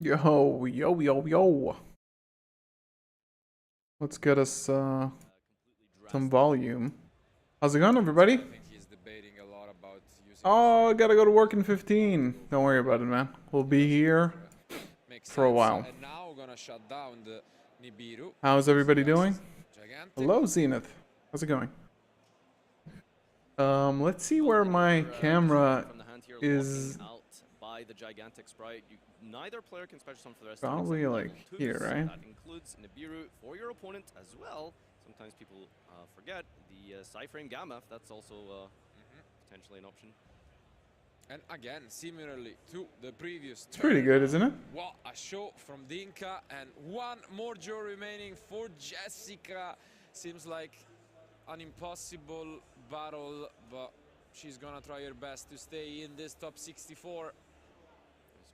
Yo, yo, yo, yo. Let's get us some volume. How's it going, everybody? Oh, I gotta go to work in 15. Don't worry about it, man. We'll be here for a while. How's everybody doing? Hello, Zenith. How's it going? Let's see where my camera is. The gigantic sprite. Neither player can special summon for the rest Probably of like here, right? That includes Nibiru for your opponent as well. Sometimes people forget the Cyframe Gamma. That's also potentially an option. And again, similarly to the previous It's pretty good, isn't it? What a show from Dinka, and one more draw remaining for Jessica. Seems like an impossible battle, but she's gonna try her best to stay in this top 64.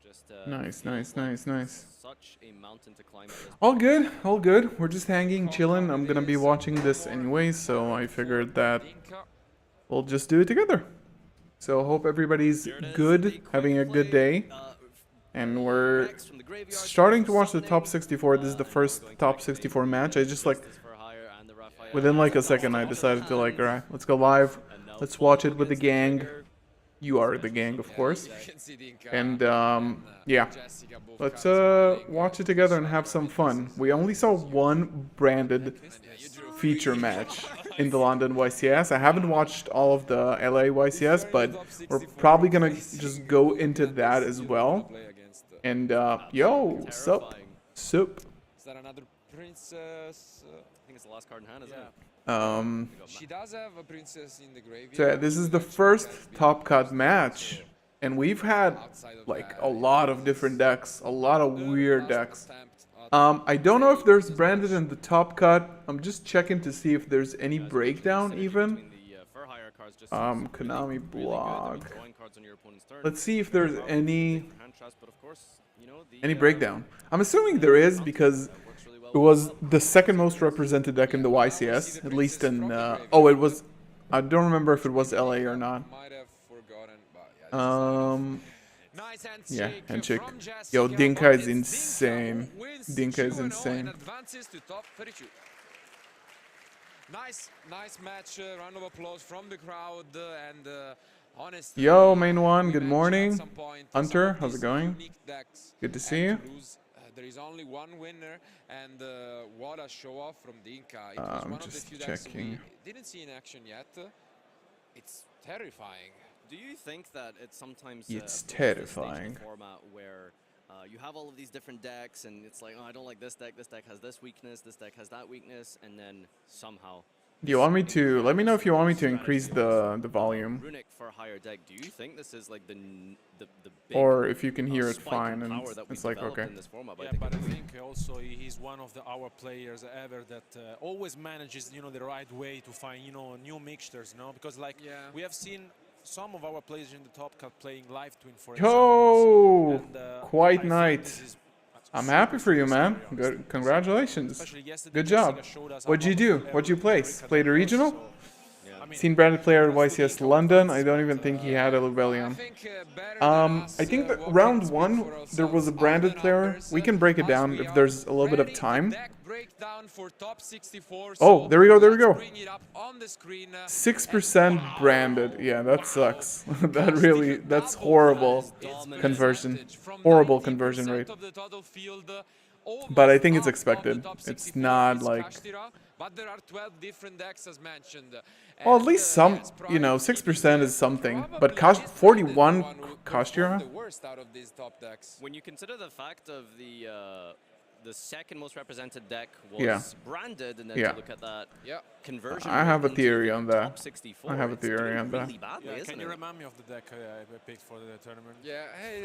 Just, Nice. Such a mountain to climb. All good, all good. We're just hanging, chilling. I'm gonna be watching this anyway, so I figured that we'll just do it together. So hope everybody's good, having a good day. And we're starting to watch the top 64. This is the first top 64 match. I just within like a second I decided to alright, let's go live. Let's watch it with the gang. You are the gang, of course. And yeah, let's watch it together and have some fun. We only saw one branded feature match in the London YCS. I haven't watched all of the LA YCS, but we're probably gonna just go into that as well. And yo, sup? Is that another princess? I think it's the last card in hand, isn't it? She does have a princess in the graveyard. So this is the first top cut match, and we've had like a lot of different decks, a lot of weird decks. I don't know if there's branded in the top cut. I'm just checking to see if there's any breakdown even. Konami blog. Let's see if there's any breakdown. I'm assuming there is because it was the second most represented deck in the YCS, at least in oh, it was, I don't remember if it was LA or not. Yeah, handshake. Yo, Dinka is insane. Dinka is insane. Nice match. Round of applause from the crowd. And honestly, yo, main one. Good morning, Hunter. How's it going? Good to see you. There is only one winner, and what a show off from Dinka. It was one of the few decks we didn't see in action yet. It's terrifying. Do you think that it's sometimes it's terrifying format where you have all of these different decks and it's like, oh, I don't like this deck has this weakness, this deck has that weakness, and then somehow do you want me to let me know if you want me to increase the volume? Runic for higher deck. Do you think this is like the big, or if you can hear it fine and it's like okay. Yeah, but I think also he's one of our players ever that always manages, the right way to find, new mixtures, because like we have seen some of our players in the top cut playing live twin for example. And, quite nice. I'm happy for you, man. Good, congratulations. Good job. What'd you do? What'd you place? Played a regional? Seen branded player at YCS London. I don't even think he had a Lubellion. I think that round one there was a branded player. We can break it down if there's a little bit of time. Oh, there we go. 6% branded. Yeah, that sucks. That's horrible conversion. Horrible conversion rate. But I think it's expected. It's not like... But there are 12 different decks as mentioned. Well, at least some, 6% is something. But 41 Kashtira? When you consider the fact of the second most represented deck was branded, and then to look at that conversion. I have a theory on that. I have a theory on that. Badly, can you remind me of the deck I picked for the tournament? Yeah, hey,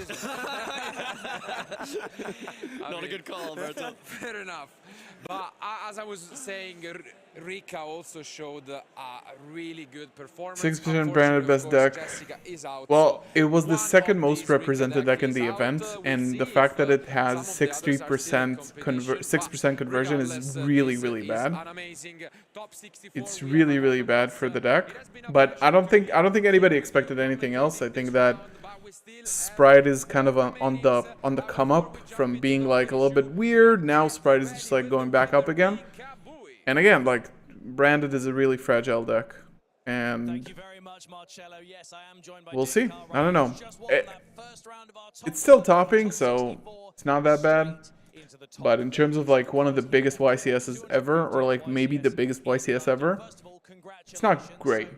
not a good call, Alberto. Fair enough. But as I was saying, Rika also showed a really good performance. 6% branded best deck. Well, it was the second most represented deck in the event, and the fact that it has 6% conversion is really, really bad. It's really, really bad for the deck. But I don't think anybody expected anything else. I think that Sprite is kind of on the come up from being like a little bit weird. Now Sprite is just like going back up again. And again, like Branded is a really fragile deck, and we'll see. I don't know. It's still topping, so it's not that bad. But in terms of like one of the biggest YCSs ever, or like maybe the biggest YCS ever, it's not great.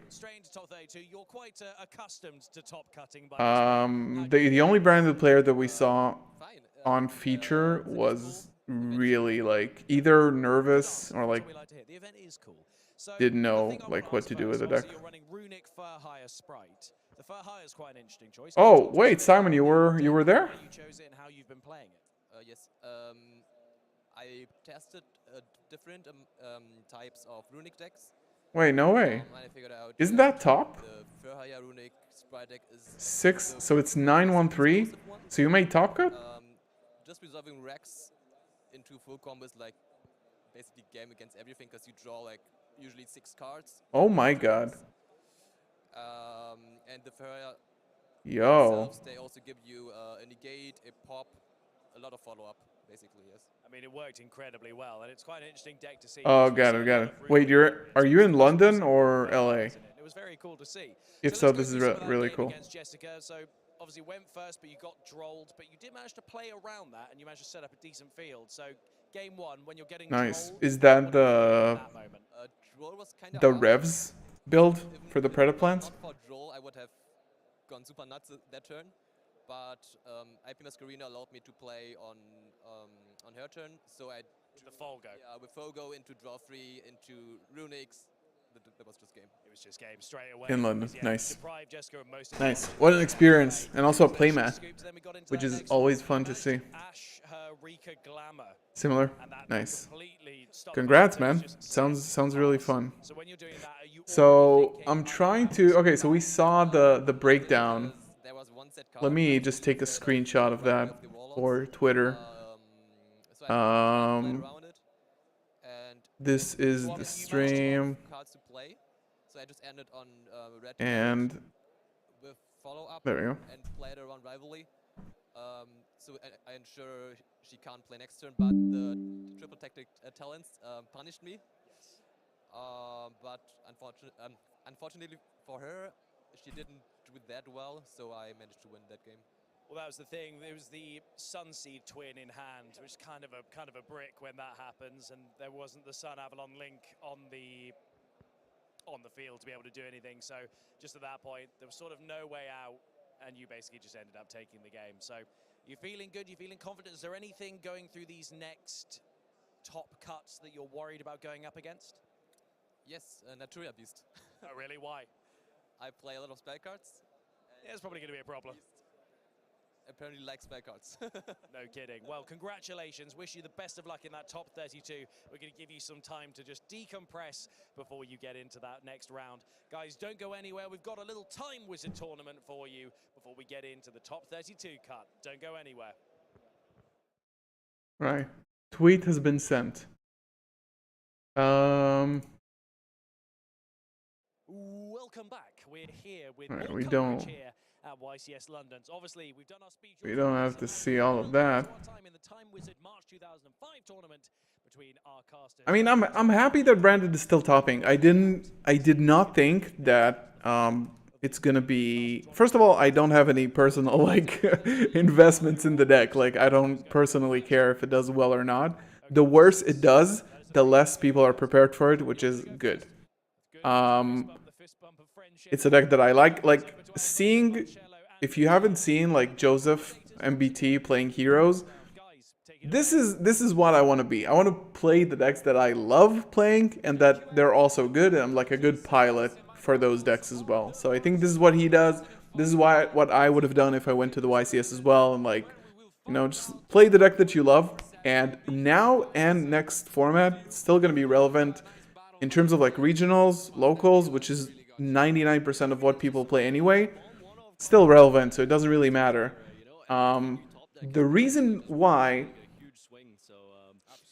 The only Branded player that we saw on feature was really like either nervous or like didn't know like what to do with the deck. Oh wait, Simon, you were there? Yes. I tested different types of runic decks. Wait, no way. And I figured out Isn't that top? The Furhaya runic sprite deck is 6, so it's 913. So you made top cut? Just resolving Rex into full combos, like basically game against everything, because you draw like usually 6 cards. Oh my god. And the Furhaya Yo. they also give you a negate, a pop, a lot of follow-up, basically, yes. I mean, it worked incredibly well, and it's quite an interesting deck to see. Oh, got it. Wait, are you in London or LA? It was very cool to see. If so, this is really cool. Jessica, so obviously went first, but you got drolled, but you did manage to play around that, and you managed to set up a decent field. So game 1, when you're getting nice. drolled, Is that the Revs build for the Predaplants? For droll, I would have gone super nuts that turn. But IP Masquerina allowed me to play on her turn, so I the Folgo. Yeah, with Folgo into draw 3 into Runics. That was just game. It was just game straight away. In London, nice. Nice. What an experience, and also a playmat, which is always fun to see. Similar, nice. Congrats, man. Sounds really fun. So I'm trying to. Okay, so we saw the breakdown. Let me just take a screenshot of that for Twitter. This is the stream, and there we go. And played around rivalry. So I ensure she can't play next turn, but the triple tactic talents punished me. But unfortunately for her, she didn't do that well, so I managed to win that game. Well, that was the thing. There was the Sunseed twin in hand, which is kind of a brick when that happens, and there wasn't the Sun Avalon link on the field to be able to do anything. So just at that point, there was sort of no way out, and you basically just ended up taking the game. So you're feeling good. You're feeling confident. Is there anything going through these next top cuts that you're worried about going up against? Yes, Naturia Beast. Oh, really? Why? I play a lot of spell cards. Yeah, it's probably going to be a problem. Apparently likes spell cards. No kidding. Well, congratulations. Wish you the best of luck in that top 32. We're going to give you some time to just decompress before you get into that next round. Guys, don't go anywhere. We've got a little Time Wizard tournament for you before we get into the top 32 cut. Don't go anywhere. Right. Tweet has been sent. Welcome back. We're here with right, more we coverage don't. here at YCS London. Obviously, we've done our speed. We don't have to see all of that. Time in the Time Wizard March 2005 tournament between our casters. I mean, I'm happy that Branded is still topping. I did not think that it's gonna be. First of all, I don't have any personal like investments in the deck. Like I don't personally care if it does well or not. The worse it does, the less people are prepared for it, which is good. It's a deck that I like. Like seeing, if you haven't seen like Joseph MBT playing heroes, this is what I want to be. I want to play the decks that I love playing and that they're also good. And I'm like a good pilot for those decks as well. So I think this is what he does. This is what I would have done if I went to the YCS as well. And like, you know, just play the deck that you love. And now and next format, it's still going to be relevant in terms of like regionals, locals, which is 99% of what people play anyway. Still relevant, so it doesn't really matter. The reason why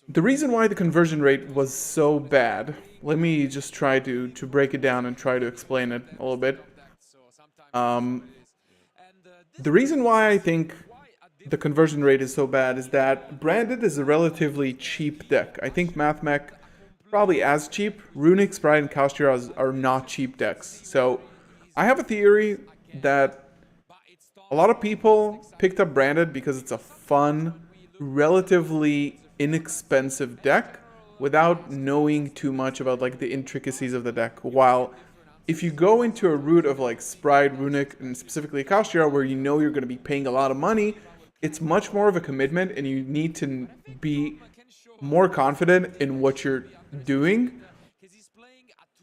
the conversion rate was so bad, let me just try to break it down and try to explain it a little bit. The reason why I think the conversion rate is so bad is that Branded is a relatively cheap deck. I think MathMech probably as cheap. Runic, Sprite, and Kashtira are not cheap decks. So I have a theory that a lot of people picked up Branded because it's a fun, relatively inexpensive deck without knowing too much about like the intricacies of the deck. While if you go into a route of like Sprite, Runic, and specifically Kashtira where you know you're going to be paying a lot of money, it's much more of a commitment and you need to be more confident in what you're doing.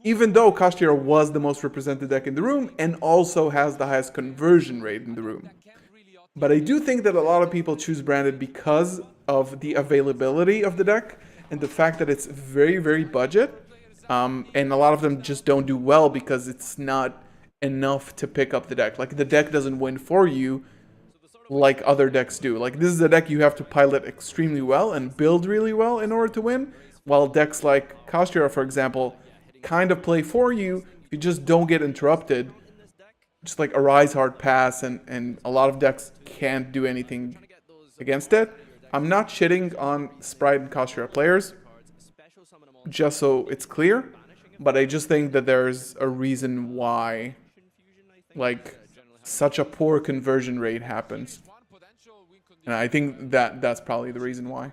Even though Kashtira was the most represented deck in the room and also has the highest conversion rate in the room. But I do think that a lot of people choose Branded because of the availability of the deck and the fact that it's very, very budget. And a lot of them just don't do well because it's not enough to pick up the deck. Like, the deck doesn't win for you like other decks do. Like, this is a deck you have to pilot extremely well and build really well in order to win. While decks like Kashtira, for example, kind of play for you. You just don't get interrupted. Just like a Rise Hard Pass, and a lot of decks can't do anything against it. I'm not shitting on Sprite and Kashtira players, just so it's clear, but I just think that there's a reason why like such a poor conversion rate happens. And I think that that's probably the reason why.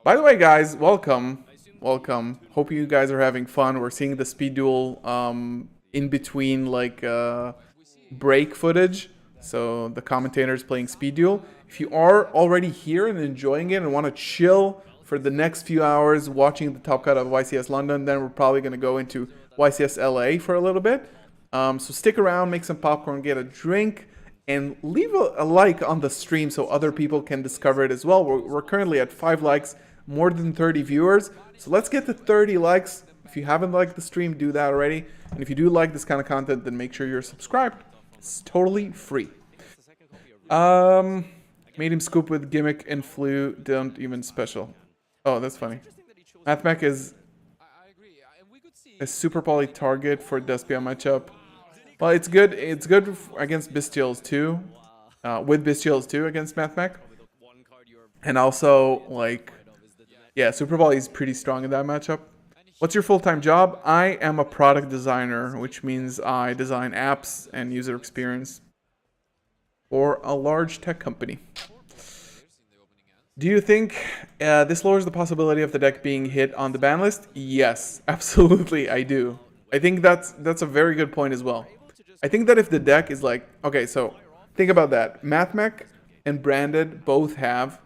By the way, guys, welcome. Welcome. Hope you guys are having fun. We're seeing the speed duel in between like break footage. So the commentators playing speed duel. If you are already here and enjoying it and want to chill for the next few hours watching the top cut of YCS London, then we're probably going to go into YCS LA for a little bit. So stick around, make some popcorn, get a drink, and leave a like on the stream so other people can discover it as well. We're currently at 5 likes, more than 30 viewers. So let's get to 30 likes. If you haven't liked the stream, do that already. And if you do like this kind of content, then make sure you're subscribed. It's totally free. Made him scoop with gimmick and flu. Don't even special. Oh, that's funny. MathMech is a super poly target for Despia matchup. Well, it's good. It's good against Bestials too. With Bestials too against MathMech. And also, like, yeah, Super Poly is pretty strong in that matchup. What's your full-time job? I am a product designer, which means I design apps and user experience for a large tech company. Do you think this lowers the possibility of the deck being hit on the ban list? Yes, absolutely, I do. I think that's a very good point as well. I think that if the deck is like, okay, so think about that. MathMech and Branded both have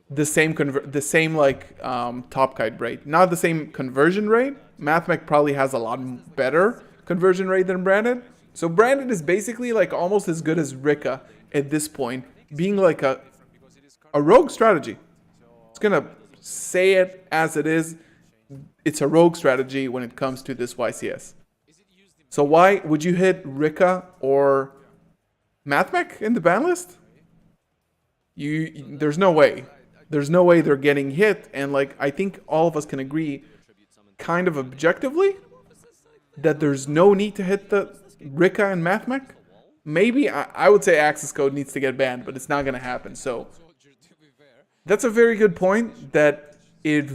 the same like top kite rate, not the same conversion rate. MathMech probably has a lot better conversion rate than Branded. So Branded is basically like almost as good as Rika at this point, being like a rogue strategy. It's gonna say it as it is. It's a rogue strategy when it comes to this YCS. So why would you hit Rika or MathMech in the ban list? There's no way. There's no way they're getting hit, and like I think all of us can agree, kind of objectively, that there's no need to hit the Rika and MathMech. Maybe I would say Access Code needs to get banned, but it's not gonna happen. So that's a very good point, that it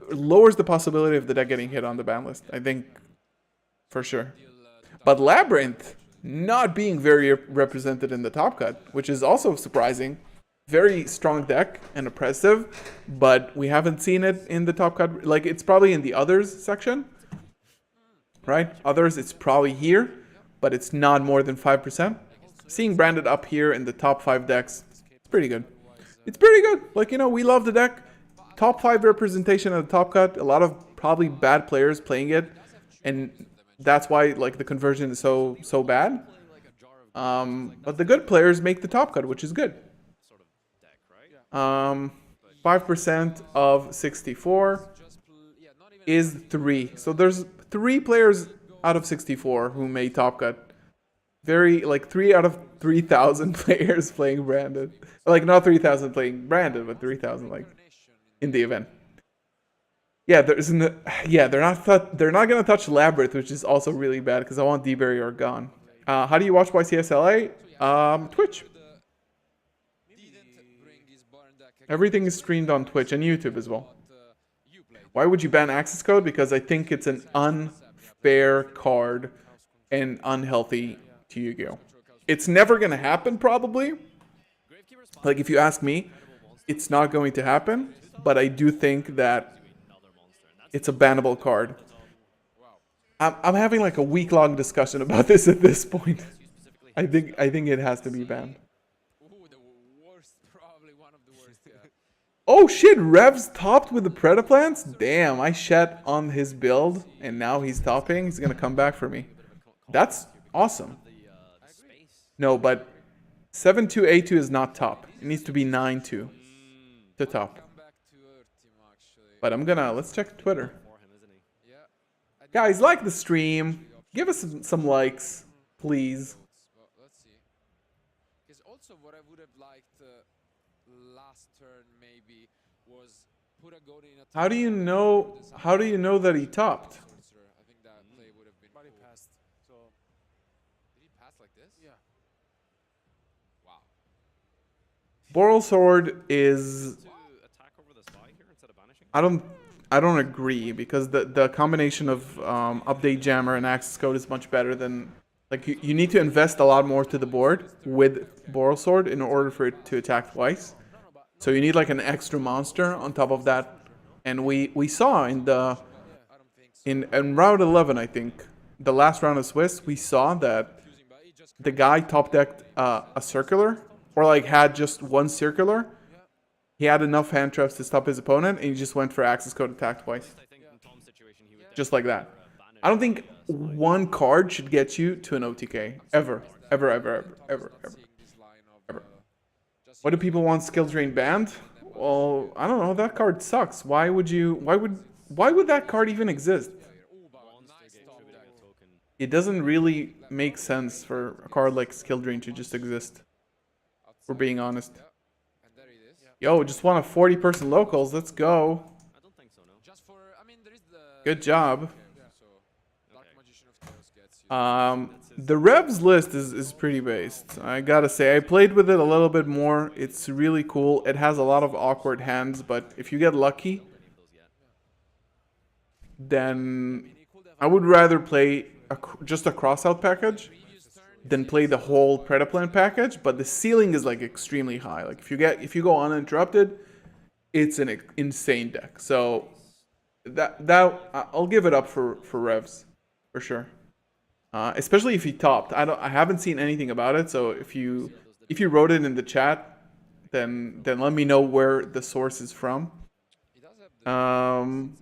lowers the possibility of the deck getting hit on the ban list. I think for sure. But Labyrinth not being very represented in the top cut, which is also surprising. Very strong deck and oppressive, but we haven't seen it in the top cut. Like, it's probably in the others section, right? Others, it's probably here, but it's not more than 5%. Seeing Branded up here in the top 5 decks, it's pretty good. It's pretty good. Like, you know, we love the deck. Top 5 representation at the top cut. A lot of probably bad players playing it, and that's why like the conversion is so bad. But the good players make the top cut, which is good. 5% of 64 is 3. So there's 3 players out of 64 who made top cut. Very, like 3 out of 3,000 players playing Branded. Like not 3,000 playing Branded, but 3,000 like in the event. Yeah, they're not gonna touch Labyrinth, which is also really bad because I want D-Berry or gone. How do you watch YCS LA? Twitch. Everything is streamed on Twitch and YouTube as well. Why would you ban access code? Because I think it's an unfair card and unhealthy to Yu-Gi-Oh. It's never gonna happen, probably. Like, if you ask me, it's not going to happen, but I do think that it's a bannable card. I'm having like a week-long discussion about this at this point. I think it has to be banned. Ooh, the worst, probably one of the worst. Yeah. Oh shit, Rev's topped with the Predaplants? Damn, I shat on his build, and now he's topping. He's gonna come back for me. That's awesome. No, but 7-2-A2 is not top. It needs to be 9-2 to top. But I'm gonna, let's check Twitter. Guys, like the stream. Give us some likes, please. Let's see. Because also what I would have liked last turn maybe was put a goat in a How do you know that he topped? I think that play would have been But he cool. passed. So Did he pass like this? yeah. Wow. Boral Sword is... To attack over the spy here instead of banishing? I don't agree, because the combination of update jammer and access code is much better than... Like, you need to invest a lot more to the board with Boral Sword in order for it to attack twice. So you need like an extra monster on top of that. And we saw in the... In round 11, I think, the last round of Swiss, we saw that the guy top decked a circular, or like had just one circular. He had enough hand traps to stop his opponent, and he just went for access code attack twice. I think in Tom's situation he would Just like that. I don't think one card should get you to an OTK. Ever. Ever, ever, ever, ever, ever. Ever. What do people want skill drain banned? Well, I don't know. That card sucks. Why would that card even exist? It doesn't really make sense for a card like skill drain to just exist. We're being honest. And there it is. Yo, just want a 40-person locals. Let's go. I don't think so, no. Just for I mean there is the Good job. Yeah, so Dark Magician of Chaos gets you. The Revs list is pretty based. I gotta say, I played with it a little bit more. It's really cool. It has a lot of awkward hands, but if you get lucky, then I would rather play just a crossout package than play the whole Predaplant package. But the ceiling is like extremely high. Like if you go uninterrupted, it's an insane deck. So that I'll give it up for Revs for sure. Especially if he topped. I haven't seen anything about it. So if you wrote it in the chat, then let me know where the source is from. He does have the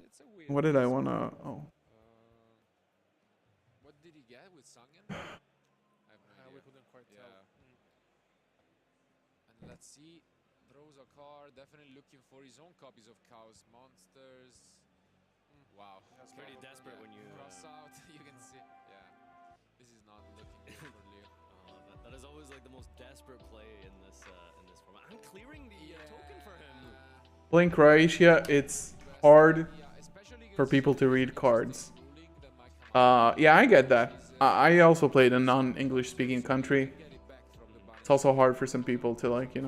it's a weird What did I wanna? Oh, what did he get with Sangen? I have no idea. We couldn't quite tell. And let's see. Draws a card, definitely looking for his own copies of Chaos Monsters. Wow. It's pretty desperate when you cross out, you can see. Yeah. This is not looking good for Leo. that is always like the most desperate play in this format. I'm clearing the token for him. playing Croatia, it's hard Yeah, especially for people to read cards. ruling that might come Yeah, I get that. I also played in a non-English speaking country. get it back from the ban. It's also hard for some people to like, And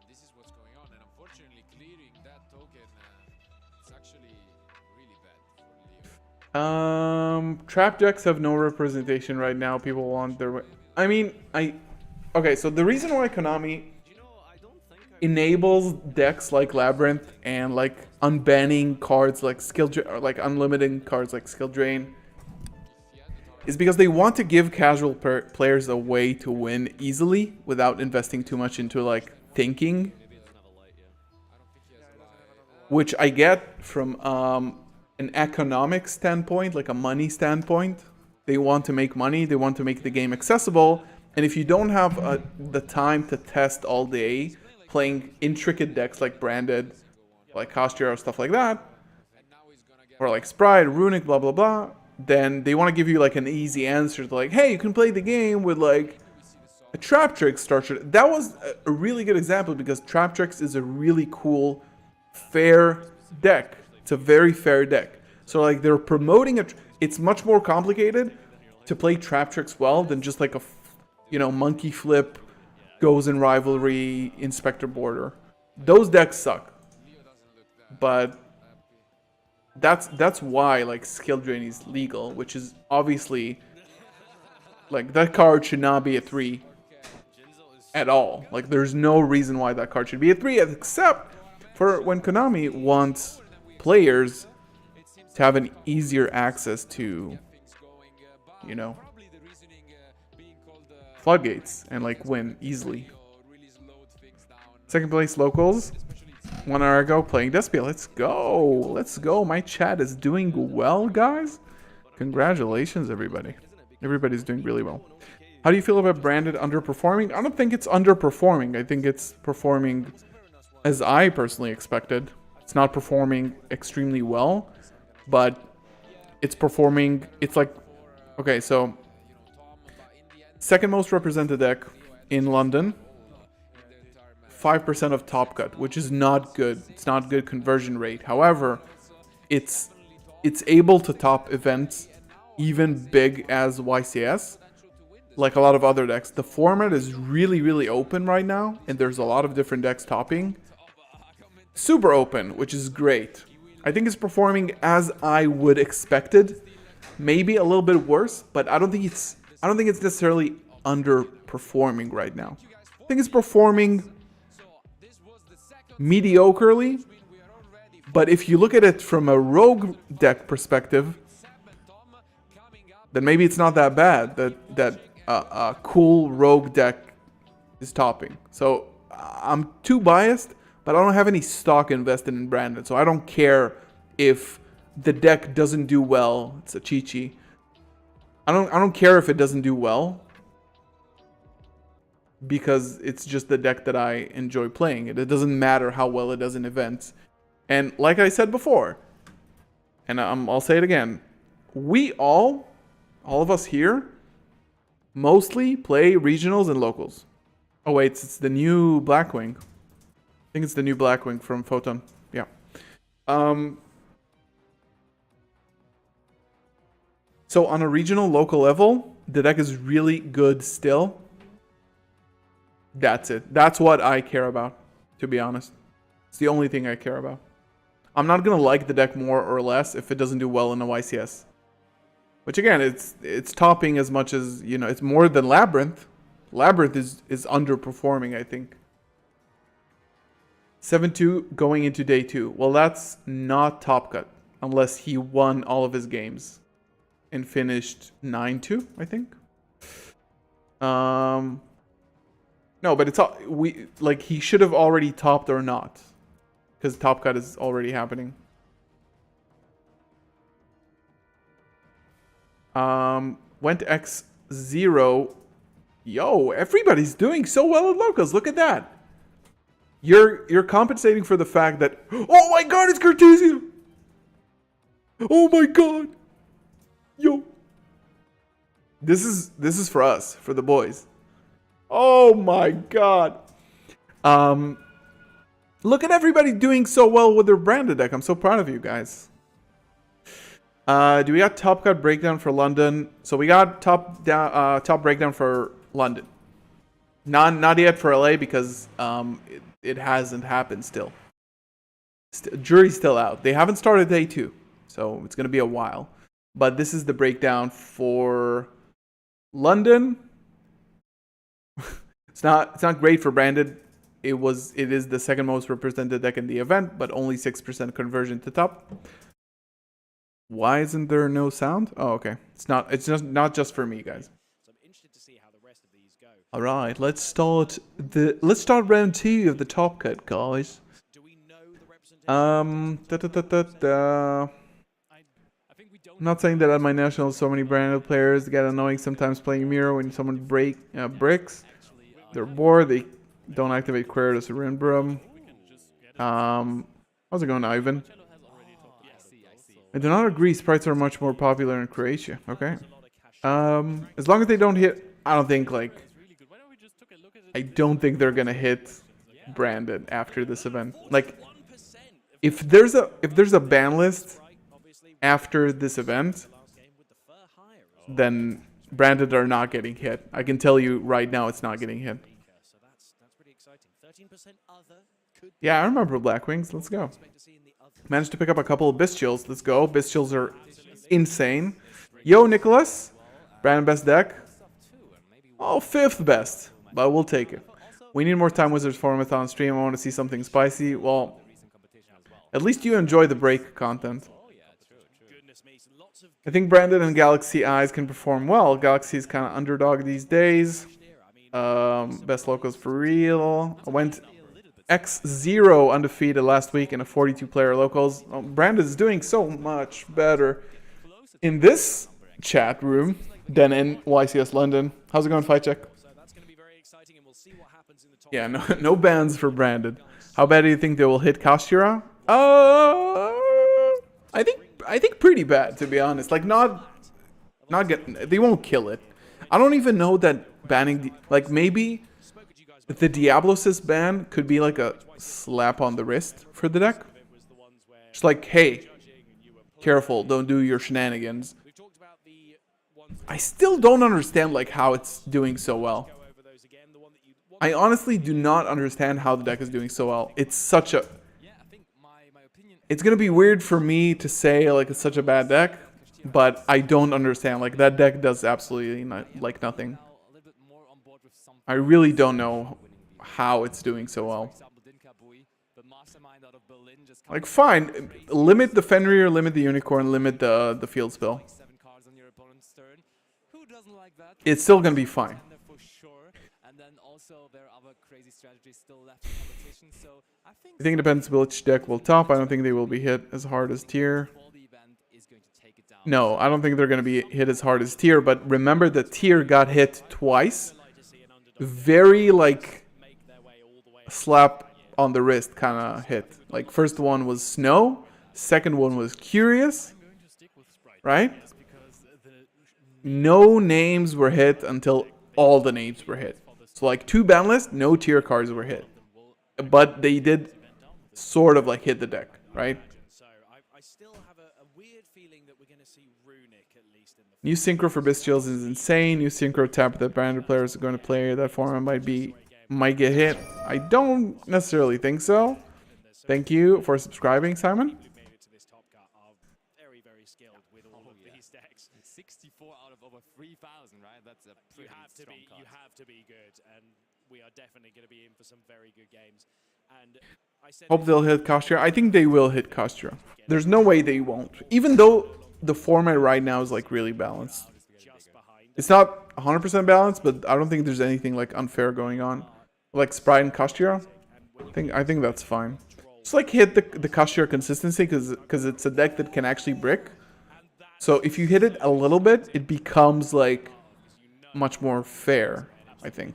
this is what's going on. And unfortunately, clearing that token, it's actually really bad for Leo. Trap decks have no representation right now. People want their. I mean, okay. So the reason why Konami You know, I don't think I enables decks like Labyrinth and like unbanning cards like or like unlimited cards like Skill Drain is because they want to give casual players a way to win easily without investing too much into like thinking, which I get from an economic standpoint, like a money standpoint. They want to make money, they want to make the game accessible, and if you don't have the time to test all day playing intricate decks like Branded, like Kashtira or stuff like that, or like Sprite, Runic, blah blah blah, then they want to give you like an easy answer to like, hey, you can play the game with like a Trap Tricks structure. That was a really good example because Trap Tricks is a really cool, fair deck. It's a very fair deck. So like they're promoting it. It's much more complicated to play Trap Tricks well than just like a, Monkey Flip, Goes in Rivalry, Inspector Border. Those decks suck. But that's why like Skill Drain is legal, which is obviously like that card should not be a 3 at all. Like there's no reason why that card should be a 3 except for when Konami wants players to have an easier access to, floodgates and like win easily. Second place locals. 1 hour ago playing Despia. Let's go. Let's go. My chat is doing well, guys. Congratulations, everybody. Everybody's doing really well. How do you feel about Branded underperforming? I don't think it's underperforming. I think it's performing as I personally expected. It's not performing extremely well, but it's performing. It's like, okay, so second most represented deck in London. 5% of top cut, which is not good. It's not good conversion rate. However, it's able to top events even big as YCS, like a lot of other decks. The format is really, really open right now, and there's a lot of different decks topping. Super open, which is great. I think it's performing as I would expected. Maybe a little bit worse, but I don't think it's necessarily underperforming right now. I think it's performing mediocrely, but if you look at it from a rogue deck perspective, then maybe it's not that bad that a cool rogue deck is topping. So I'm too biased, but I don't have any stock invested in Branded, so I don't care if the deck doesn't do well. It's a Chi-Chi. I don't care if it doesn't do well, because it's just the deck that I enjoy playing. It doesn't matter how well it does in events. And like I said before, and I'll say it again, we all of us here, mostly play regionals and locals. Oh wait, it's the new Blackwing. I think it's the new Blackwing from Photon. Yeah. So on a regional local level, the deck is really good still. That's it. That's what I care about, to be honest. It's the only thing I care about. I'm not going to like the deck more or less if it doesn't do well in a YCS. Which again, it's topping as much as, it's more than Labyrinth. Labyrinth is underperforming, I think. 7-2 going into day 2. Well, that's not top cut, unless he won all of his games and finished 9-2, I think. No, but it's all he should have already topped or not, because top cut is already happening. Went X0. Yo, everybody's doing so well at locals. Look at that. You're compensating for the fact that, oh my god, it's Cartesia. Oh my god. Yo. This is for us, for the boys. Oh my god. Look at everybody doing so well with their Branded deck. I'm so proud of you guys. Do we got top cut breakdown for London? So we got top breakdown for London. Not yet for LA because it hasn't happened still. Jury's still out. They haven't started day 2, so it's gonna be a while. But this is the breakdown for London. It's not great for Branded. It is the second most represented deck in the event, but only 6% conversion to top. Why isn't there no sound? Oh, okay. It's not just for me, guys. So I'm interested to see how the rest of these go. All right, let's start round 2 of the top cut, guys. Do we know the representation? I'm not saying that at my national, so many Branded players get annoying sometimes playing Mirror when someone bricks. They're bored. They don't activate Queridos or Rinbrum. How's it going, Ivan? I do not agree. Sprites are much more popular in Croatia. Okay. As long as they don't hit, I don't think I don't think they're gonna hit Branded after this event. Like, if there's a ban list after this event, then Branded are not getting hit. I can tell you right now, it's not getting hit. Yeah, I remember Black Wings. Let's go. Managed to pick up a couple of Bistchills. Let's go. Bistchills are insane. Yo, Nicholas. Brandon best deck. Oh, 5th best. But we'll take it. We need more Time Wizards format on stream. I want to see something spicy. Well, at least you enjoy the break content. I think Brandon and Galaxy Eyes can perform well. Galaxy is kind of underdog these days. Best locals for real. I went X0 undefeated last week in a 42-player locals. Brandon is doing so much better in this chat room than in YCS London. How's it going, Fight Check? Yeah, no bans for Brandon. How bad do you think they will hit Kashtira? I think pretty bad, to be honest. Like, not getting. They won't kill it. I don't even know that banning maybe the Diablosis ban could be like a slap on the wrist for the deck. Just like, hey, careful, don't do your shenanigans. I still don't understand like how it's doing so well. I honestly do not understand how the deck is doing so well. It's such a... It's gonna be weird for me to say like it's such a bad deck, but I don't understand. Like, that deck does absolutely nothing. I really don't know how it's doing so well. Like, fine, limit the Fenrir, limit the Unicorn, limit the Field Spell. It's still gonna be fine. I think it depends which deck will top. I don't think they will be hit as hard as Tier. No, I don't think they're going to be hit as hard as Tier, but remember that Tier got hit twice. Very, like, slap on the wrist kind of hit. Like, first one was Snow, second one was Curious, right? No names were hit until all the names were hit. So, like, 2 ban lists, no Tier cards were hit. But they did sort of, like, hit the deck, right? New synchro for Bistchills is insane. New synchro tap that Branded players are going to play. That format might get hit. I don't necessarily think so. Thank you for subscribing, Simon. 64 out of over 3,000, right? That's a pretty strong card. You have to be good, and we are definitely going to be in for some very good games. And I said, Hope they'll hit Kashtira. I think they will hit Kashtira. There's no way they won't. Even though the format right now is like really balanced. It's not 100% balanced, but I don't think there's anything like unfair going on. Like Sprite and Kashtira. I think that's fine. Just like hit the Kashtira consistency because it's a deck that can actually brick. So if you hit it a little bit, it becomes like much more fair, I think.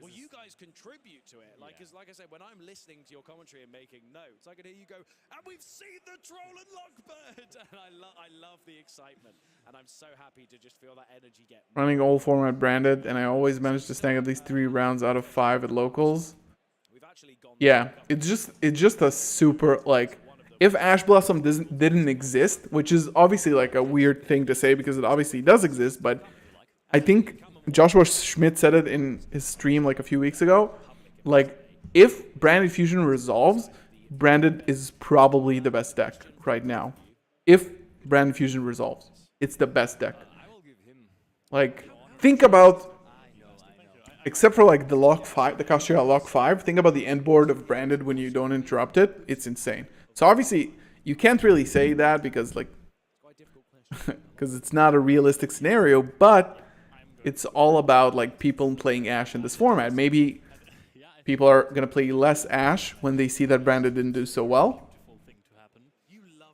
well, you guys contribute to it. Like, like I said, when I'm listening to your commentary and making notes, I can hear you go, and we've seen the Troll and Lockbird! And I love the excitement. And I'm so happy to just feel that energy get... Running all format Branded, and I always manage to snag at least 3 rounds out of 5 at locals. Yeah, it's just a super, like... If Ash Blossom didn't exist, which is obviously like a weird thing to say because it obviously does exist, but I think Joshua Schmidt said it in his stream like a few weeks ago. Like, if Branded Fusion resolves, Branded is probably the best deck right now. If Branded Fusion resolves, it's the best deck. Like, think about, except for like the lock 5, the Kashtira lock 5, think about the end board of Branded when you don't interrupt it. It's insane. So obviously, you can't really say that because like, because it's not a realistic scenario, but it's all about like people playing Ash in this format. Maybe people are going to play less Ash when they see that Branded didn't do so well.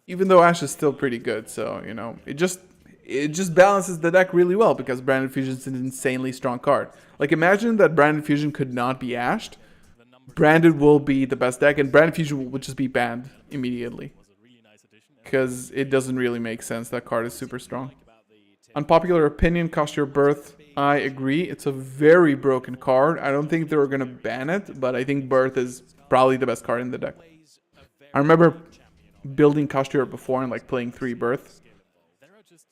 Even though Ash is still pretty good, so, you know, it just balances the deck really well because Branded Fusion is an insanely strong card. Like, imagine that Branded Fusion could not be Ashed. Branded will be the best deck, and Branded Fusion will just be banned immediately. Because it doesn't really make sense. That card is super strong. Unpopular opinion, Kashtira Birth. I agree. It's a very broken card. I don't think they're gonna ban it, but I think Birth is probably the best card in the deck. I remember building Kashtira before and like playing 3 Birth.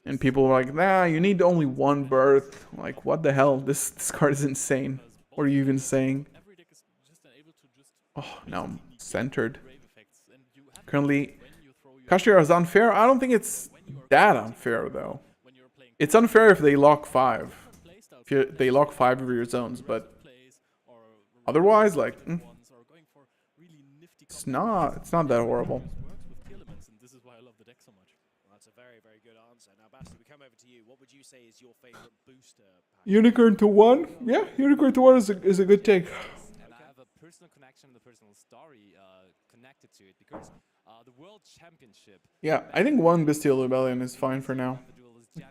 And people were like, nah, you need only 1 Birth. Like, what the hell? This card is insane. What are you even saying? Oh, now I'm centered. Currently, Kashtira is unfair. I don't think it's that unfair, though. It's unfair if they lock 5. If they lock 5 of your zones, but otherwise, like, it's not that horrible. That's a very, very good answer. Now, Basti, we come over to you. What would you say is your favorite booster pack? Unicorn to 1? Yeah, Unicorn to 1 is a good take. And I have a personal connection, the personal story connected to it, because the World Championship. Yeah, I think 1 Bestial Rebellion is fine for now.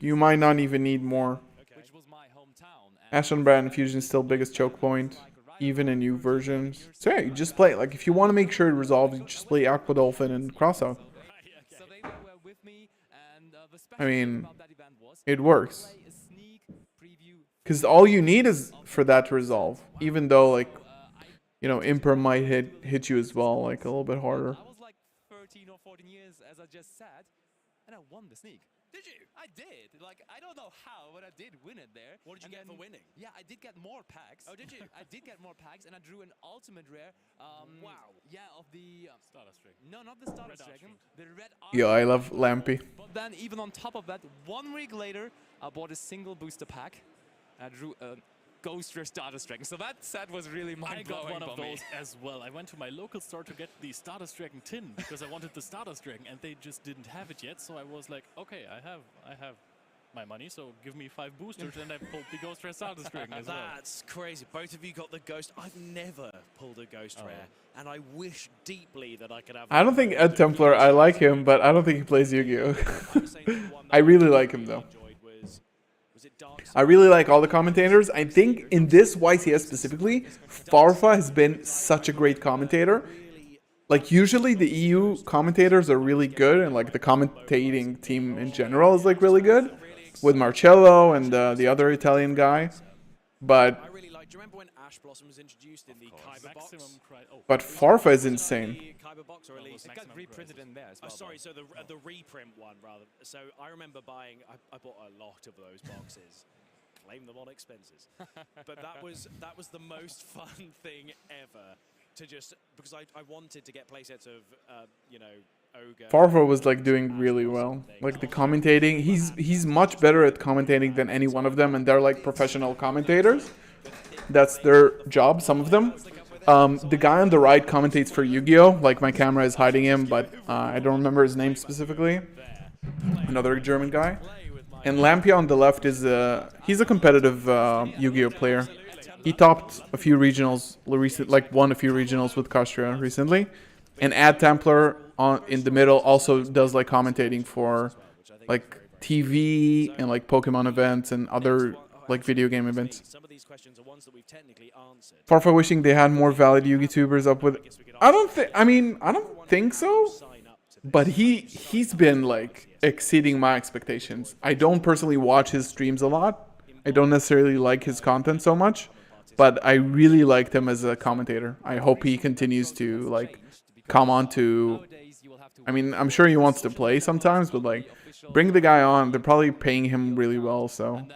You might not even need more. Which was my hometown. Ashen Brand Infusion is still biggest choke point, even in new versions. So yeah, you just play. Like, if you want to make sure it resolves, you just play Aqua Dolphin and Crossout. So they were with me, and the special I mean, about that event was it works. play a sneak preview. Because all you need is for that to resolve. Even though, like, you know, Imper might hit you as well, like, a little bit harder. I was like 13 or 14 years, as I just said, and I won the sneak. Did you? I did. Like, I don't know how, but I did win it there. What did you get for winning? Yeah, I did get more packs. Oh, did you? I did get more packs, and I drew an ultimate rare. Wow. Yeah, of the Stardust Dragon. no, not the Stardust Dragon, the red. Yo, I love Lampy. But then, even on top of that, 1 week later, I bought a single booster pack. I drew a Ghost Rare Stardust Dragon. So that set was really I mind-blowing got one of for me. those as well. I went to my local store to get the Stardust Dragon tin because I wanted the Stardust Dragon, and they just didn't have it yet. So I was like, okay, I have my money, so give me 5 boosters, and I pulled the Ghost Rare Stardust Dragon as well. That's crazy. Both of you got the Ghost. I've never pulled a Ghost Rare, and I wish deeply that I could have... I don't think Ed Templar, I like him, but I don't think he plays Yu-Gi-Oh! I really like him, though. I really like all the commentators. I think in this YCS specifically, Farfa has been such a great commentator. Like, usually the EU commentators are really good, and like the commentating team in general is like really good, with Marcello and the other Italian guy. But I really like... Do you remember when Ash Blossom was introduced in the Kyber box? but Farfa is insane. The Kyber box, or at least... It got reprinted in there as well. sorry, so the reprint one, rather. So I remember buying... I bought a lot of those boxes. Claim them on expenses. But that was the most fun thing ever. To just... Because I wanted to get playsets of, you know, Ogre... Farfa was like doing really well. Like the commentating, he's much better at commentating than any one of them, and they're like professional commentators. That's their job, some of them. The guy on the right commentates for Yu-Gi-Oh! Like, my camera is hiding him, but I don't remember his name specifically. Another German guy. And Lampia on the left is he's a competitive Yu-Gi-Oh! Player. He topped a few regionals, won a few regionals with Kashtira recently. And Ad Templar in the middle also does like commentating for like TV and like Pokemon events and other like video game events. Some of these questions are ones that we've technically answered. Farfa wishing they had more valid YouTubers up with... I don't think so. But he's been like exceeding my expectations. I don't personally watch his streams a lot. I don't necessarily like his content so much, but I really liked him as a commentator. I hope he continues to like come on to... I mean, I'm sure he wants to play sometimes, but like bring the guy on. They're probably paying him really well, so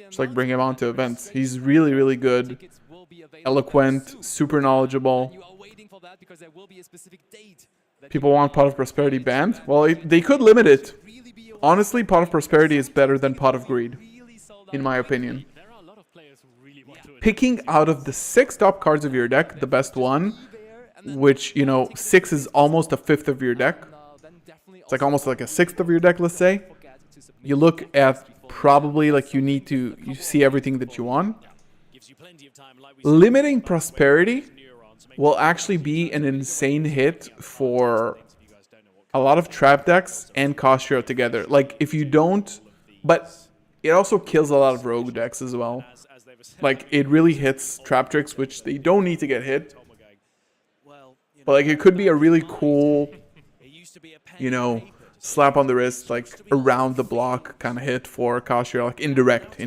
just like bring him on to events. He's really, really good, eloquent, super knowledgeable. People want Pot of Prosperity banned. Well, they could limit it. Honestly, Pot of Prosperity is better than Pot of Greed, in my opinion. Picking out of the 6 top cards of your deck, the best one, which, you know, 6 is almost a fifth of your deck. It's like almost like a sixth of your deck, let's say. You look at probably like you see everything that you want. Limiting Prosperity will actually be an insane hit for a lot of trap decks and Kashtira together. Like, if you don't... But it also kills a lot of rogue decks as well. Like, it really hits trap tricks, which they don't need to get hit. But, like, it could be a really cool, you know, slap on the wrist, like around the block kind of hit for Kashtira, like indirect.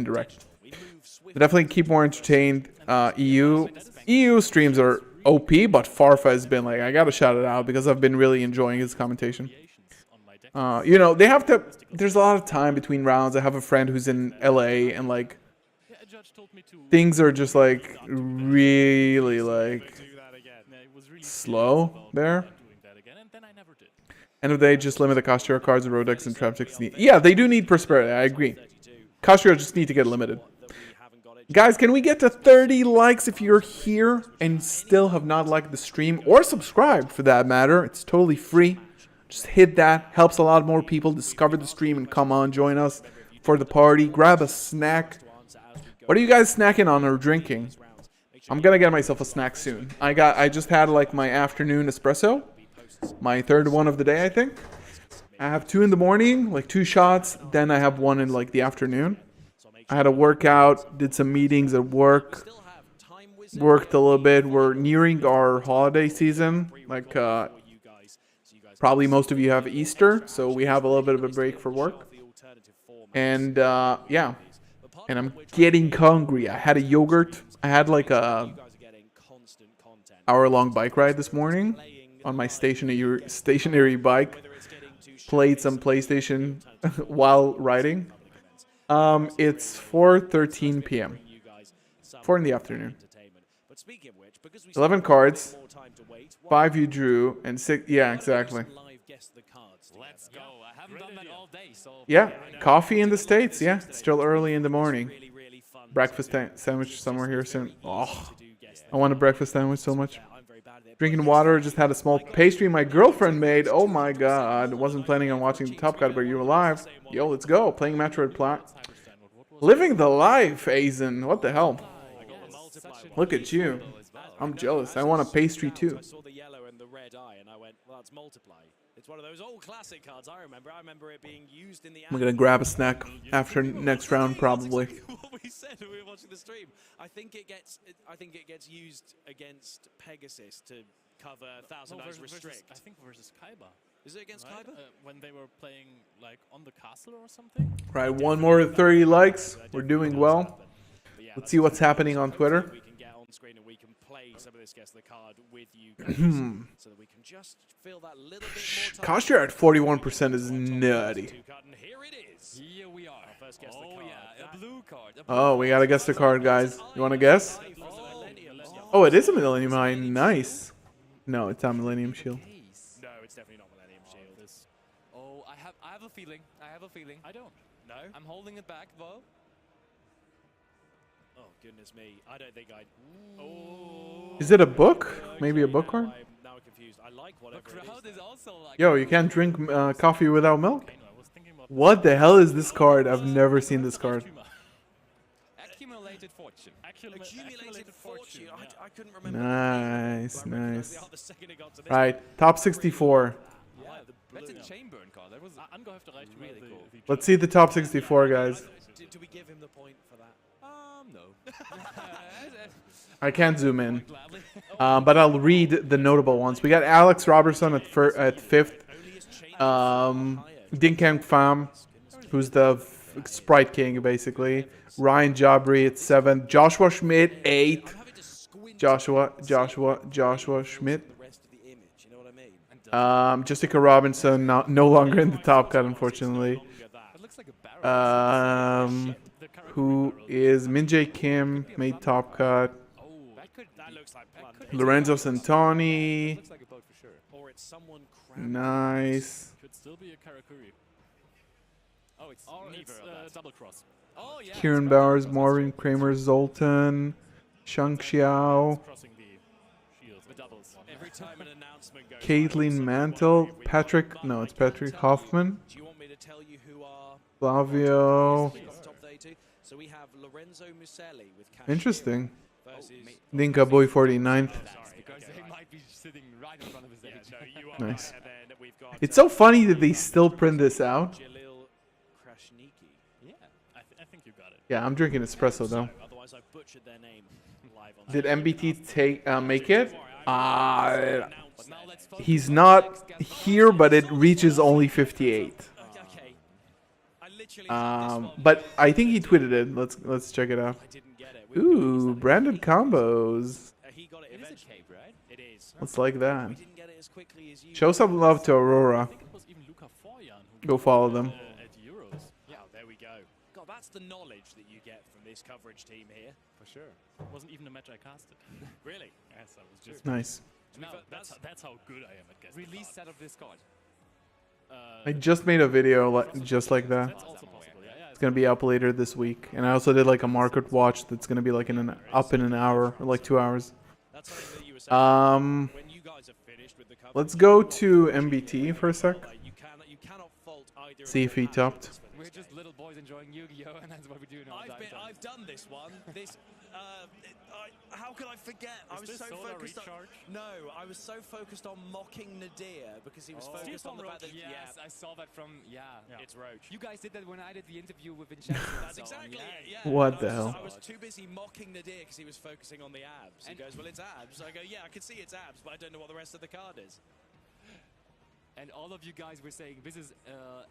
Definitely keep more entertained. EU streams are OP, but Farfa has been like, I gotta shout it out because I've been really enjoying his commentation. You know, they have to. There's a lot of time between rounds. I have a friend who's in LA, and like things are just like really like slow there. End of the day, just limit the Kashtira cards, Rodex, and Trap 16. Yeah, they do need Prosperity. I agree. Kashtira just need to get limited. Guys, can we get to 30 likes if you're here and still have not liked the stream or subscribed for that matter? It's totally free. Just hit that. Helps a lot more people discover the stream and come on, join us for the party. Grab a snack. What are you guys snacking on or drinking? I'm gonna get myself a snack soon. I just had like my afternoon espresso. My third one of the day, I think. I have 2 in the morning, like 2 shots. Then I have 1 in like the afternoon. I had a workout, did some meetings at work, worked a little bit. We're nearing our holiday season. Like, probably most of you have Easter, so we have a little bit of a break for work. And, yeah. And I'm getting hungry. I had a yogurt. I had like a hour-long bike ride this morning on my stationary bike. Played some PlayStation while riding. It's 4:13 p.m. 4 in the afternoon. 11 cards, 5 you drew, and 6. Yeah, exactly. Let's go. I haven't done that all day, so Yeah, coffee in the States. Yeah, it's still early in the morning. Breakfast sandwich somewhere here soon. Oh, I want a breakfast sandwich so much. Drinking water. Just had a small pastry my girlfriend made. Oh my god. Wasn't planning on watching the Top Cut, but you're alive. Yo, let's go. Playing Metroid Plat. Living the life, Aizen. What the hell? Look at you. I'm jealous. I want a pastry too. I saw the yellow and the red eye, and I went, well, that's multiply. It's one of those old classic cards I remember. I remember it being used in the. I'm gonna grab a snack after next round, probably. What we said when we were watching the stream. I think it gets used against Pegasus to cover Thousand Eyes Restrict. I think versus Kaiba. Is it against Kaiba? When they were playing like on the castle or something. Right, one more 30 likes. We're doing well. Let's see what's happening on Twitter. We can get on screen and we can play some of this Guess the Card with you guys, so that we can just feel that little bit more. Kashtira at 41% is nutty. Here it is. here we are. First guess the Oh card. yeah, a blue card. Oh, we gotta guess the card, guys. You wanna guess? Oh, it is a Millennium Eye. Nice. No, it's not Millennium Shield. No, it's definitely not Millennium Shield. Oh, I have a feeling. I don't. No? I'm holding it back, though. Oh, goodness me. I don't think I'd. Oh. Is it a book? Maybe a book card? I'm now confused. I like The whatever it crowd is. is also like. Yo, you can't drink coffee without milk? I was thinking about What the hell is this card? I've never seen this card. Accumulated fortune. Accumulated fortune. I couldn't remember. Nice, I recognized nice. the other second it got to this. Right, top 64. Yeah, that's a chain burn card. That was angehäufte reicht mir really the- cool. the Let's see the top 64, guys. Do we give him the point for that? no. I can't zoom in. Gladly. But I'll read the notable ones. We got Alex Robertson at 5th. Dinkang Pham, who's the Sprite King, basically. Ryan Jabri at 7th. Joshua Schmidt, 8th. Joshua Schmidt. The rest of the image, you know what I mean? Jessica Robinson, no longer in the top cut, unfortunately. That looks like a barrel. Who is Min-Jae Kim, made top cut. Oh, That looks like Plum. Lorenzo Santoni, looks like a boat for sure. Or it's someone cramped. nice. Could still be a Karakuri. Oh, it's Or neither it's of that. double cross. Oh yeah. Kieran Bowers, Marvin Kramer, Zoltan, Shang Xiao, Crossing the shields. The doubles. Every time an announcement goes Caitlin Mantle, Patrick, no, it's Patrick Hoffman, Do you want me to tell you who are Flavio. top 32? So we have Lorenzo Muselli with Kashtira Interesting. versus Dinka Boy 49th. Because they might be sitting right in front of his stage. you are Nice. right, and then we've got It's so funny that they still print this out. Jalil Krasniki. Yeah, I think you got it. Yeah, I'm drinking espresso though. Otherwise, I've butchered their name live on Did stream. MBT make it? But now let's focus He's on not next guest. here, but it reaches only 58. Okay. I literally had this one. But I think he tweeted it. Let's check it out. I didn't get it. We were gonna use Ooh, that branded again. combos. He got it It is a eventually. cape, right? It is. Let's like that. We didn't get it as quickly as you. Show some love to Aurora. I think it was even Luca Forjan who Go won follow them. At Euros. Yeah, there we go. God, that's the knowledge that you get from this coverage team here. For sure. It wasn't even a match I casted. Really? Yes, I was just. Nice. No, that's how good I am at guessing. Release set of Discord. I just made a video just like that. That's also possible. Yeah, yeah. It's gonna be up later this week, and I also did like a market watch that's gonna be like in an hour or like 2 hours. That's something that you were saying. When you guys are finished with the coverage, Let's go to MBT for a sec. you cannot fault either. See if he topped. We're just little boys enjoying Yu-Gi-Oh, and that's what we do now. I've done this one. This, how could I forget? I was this so solar focused on. recharge? No, I was so focused on mocking Nadir because he was focused on the fact that Yes, I saw that from, yeah. it's Roach. You guys did that when I did the interview with Vincenzo. and That's so on, exactly yeah. it. Yeah. What And the hell? I was too busy mocking Nadir because he was focusing on the abs. He goes, "Well, it's abs." I go, "Yeah, I can see it's abs, but I don't know what the rest of the card is." And all of you guys were saying, this is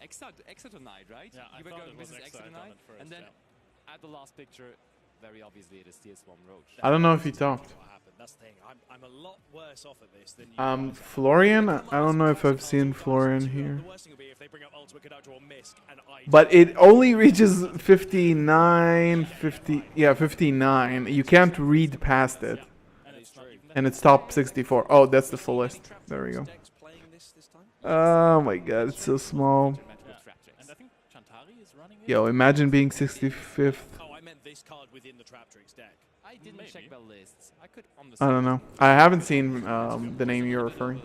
Exeter night, right? Yeah, I you were thought going, it this was is Exeter Exeter night. at first, And then yeah. at the last picture, very obviously it is Tear Swarm Roach. I don't know if he topped. What happened? That's the thing. I'm a lot worse off at this than you. Florian. I don't know if I've seen Florian here, The worst thing would be if they bring up Ultimate Conductor or Misk, and I. but it only reaches 59, 50. Yeah, 59. You can't read past it, And it's not even that. and it's top 64. Oh, that's the full list. There we go. Decks playing this time? Oh my god, it's so small. Match with Yeah. Traptrix. And I think Chantari is running it. Yo, imagine being 65th. Oh, I meant this card within the Traptrix deck. I didn't check Maybe. the lists. I could on the I don't know. I haven't seen the name you're referring.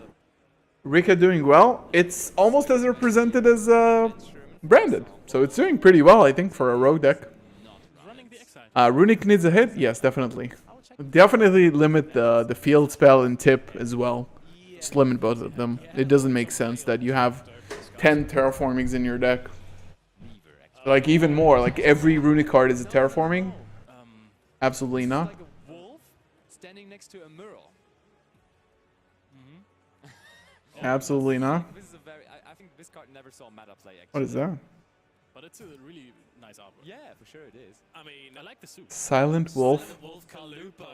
Rika doing well. It's almost as represented as branded, so it's doing pretty well, I think, for a rogue deck. Running the Exile. Runic needs a hit. Yes, definitely. Definitely limit the field spell and tip as well. Just limit both of them. It doesn't make sense that you have 10 terraformings in your deck. Like even more. Like every runic card is a terraforming. Absolutely not. like a wolf standing next to a mural. Absolutely not. This is a very. I think this card never saw meta play. Actually. What is that? But it's a really nice artwork. Yeah, for sure it is. I mean, I like the suit. Silent Wolf. Wolf Kalupo.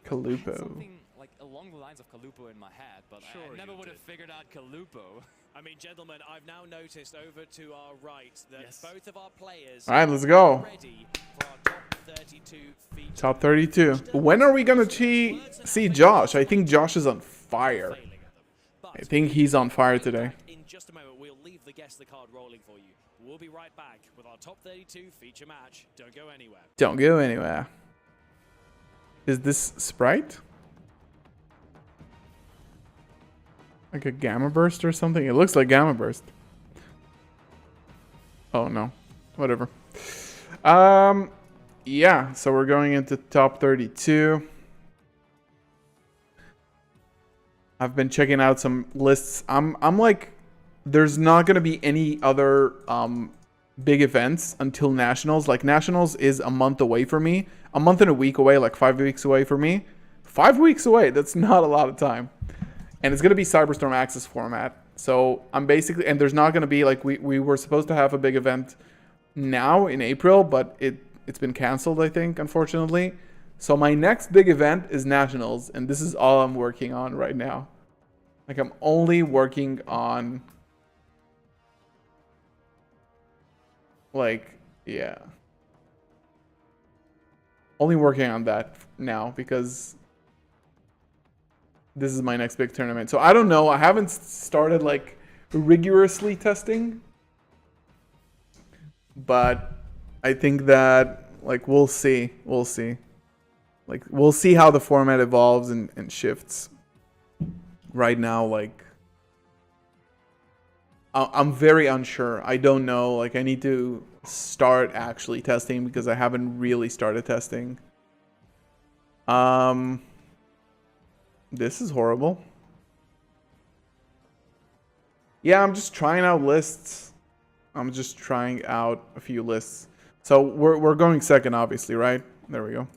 Kalupo. Something like along the lines of Kalupo in my head, but Sure I never you would have did. figured out Kalupo. I mean, gentlemen, I've now noticed over to our right that Yes. both of our players All right, let's go. are ready for our top 32 feature. Top 32. When are we gonna see Josh? I think Josh is on fire. Failing at them. But I think he's on fire today. in just a moment, we'll leave the guess the card rolling for you. We'll be right back with our top 32 feature match. Don't go anywhere. Don't go anywhere. Is this Sprite? Like a Gamma Burst or something? It looks like Gamma Burst. Oh no. Whatever. Yeah, so we're going into top 32. I've been checking out some lists. I'm like, there's not gonna be any other big events until Nationals. Like Nationals is a month away for me. A month and a week away, like 5 weeks away for me. 5 weeks away, that's not a lot of time. And it's gonna be Cyberstorm Access format. So I'm basically, and there's not gonna be like, we were supposed to have a big event now in April, but it's been canceled, I think, unfortunately. So my next big event is Nationals, and this is all I'm working on right now. Like I'm only working on, like, yeah. Only working on that now because this is my next big tournament. So I don't know. I haven't started like rigorously testing, but I think that like we'll see. We'll see. Like we'll see how the format evolves and shifts. Right now, like I'm very unsure. I don't know. Like I need to start actually testing because I haven't really started testing. This is horrible. Yeah, I'm just trying out lists. I'm just trying out a few lists. So we're going second, obviously, right? There we go.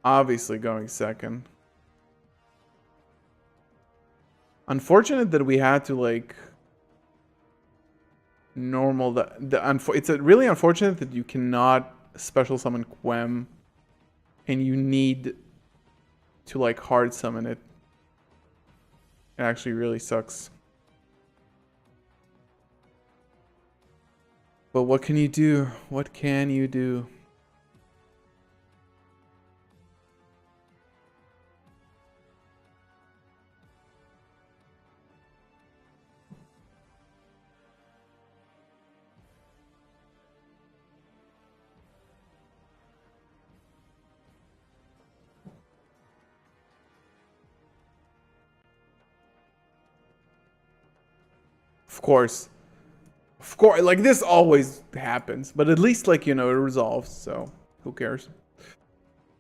Obviously going second. Unfortunate that we had to like normal it's really unfortunate that you cannot special summon Quem and you need to like hard summon it. It actually really sucks. But what can you do? What can you do? Of course, like this always happens, but at least like, you know, it resolves, so who cares?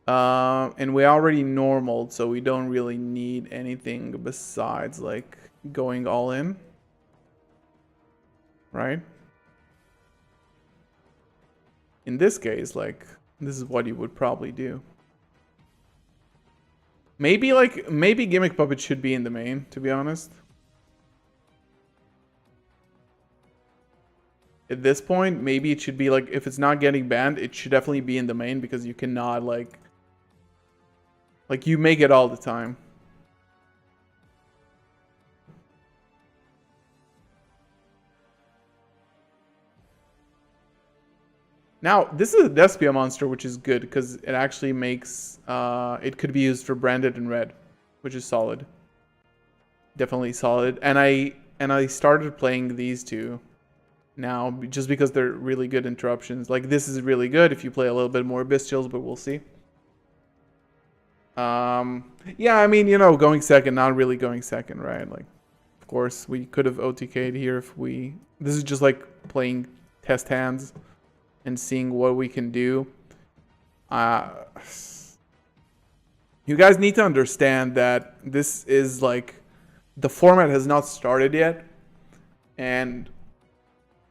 And we already normaled, so we don't really need anything besides like going all in, right? In this case, like, this is what you would probably do. Maybe Gimmick Puppet should be in the main, to be honest. At this point, maybe it should be like, if it's not getting banned, it should definitely be in the main because you cannot like you make it all the time. Now, this is a Despia monster, which is good because it actually makes it could be used for branded and red, which is solid. Definitely solid. And I started playing these two now just because they're really good interruptions. Like this is really good if you play a little bit more Bestials, but we'll see. Yeah, I mean, you know, going second, not really going second, right? Like, of course, we could have OTK'd here if we... This is just like playing test hands and seeing what we can do. You guys need to understand that this is like... The format has not started yet. And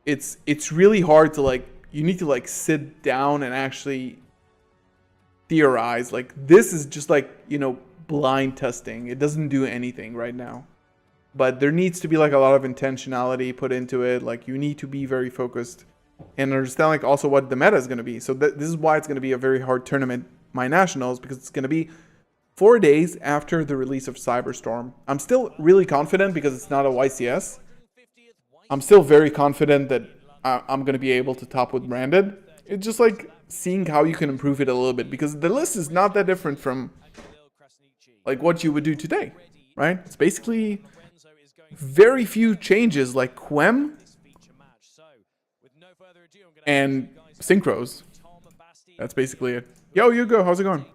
it's really hard to like... You need to like sit down and actually theorize. Like, this is just like, you know, blind testing. It doesn't do anything right now. But there needs to be like a lot of intentionality put into it. Like, you need to be very focused and understand like also what the meta is going to be. So this is why it's going to be a very hard tournament, my nationals, because it's going to be 4 days after the release of Cyberstorm. I'm still really confident because it's not a YCS. I'm still very confident that I'm going to be able to top with branded. It's just like seeing how you can improve it a little bit, because the list is not that different from like what you would do today, right? It's basically very few changes, like Quem and Synchros. That's basically it. Yo, Hugo, how's it going?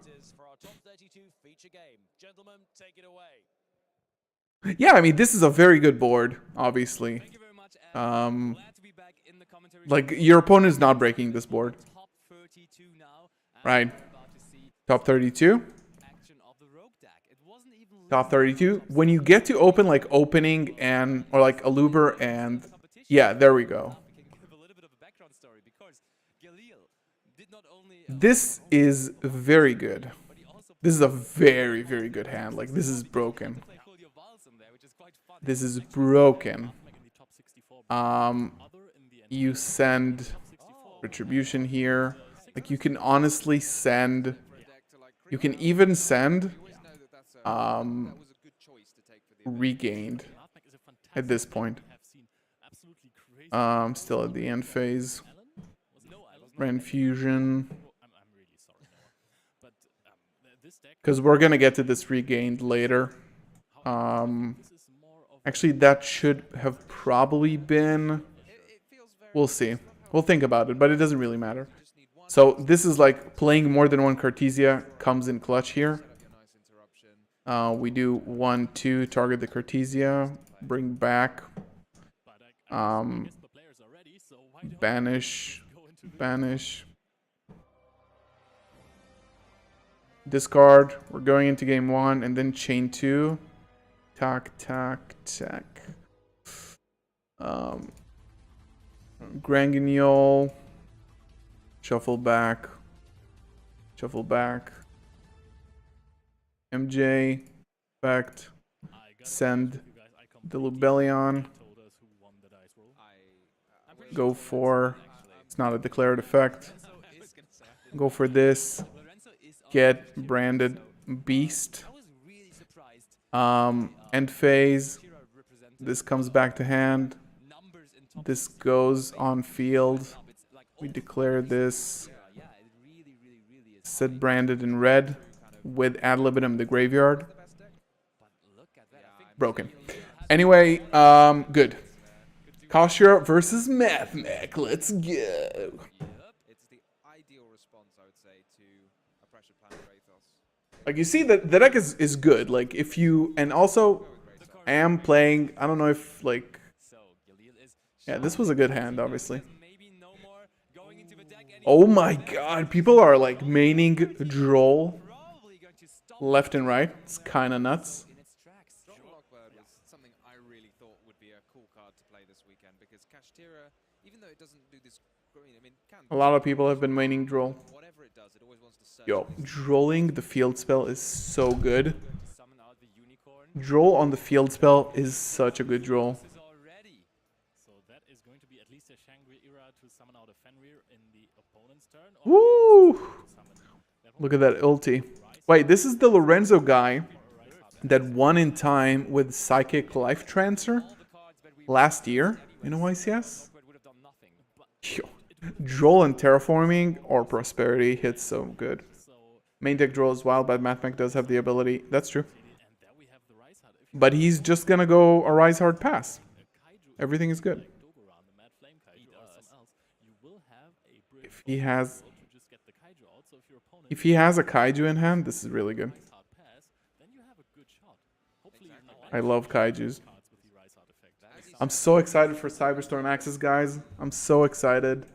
Yeah, I mean, this is a very good board, obviously. Like, your opponent is not breaking this board. Right. Top 32. Top 32. When you get to open, like, opening and... Or, like, Aluber and... Yeah, there we go. This is very good. This is a very, very good hand. Like, this is broken. This is broken. You send Retribution here. Like, you can honestly send... You can even send... Regained. At this point. Still at the end phase. Ren Fusion. Because we're going to get to this Regained later. Actually, that should have probably been... We'll see. We'll think about it, but it doesn't really matter. So this is like playing more than one Cartesia comes in clutch here. We do 1, 2, target the Cartesia, bring back, banish, discard. We're going into game 1 and then chain 2. Tack, tack, tack. Granguignol. Shuffle back. Shuffle back. MJ. Effect. Send the Lubellion. Go for. It's not a declared effect. Go for this. Get branded beast. End phase. This comes back to hand. This goes on field. We declare this. Set branded in red with ad libitum the graveyard. Broken. Anyway, good. Kashtira versus Mathmech. Let's go. It's the ideal response, I would say, to a pressure plan Kratos. Like, you see, the deck is good. Like, if you... And also, I am playing... I don't know if, like... Yeah, this was a good hand, obviously. Oh my god, people are, like, maining Droll left and right. It's kind of nuts. Lockbird was something I really thought would be a cool card to play this weekend, because Kashtira, even though it doesn't do this... I mean, A lot of people have been maining Droll. whatever it does, it always wants to search. Yo, Drolling the field spell is so good. Droll on the field spell is such a good droll. So that is going to be at least a Shangri-Ira to summon out a Fenrir in the opponent's turn. Woo! Look at that ulti. Wait, this is the Lorenzo guy that won in time with Psychic Life Transfer last year in a YCS? Yo, Droll and Terraforming or Prosperity hits so good. Main deck Droll is wild, but Mathmech does have the ability. That's true. But he's just gonna go a Rise Hard Pass. Everything is good. If he has a Kaiju in hand, this is really good. I love Kaijus. I'm so excited for Cyberstorm Access, guys. I'm so excited.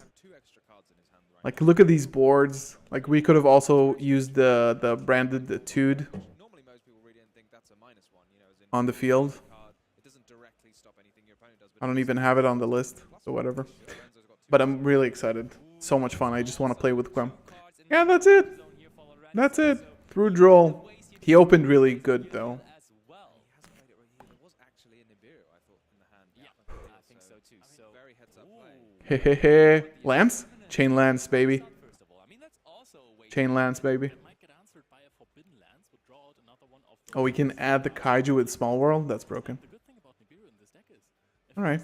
Like, look at these boards. Like, we could have also used the branded Etude on the field. I don't even have it on the list, so whatever. But I'm really excited. So much fun. I just want to play with Quem. Yeah, that's it. That's it. Through Droll. He opened really good, though. Hehehe. Lance? Chain Lance, baby. Chain Lance, baby. Oh, we can add the Kaiju with Small World? That's broken. Alright.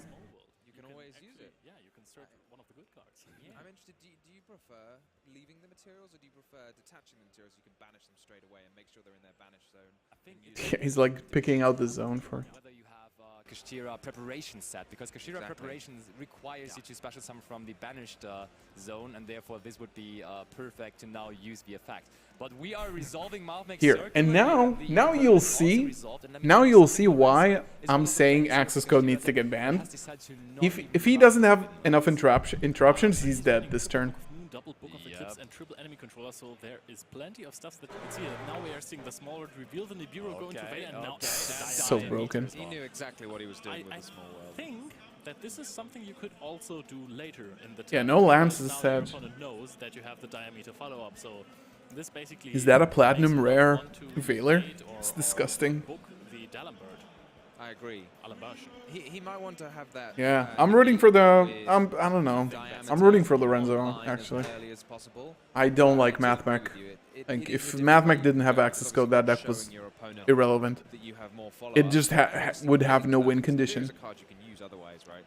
You can always use it. Yeah, you can search one of the good cards. I'm interested, do you prefer leaving the materials, or do you prefer detaching the materials so you can banish them straight away and make sure they're in their banish zone? I think Yeah, he's like picking out the zone for... whether you have Kashtira preparation set, because Kashtira preparations requires you to special summon from the banished zone, and therefore this would be perfect to now use the effect. But we are resolving Mathmech Here, and now you'll see, why I'm saying access code needs to get banned. If he doesn't have enough interruptions, he's dead this turn. Double Book of Eclipse and triple enemy controller, so there is plenty of stuff that you can see. And now we are seeing the small world reveal, the Nibiru go into play, and now So broken. He knew exactly what he was doing with the small world. I think that this is something you could also do later in the turn. Yeah, no Lance is Now your sad. opponent knows that you have the diameter follow-up, so this basically... Is that a platinum makes it rare 1, 2, Veiler? 8, or- It's or disgusting. Book the Dalamberg. I agree. Alambash. He might want to have that. Yeah, I'm rooting for the... I don't know. I'm rooting for Lorenzo, actually. I don't like Mathmech. Like, if Mathmech didn't have access code, that deck was irrelevant. It just would have no win condition.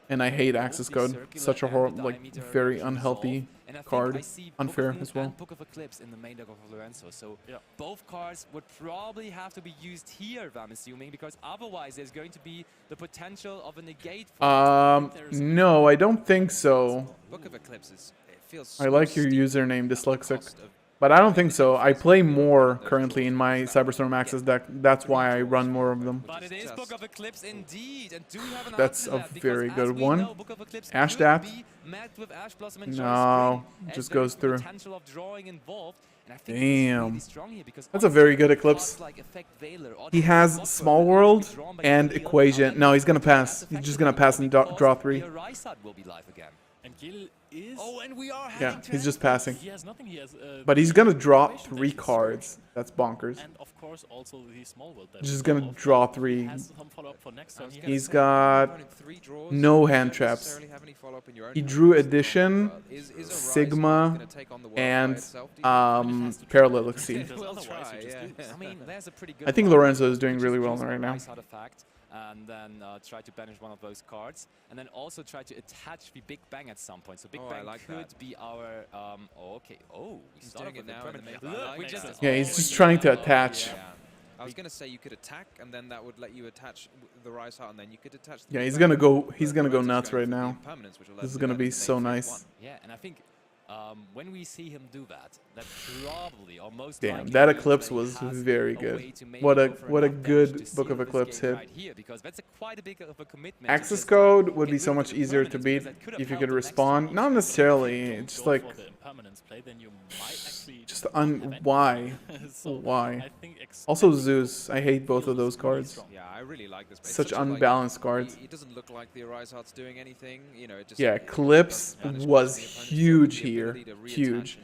And I hate access code. Such a horrible, like, very unhealthy card. Unfair as well. Book of Eclipse in the main deck of Lorenzo, so both cards would probably have to be used here, I'm assuming, because otherwise there's going to be the potential of a negate. No, I don't think so. Book of Eclipses. It feels I like your username, Dyslexic. But I don't think so. I play more currently in my Cyberstorm Access deck. That's why I run more of them. But it is Book of Eclipse indeed. And do we have an That's answer a to that? very Because good as we one. know, Book of Eclipse Ash could that. be met with Ash Blossom and No, Joy Spring, just as there goes is through. potential of drawing involved. And I think this is Damn. really strong here because That's a very good cards Eclipse. like Effect Veiler or He the has Lockbird Small that World have to be drawn by and Gil, Equation. then No, he's gonna that's pass. He's just gonna effective pass and because draw 3. the Rysat will be live again. And Gil is. Oh, and we are Yeah, having to he's just enter. passing. He has nothing. He has. But he's gonna draw Information that 3 he can cards. That's bonkers. And of course, also the small world. that Just we gonna know of. draw He 3. has some follow-up for next turn. He's got no hand traps. He drew Addition, Sigma, and Parallel Exceed. Because otherwise you just lose. I mean, there's a pretty good I think one. Lorenzo is doing Just really well use the right now. Rysat effect and then try to banish one of those cards, and then also try to attach the Big Bang at some point. So Big Bang could be our. Oh, okay. Oh, we started with doing it the now in the permanent. mid- I Look, like we that. just. Yeah, he's oh, just trying to yeah. attach. Yeah. I was gonna say you could attack, and then that would let you attach the Rise Heart, and then you could attach. The Yeah, Big he's Bang, gonna go. but He's gonna go Lorenzo's nuts going right for the now. impermanence, which will let This is him gonna do be that so in phase nice. 1. Yeah, and I think when we see him do that, that probably or most Damn, likely that means Eclipse that he was has very a good. way to maybe What a go for what a enough damage good to Book seal of this Eclipse game hit. right here, because that's quite a big of a commitment. to Access just, code would get be rid so of much the easier to permanence, beat because that could have if you helped could the next respond. turn. Not necessarily. Don't It's go like for the impermanence play, then you might actually just not have any. why. So Why? I think Also Zeus. I hate both of those cards. Yeah, I really like this. It's Such a, like, unbalanced cards. It doesn't look like the Arise Heart's doing anything. You know, it just Yeah, it Eclipse doesn't banish was cards from the opponent, so huge the here. ability to reattach Huge.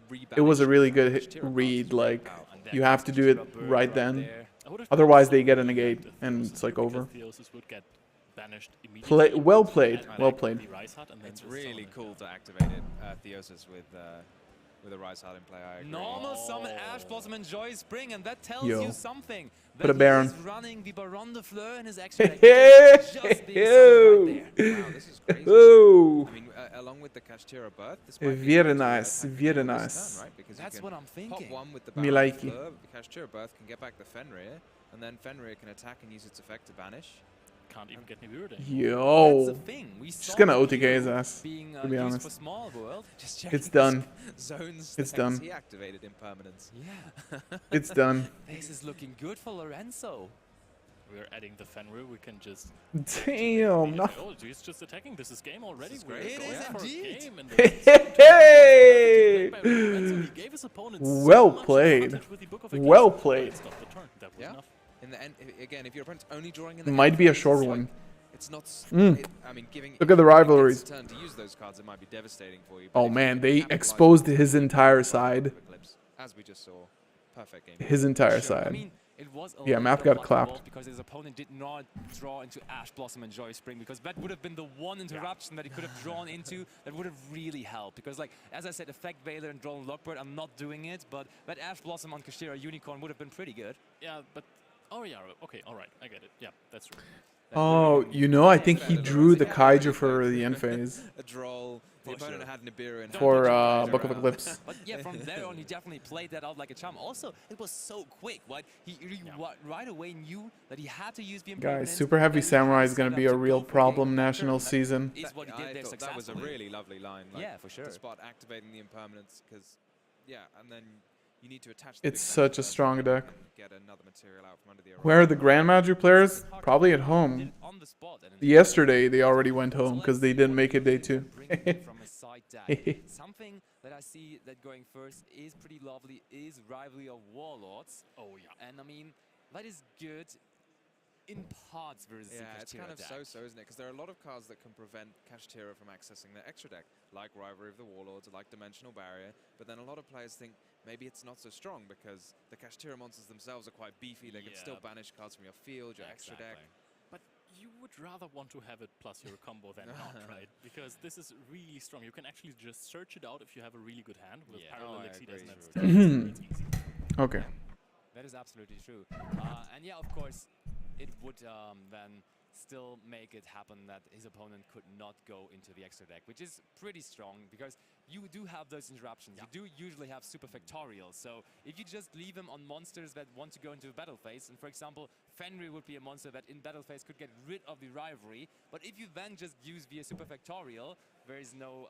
and It was a rebanish really the good Kashtira cards read. is really Like powerful. And then you have to do Kashtira it bird right then. there. I would have Otherwise thought they get a that negate the and Theosis it's like because over. Theosis would get banished immediately. Well played. And Well back played. the Rysat and then It's just really summon it. cool to activate it, Theosis with a Rise Heart in play. I agree. Normal summon Ash Blossom and Joy Spring, and that tells Yo. you something. Put That a Baron. He's running the Baron de Fleur in his extra deck. Just being summoned right there. Wow, this is crazy. Oh, I mean, along with the Kashtira Birth, this might be very able to nice, attack very again this nice. turn, right? Because you That's can what I'm thinking. Pop one with the Me Baron like it. Fleur, the Kashtira Birth can get back the Fenrir, and then Fenrir can attack and use its effect to banish. Can't even get Nibiru That's yo. the thing. We Just saw gonna the OTK his hero ass, being to be used honest. for Small World. Just checking It's done. Zones. It's the heck has done. He activated impermanence. Yeah. It's done. This is looking good for Lorenzo. We're adding the Fenrir. We can just. Damn. No. Oh, he's just attacking. This is game already. This is We're great. It going is for a indeed. game. And Hey! Lorenzo, he gave his opponent so Well much played. advantage with the Book of Well Eclipse, but played. it stopped the turn. That was Yeah. enough. In the end, again, if your opponent's only drawing in the Might end be a phase, short it's one. like- it's not. I mean, giving. Look if at the you think rivalries. it's a turn to use those cards, it might be devastating for you. but Oh if you man, can they capitalize exposed on his it, entire like side. Eclipse, as we just saw. Perfect game. His entire Sure. I side. mean, it was a Yeah, little Matt bit got lucky clapped. involved because his opponent did not draw into Ash Blossom and Joy Spring, because that would have been the one interruption that he could have drawn into that would have really helped. Because, like, as I said, Effect Veiler and Drone Lockbird, I'm not doing it, but that Ash Blossom on Kashtira Unicorn would have been pretty good. Yeah, but. Oh, yeah. Okay, alright. I get it. Yeah, that's true. Oh, you know, I think he drew the Kaiju for the end phase A droll. The For opponent sure. had Nibiru and for had to Book of around. Eclipse. But yeah, from there on, he definitely played that out like a charm. Also, it was so quick, right? He right away knew that he had to use the Guys, impermanence, Super Heavy and he Samurai is set gonna up be a to real go for problem game national after, and season. that is what he I did there thought that was a successfully. really lovely line. Like, Yeah, for sure. To spot activating the impermanence, because and then you need to attach. It's big such a bang first strong and deck. Get another material out from under the Where are the Grandmaster players? Hard to Probably at do. home. Did it on the spot, and in the Yesterday they already went home So because let's they see didn't what make it day he can 2. bring in from his side deck. Something that I see that going first is pretty lovely is Rivalry of Warlords. Oh, yeah. And I mean, that is good in parts versus the Yeah, it's Kashtira kind of deck. so-so, isn't it? Because there are a lot of cards that can prevent Kashtira from accessing their extra deck, like Rivalry of the Warlords, or like Dimensional Barrier. But then a lot of players think maybe it's not so strong because the Kashtira monsters themselves are quite beefy. They can still Yeah. banish cards from your field, your extra deck. But you would rather want to have it plus your combo than not, right? Because this is really strong. You can actually just search it out if you have a really good hand with Yeah. Parallel Oh, I Exceed as an agree. extend. It's easy. Okay. That is absolutely true. And yeah, of course, it would then still make it happen that his opponent could not go into the extra deck, which is pretty strong because you do have those interruptions. Yeah. You do usually have super factorial. So if you just leave him on monsters that want to go into the battle phase, and for example, Fenrir would be a monster that in battle phase could get rid of the rivalry, but if you then just use via super factorial, there is no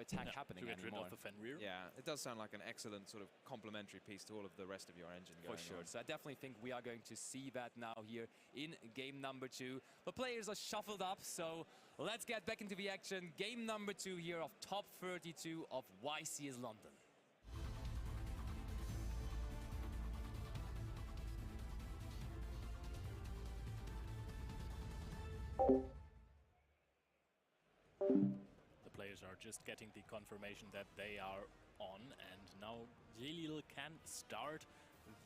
attack Yeah, happening to get rid anymore. of the Fenrir. Yeah, it does sound like an excellent sort of complementary piece to all of the rest of your engine For going sure. on. So I definitely think we are going to see that now here in game number 2. The players are shuffled up, so let's get back into the action. Game number 2 here of top 32 of YCS London. The players are just getting the confirmation that they are on, and now Jelil can start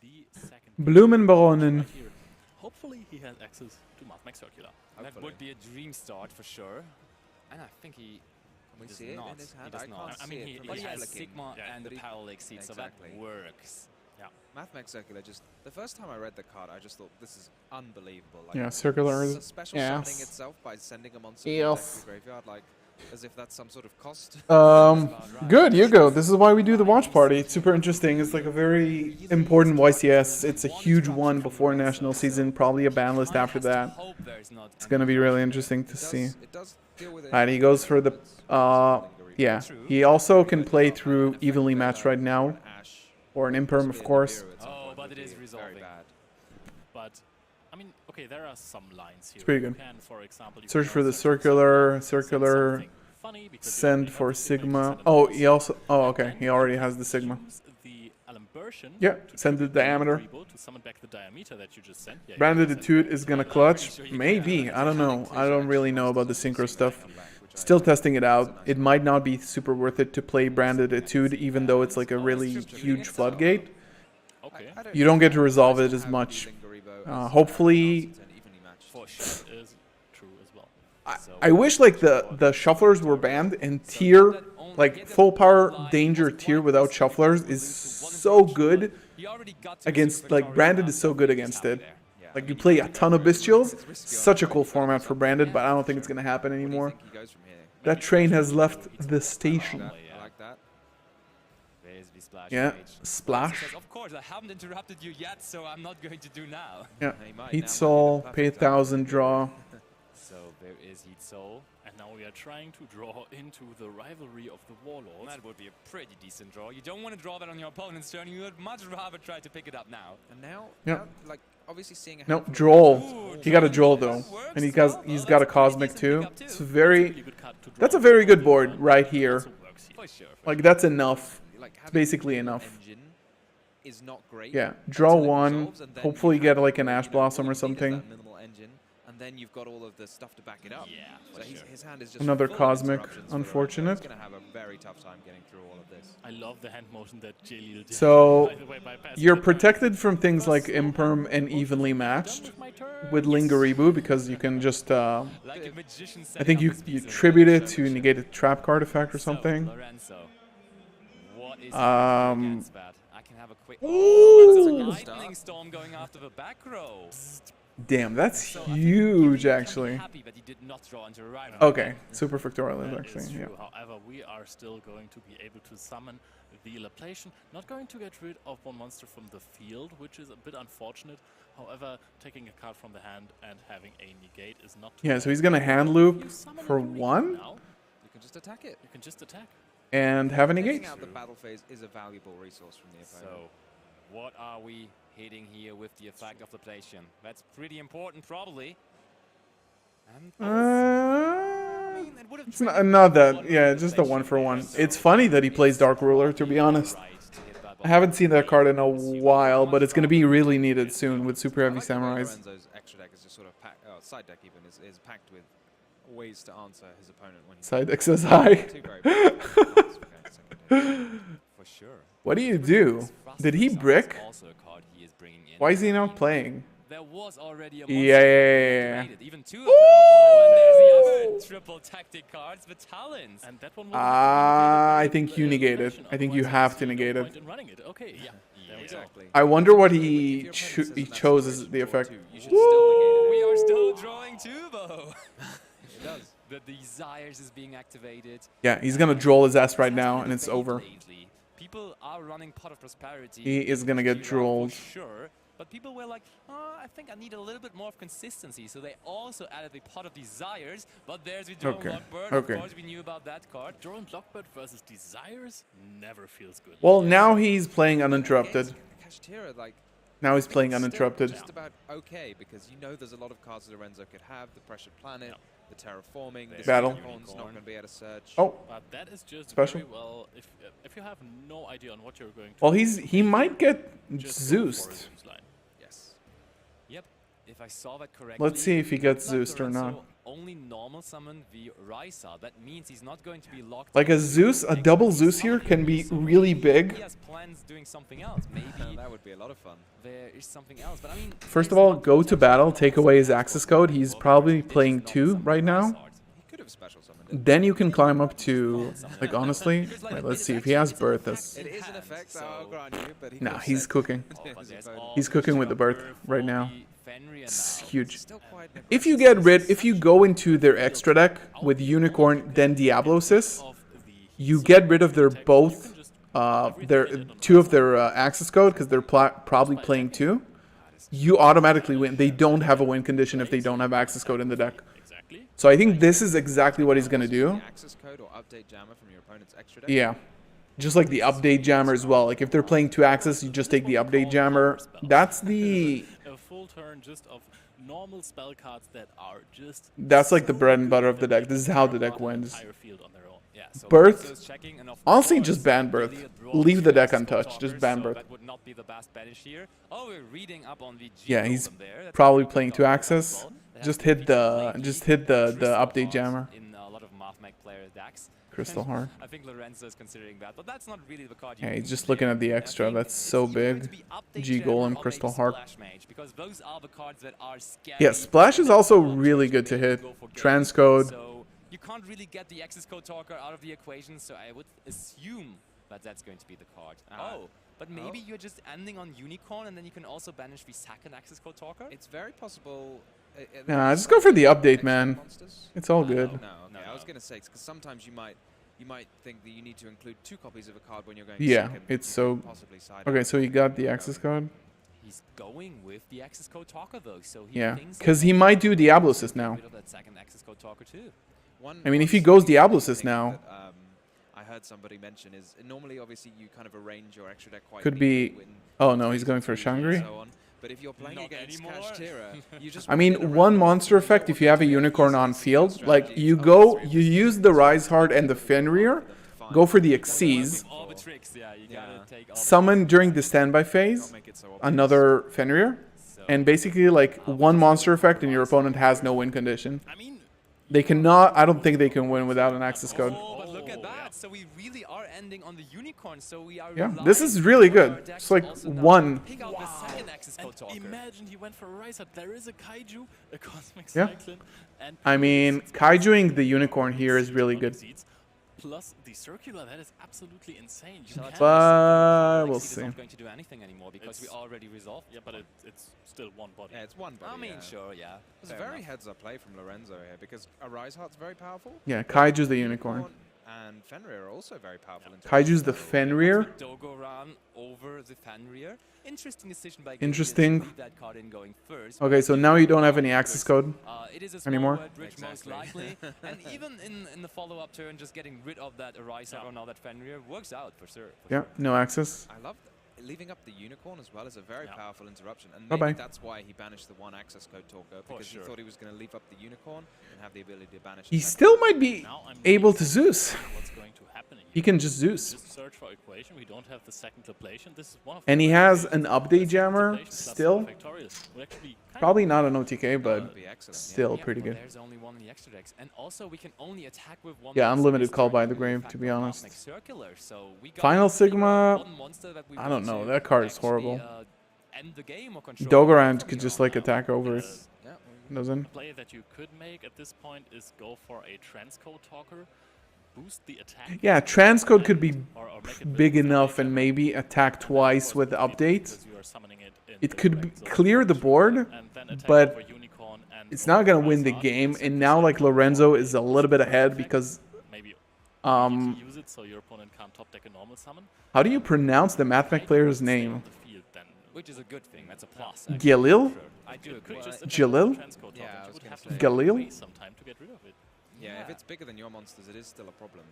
the second. Blumenbrunnen. Right here. Hopefully he has access to Mathmax Circular. That would be a dream start for sure. And I think he We does see it not. in his He hand. does I not. can't I see mean, it he- from But his he has flicking. Sigma Yeah, and the but he- Parallax seed, so that Exactly. works. Mathmax Circular just... The first time I read the card, I just thought, this is unbelievable. Like, Yeah, circular it's is a special ass. summoning itself by sending a monster from Yes. the graveyard, like, as if that's some sort of cost. Good, Hugo. This is why we do the watch party. It's super interesting. It's like a very important YCS. It's a huge one before national season. Probably a ban list after that. It's gonna be really interesting to see. It does deal with it. And he goes for the yeah. He also can play through evenly matched right now, or an imperm, of course. Oh, but it is Very resolving. bad. But I mean, okay, there are some lines here. It's pretty You good. can, for example, you Search can for the search circular, send circular, something funny because you send already for have the Sigma, you can Sigma. send Oh, an he also. Oh, and okay. then He you already can has the Sigma. use the Alimbertion Yeah, to send trigger the diameter. Rebo to summon back the diameter that you just sent. Yeah, you Branded can send Etude it. is gonna I'm clutch. pretty sure you can Maybe. have I don't know. I don't really know about the synchro stuff. Come back, which I Still think testing it is a out. nice It might not be super worth it to play Branded Etude, even though it's like a really huge floodgate. Okay. I don't You don't get to resolve I it still as have much. the Lingaribo as Hopefully, an evenly matched. For sure. That is true as well. So I wish like the shufflers were banned and tier, like full power danger tier without shufflers is so good against, like Branded is so good against it. Like you play a ton of Bestials, such a cool format for Branded, but I don't think it's gonna happen Where do you anymore. think he goes from here? That train has left the station. That, I like that. There's the splash Yeah, rage. splash. Says, of course, I haven't interrupted you yet, so I'm not going to do now. Yeah, He might Heat now, Soul, might be pay the perfect time. 1,000, draw. So there is Heat Soul. and now we are trying to draw into the rivalry of the Warlords. That would be a pretty decent draw. You don't want to draw that on your opponent's turn. You would much rather try to pick it up now. And now, Yeah. now, like, obviously seeing a No, handful of Joel. cards- He got a Joel though, Works and well. he's Well, got a that's a pretty Cosmic decent too. pickup too. It's That's a very. really good card to draw That's a into very the good board Warlord. right It here. also works here. For sure. Like that's enough. Like, having basically the enough. engine is not great Yeah, draw until it one. resolves, and then Hopefully you get have, like an you Ash know, Blossom all or you need is that something. minimal engine, and then you've got all of the stuff to back it up. Yeah, So for sure. his hand is just Another full of Cosmic, interruptions for unfortunate. He's going to have a very tough time getting through all of this. I love the hand motion that Jelil did. So, By the way, by passing You're the turn. protected from things like First slow Imperm hand, and most evenly of it done matched with my turn. with Yes. Lingaribu because you can just. Like a magician I think setting you up his you pieces. tribute it to negate a trap card effect or So, something. Lorenzo, what is Um, against that? I can have a quick. Ooh. Oh, it's a lightning storm going after the back row. Damn, that's So I think huge Gibby can be actually. happy that he did not draw into a rival. Okay, super factorial That actually. is Yeah. true. However, we are still going to be able to summon the Laplation. Not going to get rid of one monster from the field, which is a bit unfortunate. However, taking a card from the hand and having a negate is not too Yeah, bad. so he's gonna hand You loop summon for a Eureka one now, You can just attack it. you can just attack. and have a negate. Taking out the battle phase is a valuable resource from the opponent. So, what are we hitting here with the effect of the Laplation? That's pretty important, probably. And it would have It's not that. Yeah, just a 1-for-1. It's funny that he plays Dark Ruler. To be honest, I haven't seen that card in a while, but it's gonna be really needed soon with super I heavy like the way samurais. Lorenzo's extra deck is just sort of packed, side deck even is packed with ways to answer his opponent when he's Side X says hi. too very bad. For sure. What do you do? Did he brick? Also a card he is bringing in. Why is he not playing? There was already a Yeah. activated, even two of them. Oh, and there's the other triple tactic cards, the talents. And that one I think you negate it. I think you have to negate it. In running it. Okay, yeah. There we go. Exactly. I wonder what If he your opponent says in that chose as situation, the draw effect. two, you should still negate We it. are still drawing two, though. It does. The desires is being activated. Yeah, he's gonna droll his ass right now, and it's over. Lately. People are running Pot of Prosperity. He is gonna get Kashtira drolled. for sure. But people were like, oh, I think I need a little bit more of consistency. So they also added the Pot of Desires. But there's the Drone Okay, Lockbird. okay. Of course, we knew about that card. Drone Blockbird versus Desires never feels good. Well, now he's playing uninterrupted. Kashtira, like, Now he's I think playing it's still uninterrupted. Just about okay because you know there's a lot of cards that Lorenzo could have: the Pressured Planet, the Terraforming, the Battle. Unicorn's not going to be able to search. Oh, But that is just Special. very well. If you have no idea on what you're going to. well, do, he might get just go for a Zeused. Zeus line. Yes. Yep. If I saw that correctly. Let's see if he gets looks like Zeused or not. Lorenzo only normal summon the Risa. That means he's not going to be locked. Like a into Zeus, a next double to Zeus here summoning can be so really maybe big. He has plans doing something else. Maybe that would be a lot of fun. there is something else. But I mean, First of there's all, not go to potential battle, for take away his access code. He's probably playing 2 right now. He could have special summoned it. Then you can climb up to, like, honestly, wait, let's see if he has birth. That's, It is an effect, I'll grant you, but he nah, could have he's said- cooking. But there's He's cooking with the birth right now. Fenrir It's now. huge. Still quite an If you aggressive get rid, if you go into their extra deck with Unicorn, then Diablosis, you get rid of their both, their 2 of their access code because they're probably playing 2. You automatically win. They don't have a win condition if they don't have access code in the deck. Exactly. So I think this is exactly what he's gonna do. access code or update jammer from your opponent's extra deck. Yeah. Just like the update jammer as well. Like if they're playing 2 access, you just take the update jammer. That's the A full turn just of normal spell cards that are just that's like the bread and butter of the deck. This is how the deck run an wins. entire field on their own. Yeah, so Birth? Lorenzo's checking, and of Honestly, course, just ban Birth. really a draw Leave the to deck Exco untouched. Just Talkers, ban so Birth. That would not be the best banish here. Oh, we're reading up on the G Yeah, he's golem there. That's probably what playing we've 2 got access. as well. They have Just to hit defeat the Flaky, just hit the Crystal update Heart jammer. in a lot of Mathmech player decks. Crystal Heart. I think Lorenzo is considering that, but that's not really the card you Yeah, need he's just to looking play. at the I extra. think That's it's so either going to big. be Update G Jammer Golem, or maybe Crystal Heart. Splash Mage, because those are the cards that are scary. Yeah, Splash is also and they really are good to going hit. go for game. Transcode. So you can't really get the access code talker out of the equation, so I would assume that that's going to be the card. Oh, but maybe you're just ending on Unicorn, and then you can also banish the second access code talker? It's very possible. Nah, just go for the update, man. Monsters? It's all good. No, okay. No, I was no. gonna say because sometimes you might think that you need to include 2 copies of a card when you're going. Yeah, second, it's you so- can possibly side Okay, out so he with got the Unicorn. access code. He's going with the access code talker, though, so he Yeah, thinks because he might do Diablosis now. rid of that second access code talker too. One I mean, if he one goes thing Diablosis that, now- I heard somebody mention is normally obviously you kind of arrange your extra deck quite Could neatly be- when Oh no, he's phase going for twos and Shangri. so on. But if you're playing Not against anymore. Kashtira, you just I want a bit mean, of one random monster stuff. effect if you have a You don't Unicorn want on to field, strategy like you is go, obviously you use the Rise Heart and the Fenrir, go for the Exceeds, All the tricks, yeah, you Yeah. gotta take all summon during the standby phase, Don't make it so obvious. another Fenrir, so and basically like one monster effect and your opponent has no win condition. I mean, They cannot, I don't think they can win without an access code. Oh, but look at Oh, that! yeah. So we really are ending on the Unicorn. So we are. Yeah, this is really relying good. on our decks It's like also now to one. Pick out the second access code and talker. imagine he went for a Rise Up. There is a Kaiju, a Cosmic Yeah. Cyclone, and I mean, Kaijuing the Unicorn here is really good. Plus the circular, that is absolutely insane. You Shall I can't- tell you But something? we'll Alexi is see. not going to do anything anymore because we It's- already resolved. Yeah, but it's still one body. Yeah, it's one body. I mean, yeah. sure, yeah. It's a fair very enough. heads-up play from Lorenzo here because a Rise Heart's very powerful. Yeah, Kaiju's the Unicorn. And Fenrir are also very powerful. in terms Kaiju's of the battle. Fenrir. Dogoran over the Fenrir. Interesting decision by Interesting. Leave that card in going first. Okay, so now you don't have any access code. It is a small anymore? word bridge most likely, and even in the follow-up turn, just getting rid of that Arisa or now that Fenrir works out for sure. Yeah, no access. I love leaving up the Unicorn as well as a very Yeah. powerful interruption. And Bye-bye. maybe that's why he banished the 1 access code talker because sure. he thought he was going to leave up the Unicorn and have the ability to banish. He the second still one. might be Now I'm able really to Zeus. What's going to happen in He here? can just Zeus. Just search for equation. We don't have the second Laplation. This is one of And the he rare has cases an where update the second jammer Laplation plus still. Victorious would actually kind Probably not an OTK, That but would be excellent, yeah. still Yeah, pretty well, good. There's only one in the extra decks, and also we can only attack with one. Yeah, monster unlimited this call turn by due the to grave, fact to be of honest. Cosmic Circular, so we got Final to figure out Sigma, one monster that we I don't want know, to that card is actually, horrible. End the game or control Dogorand from could here just on like out. attack over it. Yeah, Doesn't. play that you could make at this point is go for a transcode talker, boost the attack. Yeah, transcode could be or make it big with enough Foundation, and maybe attack and then, of twice course, with the defeat update. because you are summoning it in It could direct, so clear the board, and then attack but over Unicorn and it's over not gonna Rise win the Heart, game. set And the now second like code Lorenzo for is a a little bit effect, ahead because maybe use it so your opponent can't top deck a normal summon. how do you pronounce the Mathmech player's Stay name? on the field then. Which is a good thing. That's a plus. actually, Galil? for sure. I do Could agree. just attack Jalil? with transcode talker, Yeah, I but you was would gonna have to say. Galil? wait some time to get rid of it. yeah. If it's bigger than your monsters, it is still a problem.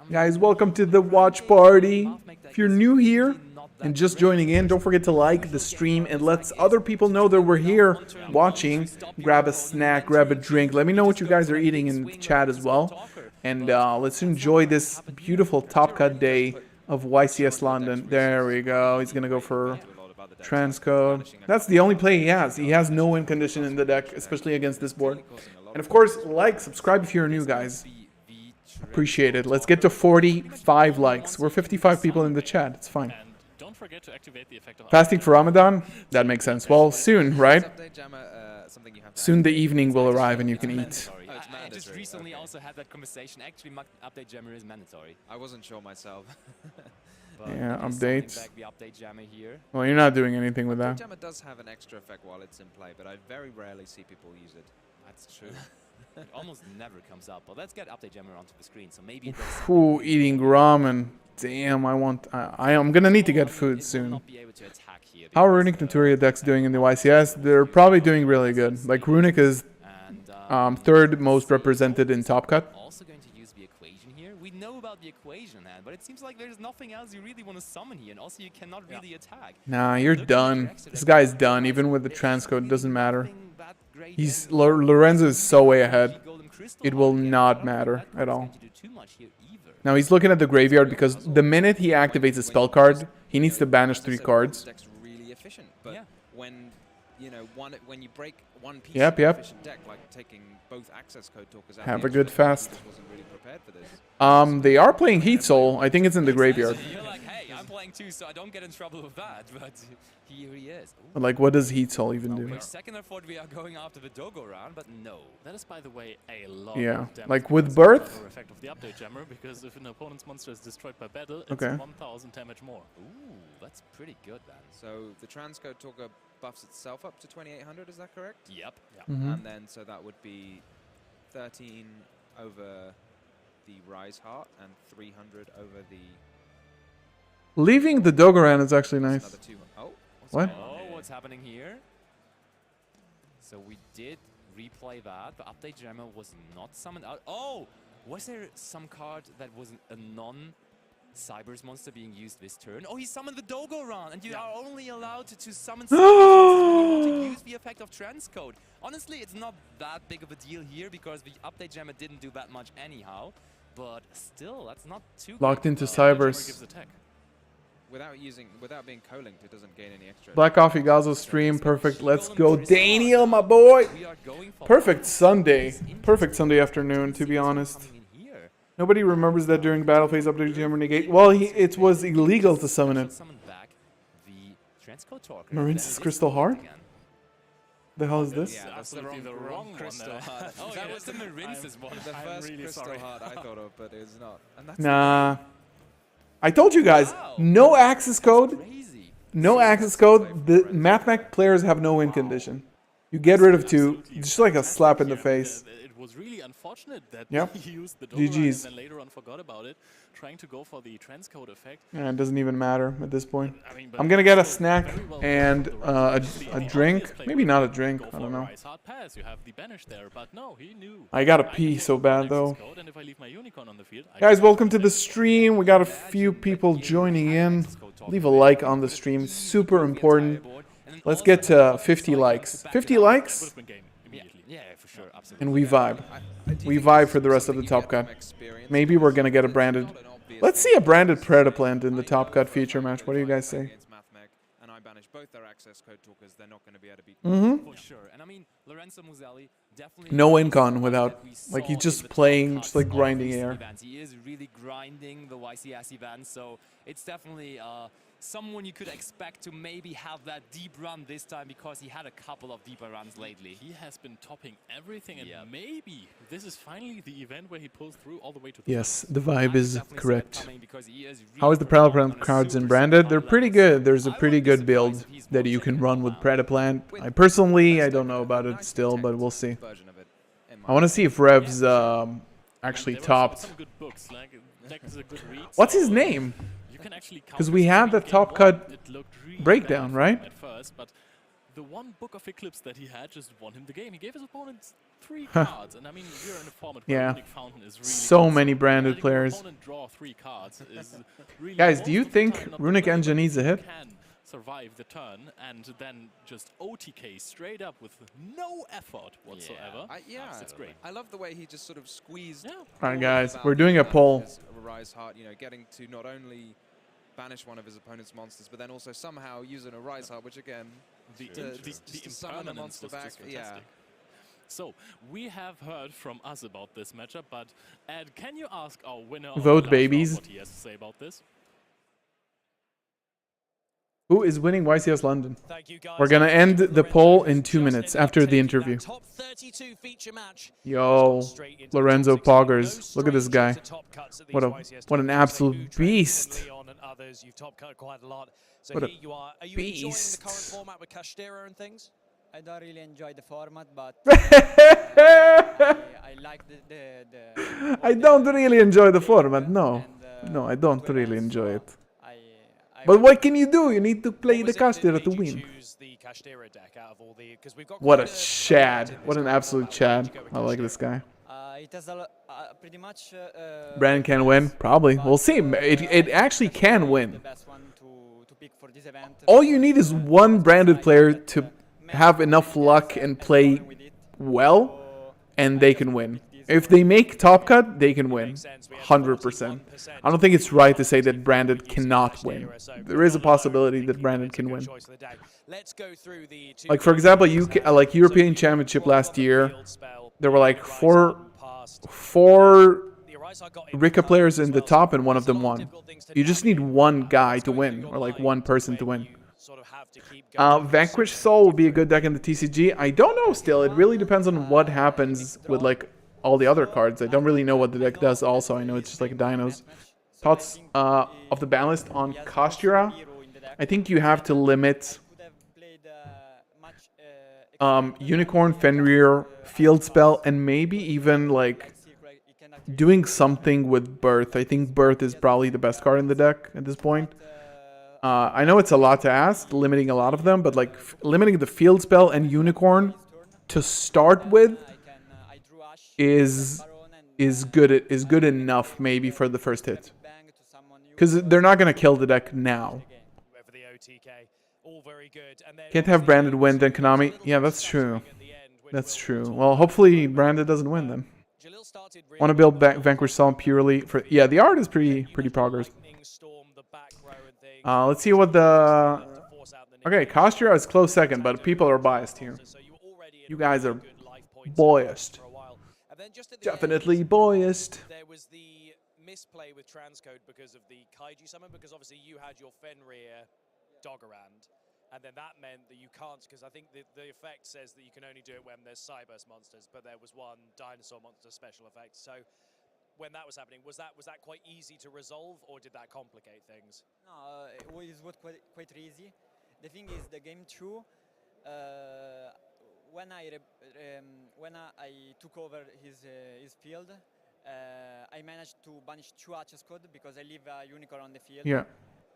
Guys, welcome to the watch party. If you're new here and just joining in, don't forget to like the stream and let other people know that we're here watching. Grab a snack, grab a drink. Let me know what you guys are eating in the chat as well. And let's enjoy this beautiful top cut day of YCS London. There we go. He's going to go for transcode. That's the only play he has. He has no win condition in the deck, especially against this board. Causing a lot And of course, like, subscribe if you're new, guys. Appreciate it. Let's get to 45 likes. We're 55 people in the chat. It's fine. And don't forget to activate the effect of Fasting for Ramadan? That makes sense. Well, soon, right? Update Jammer, something you have to Soon the evening will arrive and you can eat. Mandatory. Oh, it's I just mandatory, recently okay. also had that conversation. Actually, update jammer is mandatory. I wasn't sure myself. But Yeah, it is something updates. back the update jammer here. Well, you're not doing anything with Update that. Jammer does have an extra effect while it's in play, but I very rarely see people use it. That's true. It almost never comes up. But let's get update jammer onto the screen. So maybe Ooh, eating ramen. Damn, I'm gonna need to get food soon. How are Runic Naturia decks doing in the YCS? They're probably doing really good. Like, Runic is third most represented in Top Cut. Also going to use the equation here. We know about the equation, man, but it seems like there's nothing else you really want to summon here, and also you cannot really attack. Nah, you're done. This guy's done. Even with the transcode, it doesn't matter. Lorenzo is so way ahead. It will not matter at all. Now he's looking at the graveyard because the minute he activates a spell card, he needs to banish 3 cards. Deck's really efficient, but when when you break one piece Yep, of yep. efficient deck, like taking both access code talkers out, Have the a good extra fast. deck wasn't really prepared for this. They are playing Heat Soul. I think it's in the graveyard. You're like, hey, I'm playing too, so I don't get in trouble with that. But here he is. Ooh. But like, what does Heat Soul even do? For a second, I thought we are going after the Dogo round, but no. That is, by the way, a lot Yeah, of damage. like with because Birth? of the effect of the update jammer, because if an opponent's monster is destroyed by battle, it's Okay. 1,000 damage more. Ooh, that's pretty good then. So the transcode talker buffs itself up to 2,800. Is that correct? Yep. Mhm. And then so that would be 13 over the Rise Heart and 300 over the. Leaving the Dogoran is actually that's nice. Another 2. Oh, What? Oh, what's happening here? So we did replay that. The update jammer was not summoned out. Oh, was there some card that was a non-Cybers monster being used this turn? Oh, he summoned the Dogo round, and you are only allowed to summon Cybers monsters when you want to use the effect of transcode. Honestly, it's not that big of a deal here because the update jammer didn't do that much anyhow. But still, that's not too Locked good. into Jammer Cybers. gives attack. without being co-linked, it doesn't gain any extra. Black Coffee Gazo stream. Perfect. Let's go. Daniel, my boy. We are going for Perfect Sunday. Perfect Sunday afternoon, to be honest. coming in here. Nobody remembers that during Battle Phase Update Jammer Negate. Well, it was illegal to summon it. Summon back the transcode talker. Marince's Then it Crystal is Heart? again. The hell is this? Yeah, that's Absolutely the wrong one crystal there. heart. Oh, that was the Marince's one. The I'm first really crystal sorry. heart I thought of, but it's not. And that's Nah. I told you guys, Wow. no access code. Crazy. No access code. The Mathmech players have no win condition. You get rid of 2, just like a slap in the face. It was really unfortunate that Yep. he used the Dogo and GG's. then later on forgot about it, trying to go for the transcode effect. Yeah, it doesn't even matter at this point. I mean, but I'm gonna get a still snack very well and done on the right. Actually, a the drink. obvious play Maybe would not a be drink. go I for don't a know. Rise Hard Pass. You have the banish there, but no, he knew. I gotta I pee can so use bad the though. access code, and if I leave my unicorn on the field, I Guys, can welcome to the stream. We got a few people joining in. Leave a like on the stream. Super important. Let's get to 50 likes. 50 would likes, have been game immediately. Yeah, for sure, absolutely. and we vibe. I do We think vibe it's for the rest of something the you Top get Cut. from experience, Maybe we're because gonna get a it's branded. not an obvious Let's thing. see a branded Predaplant in the Top Cut feature match. What do you guys say? Against Mathmech, and I banish both their access code talkers, they're not going to be able to beat. Mm-hmm. For sure. And I mean, Lorenzo Muselli definitely. No is incon someone without- that we like, he's saw just in the top playing, cuts just, like, of grinding these air. events. He is really grinding the YCS events, so it's definitely someone you could expect to maybe have that deep run this time because he had a couple of deeper runs lately. He has been topping everything, and Yep. maybe this is finally the event where he pulls through all the way to the Yes, the vibe I is definitely saw it correct. coming because he is really How is the performing Predaplant on a cards in super, branded? super They're high pretty level. good. There's a I pretty wouldn't be good surprised build if he's that you watching can it run with now. Predaplant. With I personally, best I don't deck, know about it nice still, but we'll see. version of it, in my I want to see if Rev's actually There were topped. some good books, like deck is a good read. What's so his name? You can actually 'Cause we had the game top one, cut it looked really breakdown, bad for right? him at first, but the one book of Eclipse that he had just won him the game. He gave his opponent 3 cards, and I mean, you're in a format where Yeah. Runic Fountain is really So good, many branded letting your players. opponent draw 3 cards is really Guys, most do you of the think time not the Runic play, Engine but needs a you hit? can survive the turn and then just OTK straight up with no effort whatsoever. It's great. I love the way he just sort of squeezed. Yeah. all Alright, of guys, the we're value doing a out of poll. his Rise Heart, you know, getting to not only banish one of his opponent's monsters, but then also somehow using a Rise Heart, which again, The, to- the, just the to summon a impermanence monster was back, just yeah. fantastic. So, we have heard from us about this matchup, but Ed, can you ask our winner Vote, of the last round babies. what he has to say about this? Who is winning YCS London? Thank you, guys. We're gonna end the poll in 2 minutes after the interview. Top 32 feature match. Yo, Lorenzo Poggers. Look at this guy. What an absolute beast. What a Are you enjoying the beast. current format with Kashtira and things? I don't really enjoy the format, but I like the I don't really enjoy the format, no. No, I don't really enjoy it. But what can you do? You need to play the Kashtira to win. What a Chad. What an absolute Chad. I like this guy. It has pretty much. Brandon can win? Probably. We'll see. It actually can win. The best one to pick for this event. All you need is one branded player to have enough luck and play well, and they can win. If they make top cut, they can win. 100%. I don't think it's right to say that branded cannot win. There is a possibility that branded can win. Like, for example, like European Championship last year, there were like four Rika players in the top and one of them won. You just need one guy to win, or like one person to win. Vanquish Soul will be a good deck in the TCG. I don't know still. It really depends on what happens with like all the other cards. I don't really know what the deck does also. I know it's just like dinos. Thoughts of the ban list on Kashtira? I think you have to limit Unicorn, Fenrir, Field Spell, and maybe even like doing something with Birth. I think Birth is probably the best card in the deck at this point. I know it's a lot to ask, limiting a lot of them, but like limiting the Field Spell and Unicorn to start with is good enough maybe for the first hit. Because they're not gonna kill the deck now. Can't have Branded win then Konami. Yeah, that's true. That's true. Well, hopefully Branded doesn't win then. Want to build Vanquish Soul purely for... Yeah, the art is pretty progress. Let's see what the... Okay, Kashtira is close second, but people are biased here. You guys are biased. Definitely biased. There was the misplay with transcode because of the Kaiju summon, because obviously you had your Fenrir Doggerand, and then that meant that you can't, because I think the effect says that you can only do it when there's Cyburst monsters, but there was one dinosaur monster special effect. So when that was happening, was that quite easy to resolve, or did that complicate things? No, it was quite easy. The thing is, the game 2, when I took over his field, I managed to banish 2 Hatches code because I leave a unicorn on the field. Yeah.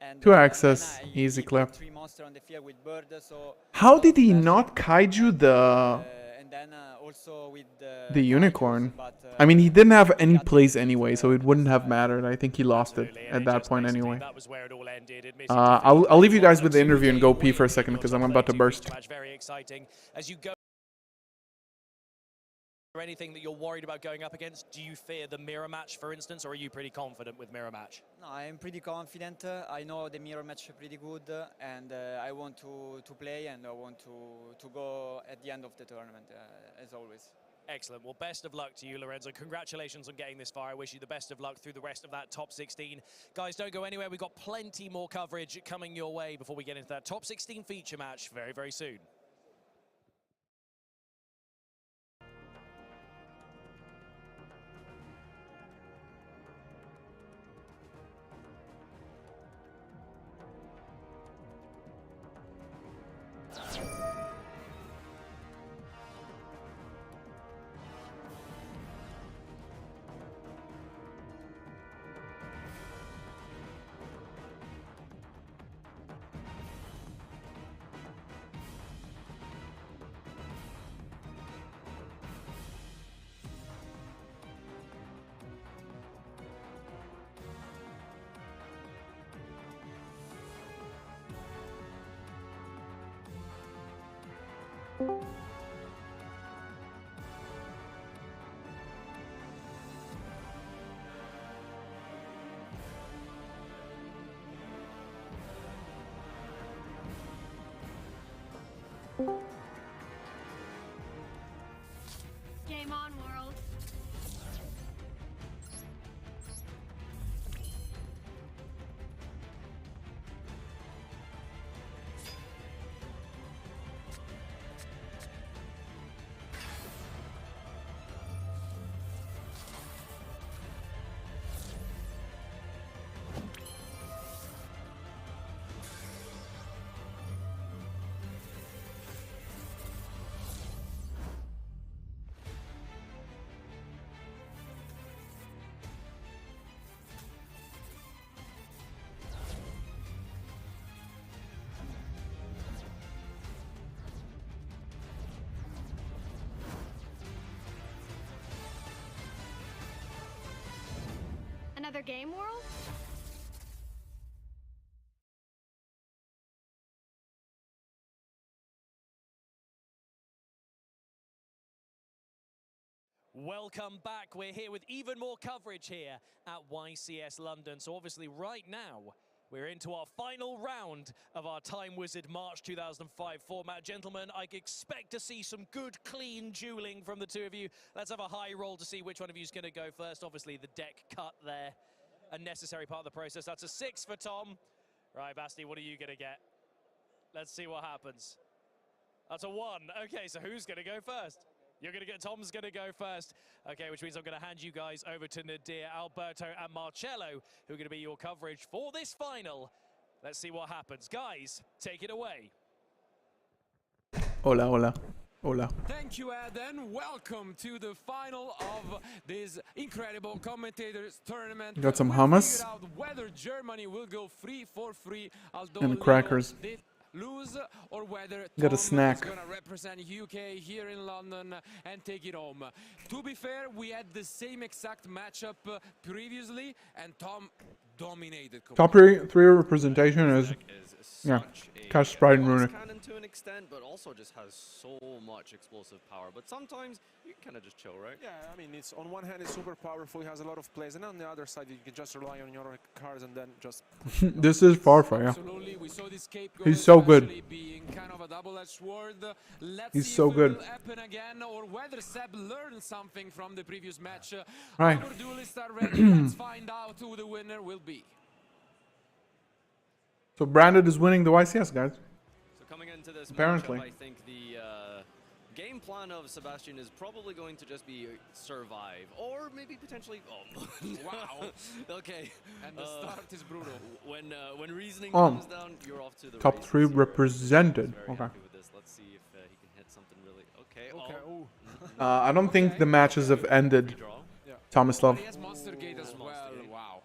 And 2 access, easy clip. 3 monsters on the field with bird, so How did he not kaiju the and then also with the unicorn? but, I mean, he didn't have any plays anyway, so it wouldn't have mattered. I think he lost it at that point anyway. That was where it all ended. I'll leave you guys with the interview and go pee for a second because I'm about to burst. Very exciting. As you go, is there anything that you're worried about going up against? Do you fear the mirror match, for instance, or are you pretty confident with mirror match? No, I'm pretty confident. I know the mirror match pretty good, and I want to play, and I want to go at the end of the tournament, as always. Excellent. Well, best of luck to you, Lorenzo. Congratulations on getting this far. I wish you the best of luck through the rest of that top 16. Guys, don't go anywhere. We've got plenty more coverage coming your way before we get into that top 16 feature match very, very soon. another game, world? Welcome back. We're here with even more coverage here at YCS London. So obviously right now, we're into our final round of our Time Wizard March 2005 format. Gentlemen, I expect to see some good, clean dueling from the two of you. Let's have a high roll to see which one of you is going to go first. Obviously, the deck cut there, a necessary part of the process. That's a 6 for Tom. Right, Basti, what are you going to get? Let's see what happens. That's a 1. Okay, so who's going to go first? You're going to get, Tom's going to go first. Okay, which means I'm going to hand you guys over to Nadir, Alberto, and Marcello, who are going to be your coverage for this final. Let's see what happens. Guys, take it away. Hola, hola. Hola. Thank you, Ed, and welcome to the final of this incredible commentators tournament. Got some We'll hummus. figure out whether Germany will go free for free, although And Leo crackers. did lose, or whether Got a Tom snack. is going to represent UK here in London and take it home. To be fair, we had the same exact matchup previously, and Tom dominated. Top three representation is yeah, Cash Sprite and Runic. Cannon to an extent, but also just has so much explosive power. But sometimes you can kind of just chill, right? Yeah, I mean, it's on one hand it's super powerful, he has a lot of plays, and on the other side you can just rely on your cards and then just... This is Farfar, yeah. Absolutely, we saw this cape He's so good. being kind of a double-edged sword. Let's He's see so if good. it will happen again, or whether Seb learned something from the previous match. Right. Our duelists are ready. Let's find out who the winner will be. So Branded is winning the YCS, guys. So coming into this Apparently. matchup, I think the game plan of Sebastian is probably going to just be survive, or maybe potentially... Oh, Wow. okay. And the start is brutal. When reasoning Oh. comes down, you're off to the Top races 3 here. represented. Very Okay. happy with this. Let's see if he can hit something really... Okay. Okay, Oh. oh. I don't think the matches have ended. Draw. Tomislav. He has Monster Gate as well. Wow.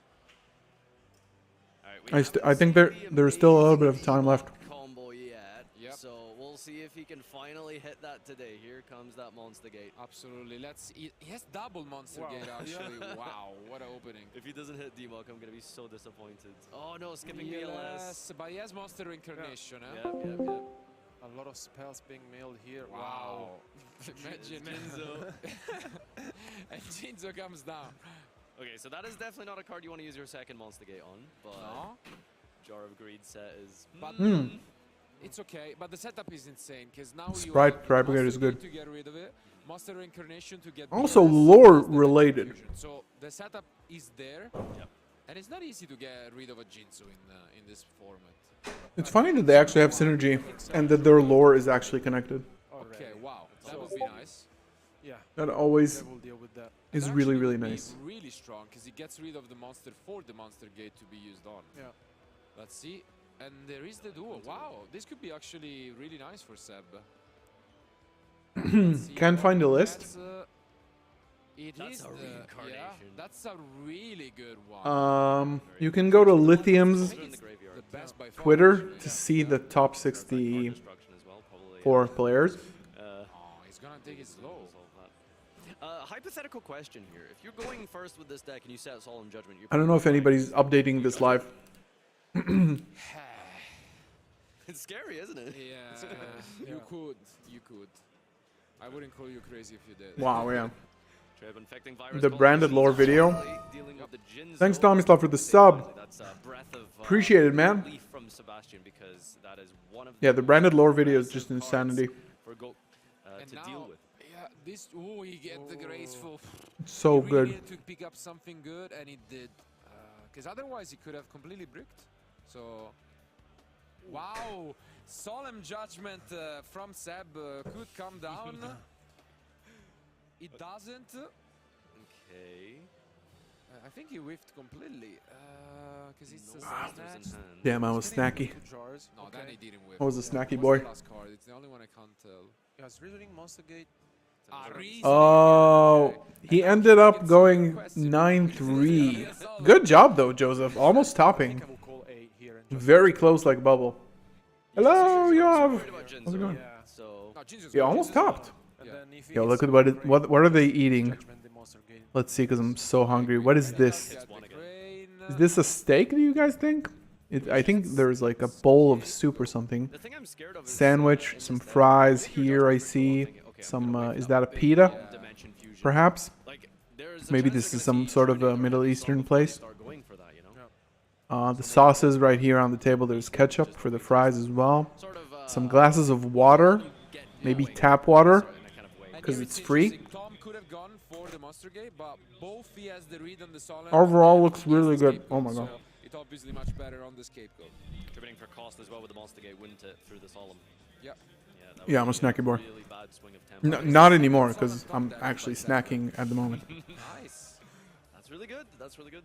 I think there's still a little bit of time left. Combo yet. Yep. So we'll see if he can finally hit that today. Here comes that Monster Gate. Absolutely. Let's. He has double Monster Wow. Gate actually. Wow, what an opening. If he doesn't hit D-Mock, I'm gonna be so disappointed. Oh no, skipping BLS. Yes, but he has Monster Incarnation, Yep, huh? yep, yep. A lot of spells being mailed here. Wow. Imagine Jinzo. and Jinzo comes down. Okay, so that is definitely not a card you want to use your second Monster Gate on, but No, Jar of Greed set is... but it's okay. But the setup is insane because now Sprite you have Propagate Monster is good. Gate to get rid of it, Monster Incarnation to get Also BLS, lore Monster related. Infusion. So the setup is there, and it's not easy to get rid of a Jinzo in this format. It's funny that they actually have synergy and that their lore is actually connected. Okay, wow, that would be nice. Yeah, That always they will deal with that. is That really, actually really would be nice. Really strong because it gets rid of the monster for the Monster Gate to be used on. Yeah. Let's see. And there is the duo. Wow, this could be actually really nice for Seb. Let's see. Can't find a list. That's a reincarnation. Yeah, that's a really good one. You can go to Lithium's in the graveyard. The best by far, Twitter actually. to see the top Card 64 destruction as well, probably, players. Oh, he's gonna take it slow. Hypothetical question here. If you're going first with this deck and you set Solemn Judgment, you're I don't know if anybody's updating this live. It's scary, isn't it? Yeah, you could. I wouldn't call you crazy if you did. Wow, yeah. Trib infecting virus The branded lore video. dealing with the Jinzo. Thanks, Tomislav, for the sub. That's a breath of Appreciate it, man. relief from Sebastian, because that is one of Yeah, the branded lore video is just insanity. for Go And to now, deal with. yeah, this. Oh, he get the graceful. It's so He really good. needed to pick up something good, and he did. Because otherwise, he could have completely bricked. So, wow, solemn judgment from Seb could come down. It doesn't. Okay. I think he whiffed completely. Because it's a Masters snatch. in hand. Damn, I was snacky. Jars. No, then he didn't whiff. I was a Yeah. snacky What's boy. the last card? It's the only one I can't tell. Yes, Reasoning, Monster Gate. Reasoning. Oh, Okay. he ended up going 9-3. Good job, though, Joseph. Almost I topping. think I will call A here and just... Very close like bubble. Hello, Yoav. Worried about Jinzo, How's it going? Yeah. So No, Jinzo's Yeah, good. almost Jinzo's topped. good. And Yeah. then if he Yo, hits look at the what great what are they eating? Judgment, the Monster Gate. Let's see, because I'm so hungry. What is this? It's one again. Is this a steak, do you guys think? I think there's like a bowl of soup or something. The thing I'm scared of is, Sandwich, is some that fries when you here, go I to vertical, see. I'm thinking, okay, I'm Some, gonna wait is for that a big pita? dimension fusion. Perhaps? Like, there's a Maybe chance this we're is gonna some see sort of Shiny a Middle Garden Eastern really place. start going for that, you know? The sauces right here on the table. There's ketchup for the fries as well. Sort of, Some glasses of water. get Maybe going tap water. in a kind of way. And 'Cause here it's free. interesting. Tom could have gone for the Monster Gate, but both he has the read on the Solemn. Overall and looks he has really the good. Scapegoat, Oh my god. so it obviously much better on the Scapegoat. Contributing for cost as well with the Monster Gate, wouldn't it, through the Solemn? Yeah. That Yeah, would I'm a be snacky boy. Really bad swing of tempo. Not anymore, because I'm actually snacking at the moment. Nice. That's really good. That's really good.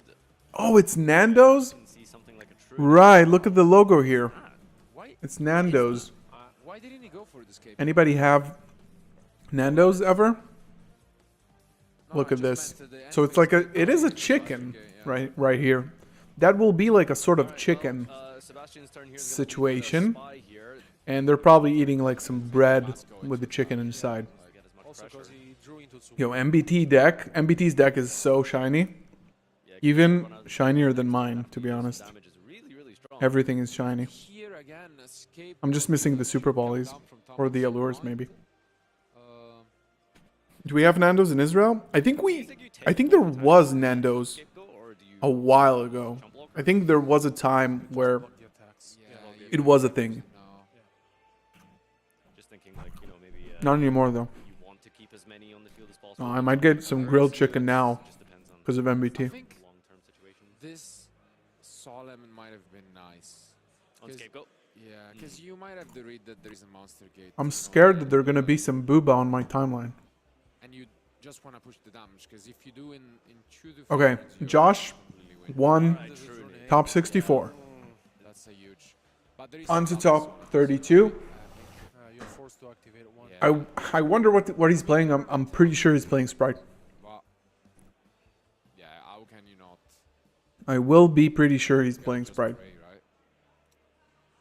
Oh, it's Nando's? You can see something like a true. Right, look at the logo here. Why? It's Nando's. Why didn't he go for the Scapegoat? Anybody have Nando's ever? No, Look I at just this. meant the So it's entrance like gate. it is a Okay, chicken, yeah. right here. That will be like a sort of chicken, Sebastian's turn here is gonna be situation. the spy here. and they're probably eating like some bread with the chicken inside. Get as much Also pressure. because he drew into Tsukuyomi. Yo, MBT's deck is so shiny. Yeah, Even run out of shinier damage, than so mine, that to be use honest. damage is really, really strong. Everything is shiny. Here again, a Scapegoat I'm just missing the should super come volleys. down from Tom Or at the some allures, point. maybe. Um, Do we have Nando's in Israel? I think there was Nando's Scapegoat, or do you a while ago. jump blocker? I think there was a time where Block the attacks. yeah, it was a thing. no. Just thinking, like, you know, maybe Not anymore though. you want to keep as many on the field as possible. I might get some grilled chicken now Just depends on because of I MBT. think long-term situation. this Solemn might have been nice. On 'Cause- Scapegoat. Yeah, because you might have the read that there is a Monster Gate. I'm you know, scared that there are gonna be some booba on my timeline. and you just want to push the damage, because if you do in 2 to Okay, 4 turns, you Josh really win. won Truly. top 64. That's a huge. But there is On to some top 32. You're forced to activate one. Yeah. I wonder what he's playing. I'm pretty sure he's playing Sprite. But yeah, how can you not? I will be pretty sure he's You playing just Sprite. pray, right?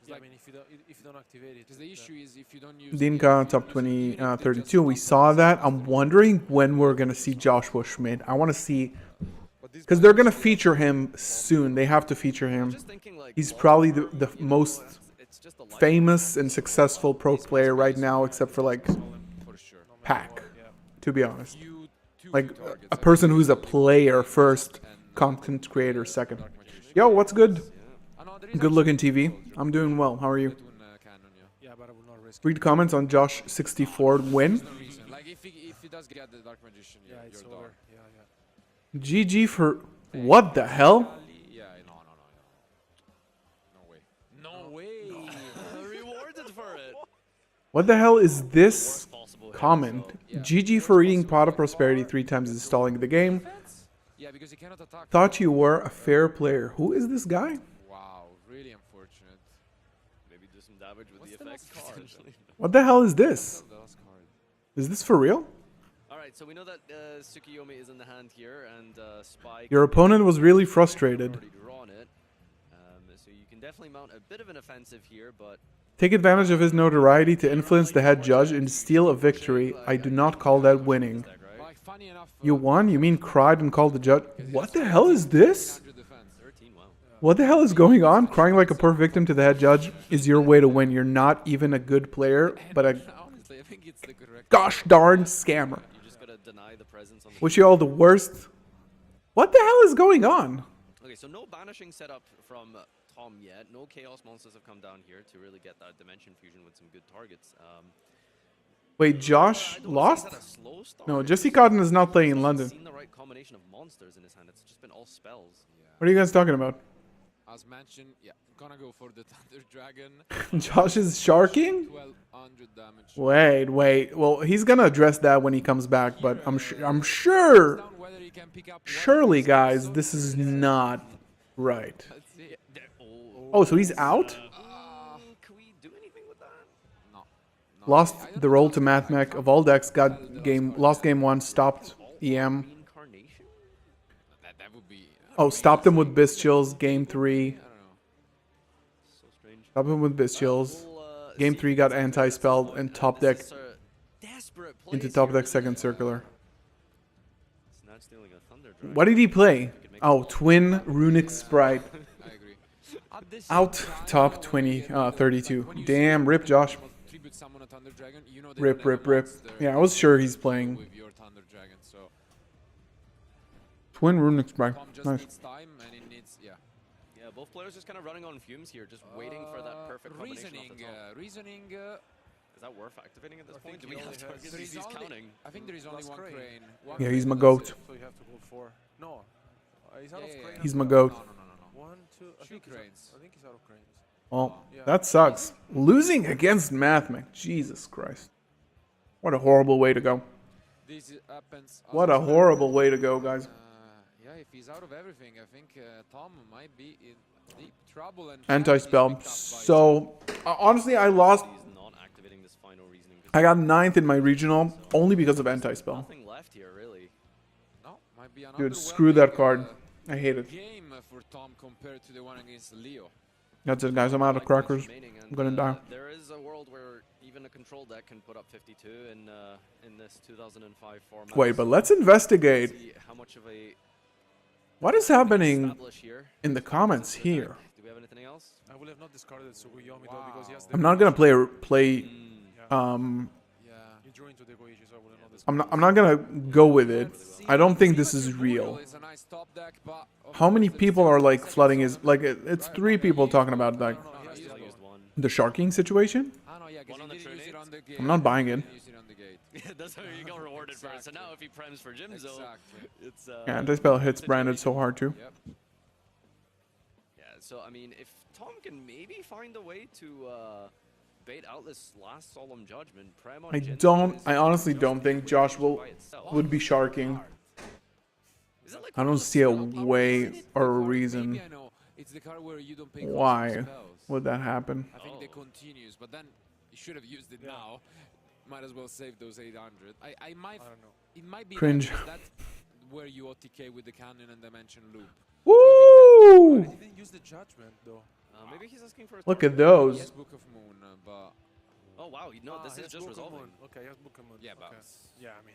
It's Yeah, I like, mean, if you don't activate it, because the issue is if you don't use Dinka top 20, 32. We saw that. I'm wondering when we're gonna see Joshua Schmidt. I want to see because they're gonna feature him soon. They have to feature him. Just thinking, like, He's long probably term, the you know, most it's just a life famous and successful pro player right now, except for like for sure. Pac. To be honest, You two like good targets, a I person think, who's a player first, and, content creator second. Dark Magician. Yo, what's good? Ah, no, there is Good looking actually TV. control. I'm doing well. How are you? That one, Canon, yeah. yeah, but I will not risk Read comments on Josh 64 win. There's no reason. Like if he does get the Dark Magician, Yeah, you're it's done. over. Yeah. GG for what the hell? Yeah, no way. No way. rewarded for it. What the hell is this Worst possible hit, comment? so- Yeah. GG for eating Pot of Prosperity 3 times and stalling the game. Yeah, because he cannot attack. Thought you were a fair player. Who is this guy? Wow, really unfortunate. Maybe do some damage with What's the the effect last card? potentially. What the hell is this? The last card. Is this for real? All right, so we know that Tsukuyomi is in the hand here, and Spike. Your opponent was really frustrated. Already drawn it, so you can definitely mount a bit of an offensive here, but Take advantage of his notoriety to influence the head judge and steal a victory. I do not call that winning. deck, right? Like funny enough. You won? You mean cried and called the judge? What the hell is this? 300 defense. 13, wow. What the hell is going on? Crying like a poor victim to the head judge is your way to win. You're not even a good player, but a Honestly, I think it's the correct. gosh darn scammer. You just gotta deny the presence on the Wish you all the worst. What the hell is going on? Okay, so no banishing setup from Tom yet. No chaos monsters have come down here to really get that dimension fusion with some good targets. Wait, Josh I don't lost? think he's had a slow start. No, Jesse Cotton is not playing in He hasn't London. seen the right combination of monsters in his hand. It's just been all spells. What are you guys talking about? As mentioned, yeah, gonna go for the Thunder Dragon. Josh is sharking? 1200 damage. Wait. Well, he's gonna address that when he comes back, but I'm sure. Down whether he can pick up one Surely, of these guys, episodes. this is not right. Let's see. Oh, so he's out? Can we do anything with that? No. Lost I don't the roll know. to Mathmech of all decks. Lost game 1. Stopped EM. Reincarnation? That would be. Oh, stopped him with Biz Chills. Game 3. I don't know. So strange. Stopped him with Biz Chills. We'll, Game see 3 if got this is anti-spelled good. and top deck This is a desperate into place top here, deck isn't second it? circular. Snatch stealing a Thunder Dragon. What did he play? Could make Oh, twin runic sprite. I agree. At this Out time, top when 20, you know, 32. when you Damn, see rip Josh. tribute summon a Thunder Dragon, you know they Rip, don't have rip, a rip. monster Yeah, I was sure he's to playing. with your Thunder Dragon, so Twin runic sprite. Tom just Nice. needs time and it needs Yeah, both players just kind of running on fumes here, just waiting for that perfect combination off reasoning. the top. Reasoning. Is that worth activating at this point? Do we he have only has- targets? There is He's only- counting. I think there is only Plus one crane. crane. One Yeah, crane he's my and goat. that's it. So you have to go for... No. He's out of crane. He's as my well. goat. No. 1, 2... I Two think he's out- cranes. I think he's out of cranes. Well, Yeah. that sucks. Losing against Mathmech. Jesus Christ. What a horrible way to go. This happens. What a horrible way to go, guys. Yeah, if he's out of everything, I think Tom might be in deep trouble. And Anti-spell. So, honestly, I lost. He's not activating this final reasoning. I got 9th in my regional only because of anti-spell. Nothing left here, really. No, might be an Dude, screw that card. I hate it. Game for Tom compared to the one against Leo. That's it, guys. I'm out of crackers. I'm gonna die. There is a world where even a control deck can put up 52 in this 2005 format. Wait, but let's investigate. See how much of a What is happening establish here. in the comments here? Do we have anything else? I will have not discarded Tsukuyomi though because he has the... I'm not gonna play Mm. Yeah. You drew into the Goichi, so I will not discard. I'm not gonna go with it. I don't think this is real. It's a nice top deck, but of How many course, people are like flooding his like it's 3 people talking about like He has used one. the sharking situation? Ah, no, yeah, 'cause One on he the didn't use it Trinades? on the gate. I'm not buying it. He used it on the gate. Yeah, that's how you got rewarded for it. So Exactly. now if he prems for Jimzo, Exactly. it's Yeah, anti-spell hits branded so hard too. Yep. Yeah, so I mean, if Tom can maybe find a way to bait out this last solemn judgment, prem on Jinzo is I honestly don't think pretty Josh by will itself. would be sharking. Is it like I one don't of those see a spell powers? way or a Maybe reason I know. It's the card where you don't pay cost for why spells. would that happen. I think they continues, but then you should have used it now. Might as well save those 800. I might. I don't know. It might be Cringe. that's where you OTK with the cannon and dimension loop. Woo! He didn't use the judgment though. Maybe he's asking for a Look target. at those. Yes, Book of Moon, but Oh wow, no, this he is has just Book of resolving. Moon. Okay, he has Book of Moon. Yeah, but- okay. Yeah, I mean,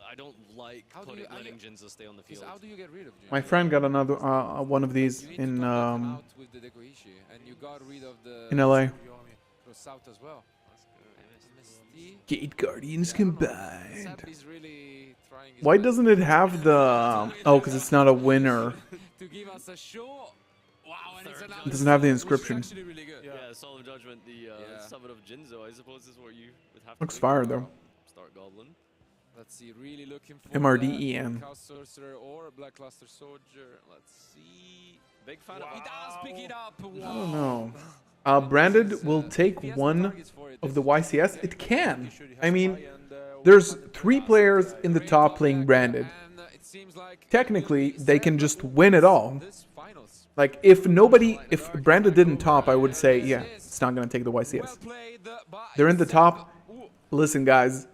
I don't like How do you- letting Jinzo stay on the field. how do you get rid of Jin? My friend got another one of these You need to in top that one out with the Dekoichi, and you got rid of the in LA. Tsukuyomi. Goes south as well. Misty. Gate Guardians combined. Seb is really trying his Why best doesn't it have the oh, because it's not a winner. to give us a show. Wow, and it's Third an It doesn't have the which is inscription. actually really good. Yeah, solemn judgment, the Yeah. summon of Jinzo. I suppose is what you would have. Looks to fire think. though. Start Goblin. Let's see, really looking for MRDEN. Chaos Sorcerer or Black Luster Soldier. Let's see. Big fan He of. does pick it up. Wow. I don't know. Branded will take If he has the one targets for it, of the that's- YCS. It can. Sure he I has mean, high and, there's one-handed 3 blast. players in the Great top top playing deck, branded. and, it seems like Technically, it will be they Seb can just who win it wins all. this finals. Like if Branded didn't top, I would say yeah, it's not gonna take the Well YCS. played by They're in the Seb. top. Ooh. Listen, guys,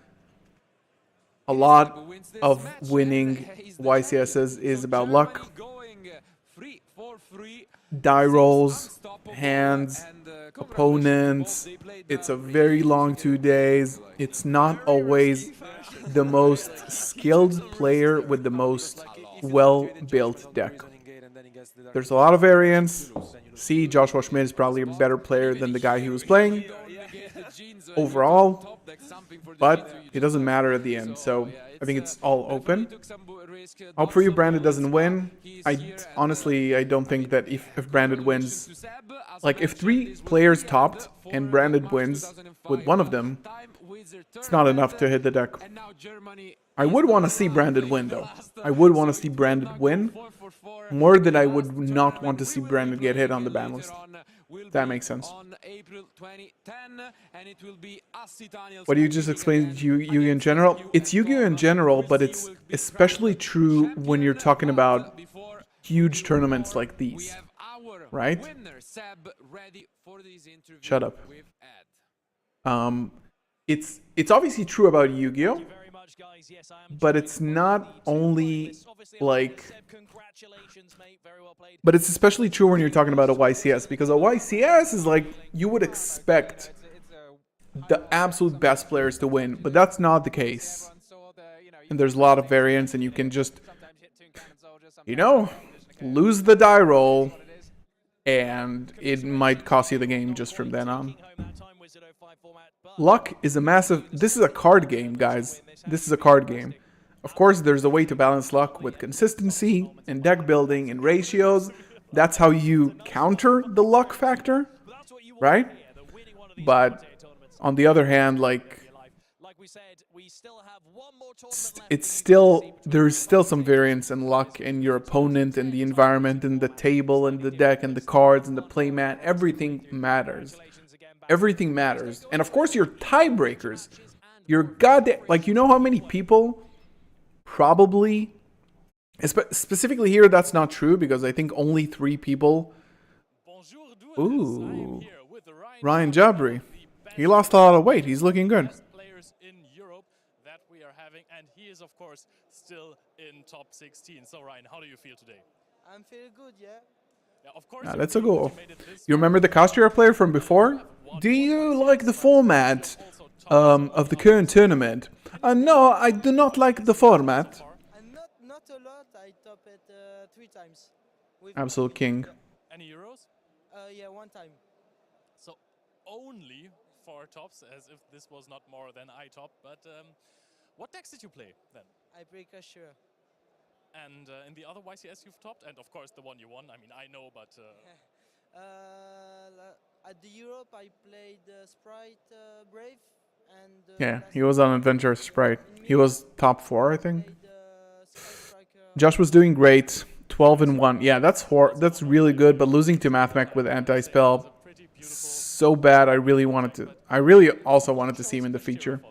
a Seb lot wins this of match, winning and he's the YCSs champion. is So about Germany luck, going 3-4-3, die rolls, unstoppable, hands, and, congratulations opponents. to both. They played It's a really very long good. 2 days. It's not always the most skilled player with the most well-built deck. There's a lot of variance. See, Joshua Schmidt is probably a better player than the guy he was playing overall, but it doesn't matter at the end. So I think it's all open. Hope for you, Branded doesn't win. Honestly, I don't think that if Branded wins, like if 3 players topped and Branded wins with one of them, it's not enough to hit the deck. I would want to see Branded win though. I would want to see Branded win more than I would not want to see Branded get hit on the ban list. That makes sense. What do you just explain Yu-Gi-Oh in general? It's Yu-Gi-Oh in general, but it's especially true when you're talking about huge tournaments like these, right? Shut up. It's obviously true about Yu-Gi-Oh, but it's not only like, but it's especially true when you're talking about a YCS, because a YCS is like, you would expect the absolute best players to win, but that's not the case. And there's a lot of variance, and you can just you know, lose the die roll, and it might cost you the game just from then on. Luck is a massive... This is a card game, guys. This is a card game. Of course, there's a way to balance luck with consistency and deck building and ratios. That's how you counter the luck factor, right? But on the other hand, like, it's still, there's still some variance in luck in your opponent and the environment and the table and the deck and the cards and the playmat. Everything matters. Everything matters. And of course, your tiebreakers. Your goddamn, like, you know how many people probably, specifically here, that's not true because I think only 3 people. Ooh, Ryan Jabri. He lost a lot of weight. He's looking good. Players in Europe that we are having, and he is of course still in top 16. So Ryan, how do you feel today? I'm feeling good, yeah. Yeah, of course. Yeah, that's a goal. You remember the Kashtira player from before? Do you like the format of the current tournament? No, I do not like the format. Not a lot. I top it 3 times. Absolute king. Any Euros? Yeah, 1 time. So only 4 tops, as if this was not more than I top. But what decks did you play then? I play Kashtira. And in the other YCS you've topped, and of course the one you won. I mean, I know, but at the Europe I played Sprite Brave, and Yeah, he was on Adventure Sprite. He was top 4, I think. Josh was doing great. 12-1. Yeah, that's really good. But losing to Mathmech with anti-spell, so bad. I really also wanted to see him in the feature.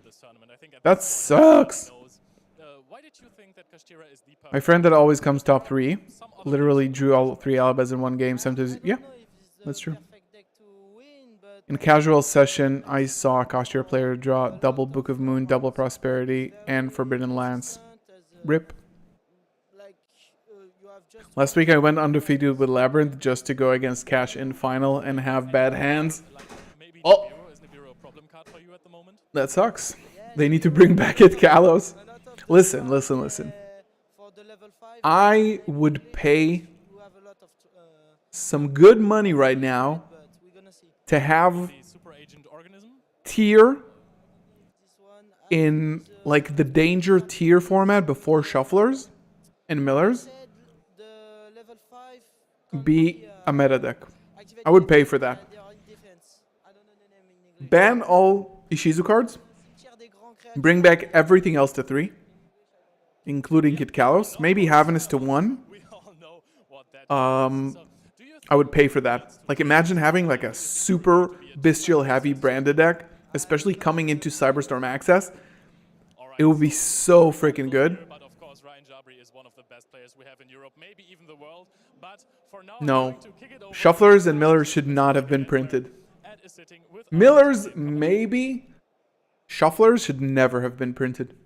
That sucks. My friend that always comes top 3 literally drew all 3 Alabas in one game. Sometimes, yeah, that's true. In casual session, I saw a Kashtira player draw double Book of Moon, double Prosperity, and Forbidden Lance. Rip. Last week I went undefeated with Labyrinth just to go against Cash in final and have bad hands. Oh! That sucks. They need to bring back it, Kalos. Listen. I would pay some good money right now to have tier in like the danger tier format before shufflers and millers be a meta deck. I would pay for that. Ban all Ishizu cards. Bring back everything else to 3, including Kit Kalos. Maybe Havinus to 1. I would pay for that. Like, imagine having like a super bestial heavy branded deck, especially coming into Cyberstorm Access. It would be so freaking good. But of course, Ryan Jabri is one of the best players we have in Europe, maybe even the world. But for now, no, Shufflers and Millers should not have been printed. Millers, maybe. Shufflers should never have been printed.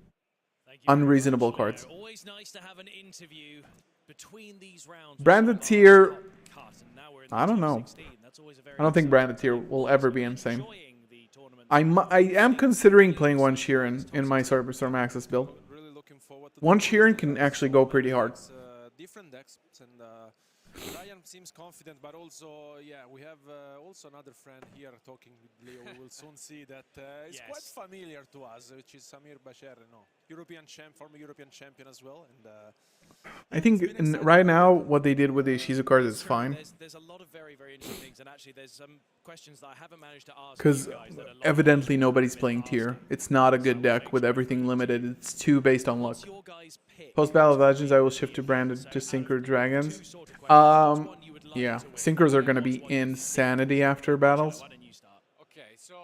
Unreasonable cards. Always nice to have an interview between these rounds. Branded tier, I don't know. I don't think branded tier will ever be insane. I am considering playing one Sheeran in my Cyberstorm Access build. One Sheeran can actually go pretty hard. Different decks, and Ryan seems confident, but also, yeah, we have also another friend here talking with Leo. We will soon see that is quite familiar to us, which is Samir Bashir, former European champion as well. And I think right now what they did with the Ishizu cards is fine. There's a lot of very, very interesting things, and actually there's some questions that I haven't managed to ask. Because evidently nobody's playing tier. It's not a good deck with everything limited. It's too based on luck. Post Battle of Legends, I will shift to branded to Synchro Dragons. Yeah, Synchros are going to be insanity after battles. Okay, so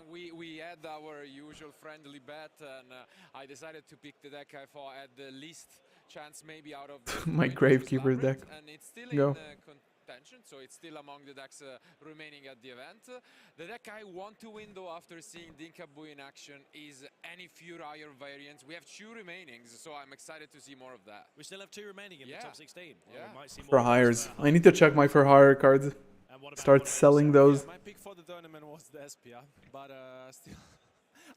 we had our usual friendly bet, and I decided to pick the deck I thought had the least chance maybe out of the My Gravekeeper's deck. And it's still Go. in contention, so it's still among the decks remaining at the event. The deck I want to win though after seeing Dinkabu in action is any Furier variants. We have 2 remaining, so I'm excited to see more of that. We still have 2 remaining in the top 16. Yeah. We might see more For hires. I need to check my for hire cards. Start selling those. my pick for the tournament was the Espia, but still,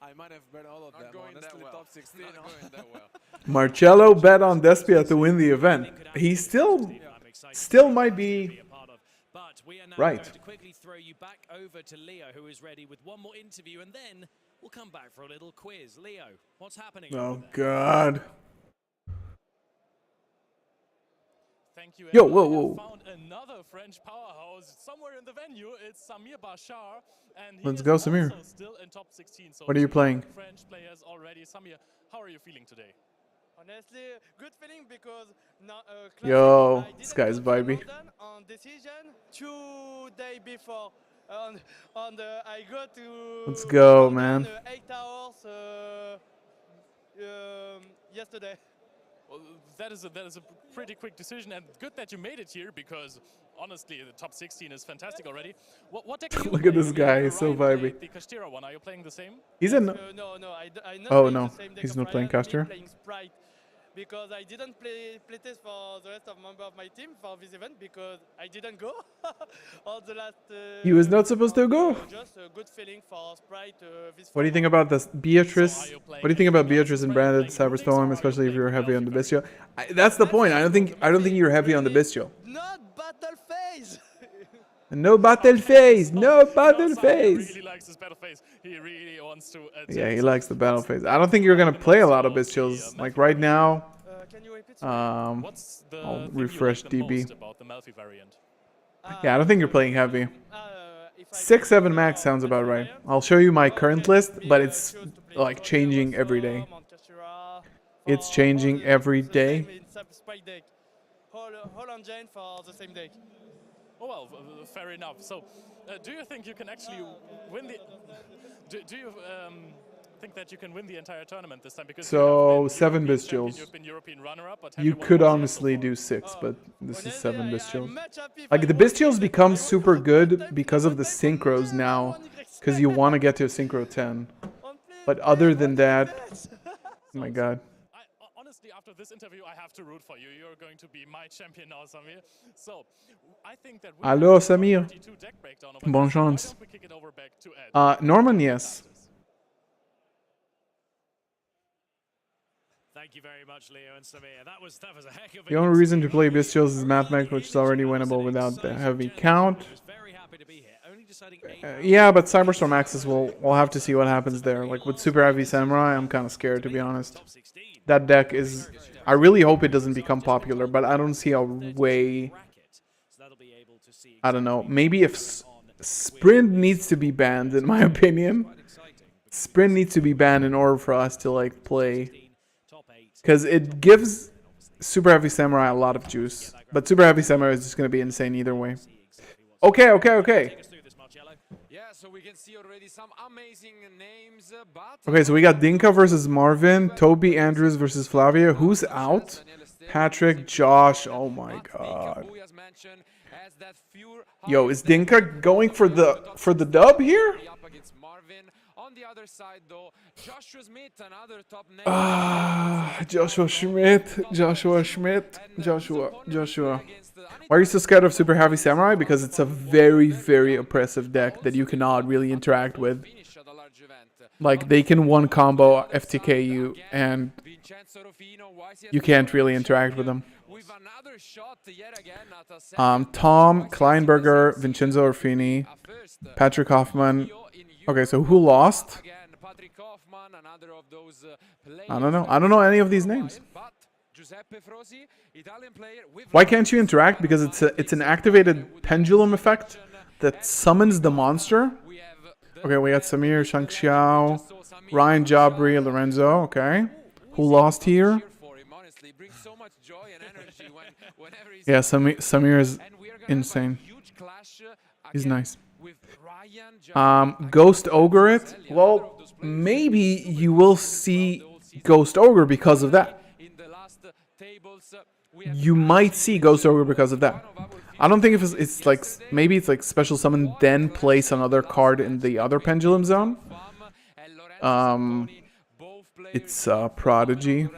I might have bet all of them. going that Honestly, well. top 16. Not going that well. Marcello bet on Despia to win the event. He still might be But we are now right. going to quickly throw you back over to Leo, who is ready with one more interview, and then we'll come back for a little quiz. Leo, what's happening? Oh God. Thank you. Yo, and whoa, I have whoa. found another French powerhouse somewhere in the venue. It's Samir Bashar, and he Let's is go, Samir. also still in top 16. So What are you two playing? French players already. Samir, how are you feeling today? Honestly, good feeling because now, Yo, I didn't this guy's go to vibey. London on decision 2 days before. I go to Let's go, London, man. 8 hours yesterday. Well, that is a pretty quick decision, and good that you made it here because honestly, the top 16 is fantastic already. What deck are you Look at playing? this guy, I he's so Ryan vibey. played the Kashtira one. Are you playing the same? He's in. No, I'm not Oh, playing no, the same deck he's of not playing Ryan, Kashtira. I'm playing Sprite because I didn't play test for the rest of member of my team for this event because I didn't go on the last. He was not supposed to go. Just a good feeling for Sprite. This What do you think format. about this Beatrice? What do you think about Beatrice and Branded Cyberstorm, especially if you're heavy on the Bistio? That's the point. I don't think you're heavy on the Bistio. Not battle phase. No battle phase. No battle Samir phase. really likes this battle phase. He really wants to. Yeah, he likes the battle phase. I don't think you're gonna play a lot of Bistios. Like right now. Can you repeat? What's the I'll thing you refresh like the DB. most about the Melfi variant? Yeah, I don't think you're playing heavy. If I 6, 7 max sounds about right. I'll show you my current list, but it's choose to play like changing every day. on Kashtira, It's for changing the every same day. in Sprite deck. Whole engine for the same deck. Oh well, fair enough. So, do you think you can actually win the? Do you think that you can win the entire tournament this time? Because So, you have been 7 European Bistios. champion, You've been European runner-up, but have You won could YCS honestly before? do 6, but this is Honestly, 7 I'm Bistios. much happy if Like I the won Bistios this, become but I super won good time because of the from synchros I now, won Y. because you want to get to a synchro 10. On But play, other what than is that, this? oh my god. Honestly, after this interview, I have to root for you. You're going to be my champion now, Samir. So, I think that. Allo, Samir. Deck breakdown of Bonne why chance. don't we kick it over back to Ed? Norman, yes. Thank you very much, Leo and Samir. That was a heck of a The only reason to play Bistios is Mathmech, which is already winnable without the heavy count. Very happy to be here. Only deciding 8 Yeah, but Cyberstorm Axis, we'll have to see what happens there. Like with Super Heavy Samurai, I'm kind of scared to be honest. top 16. That deck is... I really hope it doesn't become popular, but I don't see a way... Bracket. So that'll be able to see I don't know. Maybe if Sprint needs to be banned, in my opinion. Sprint needs to be banned in order for us to like play. top 8. Because it gives Super Heavy Samurai a lot of juice. But Super Heavy Samurai is just going to be insane either way. Okay. Take us through this, Marcello. Yeah, so we can see already some amazing names, but Okay, so we got Dinka versus Marvin, Toby Andrews versus Flavia. Who's out? Patrick, Josh. Oh my god. Yo, is Dinka going for the dub here? On the other side, though, Joshua Smith, another top name. Joshua. Why are you so scared of Super Heavy Samurai? Because it's a very, very oppressive deck that you cannot really interact with. Like, they can one combo FTK you, and you can't really interact with them. Tom, Kleinberger, Vincenzo Orfini, Patrick Hoffman. Okay, so who lost? I don't know. I don't know any of these names. Why can't you interact? Because it's an activated pendulum effect that summons the monster. Okay, we got Samir, Shangxiao, Ryan Jabri, Lorenzo. Okay, who lost here? Yeah, Samir is insane. He's nice. Ghost Ogre it? Well, maybe you will see Ghost Ogre because of that. You might see Ghost Ogre because of that. I don't think if it's like, maybe it's like special summon, then place another card in the other pendulum zone. It's Prodigy.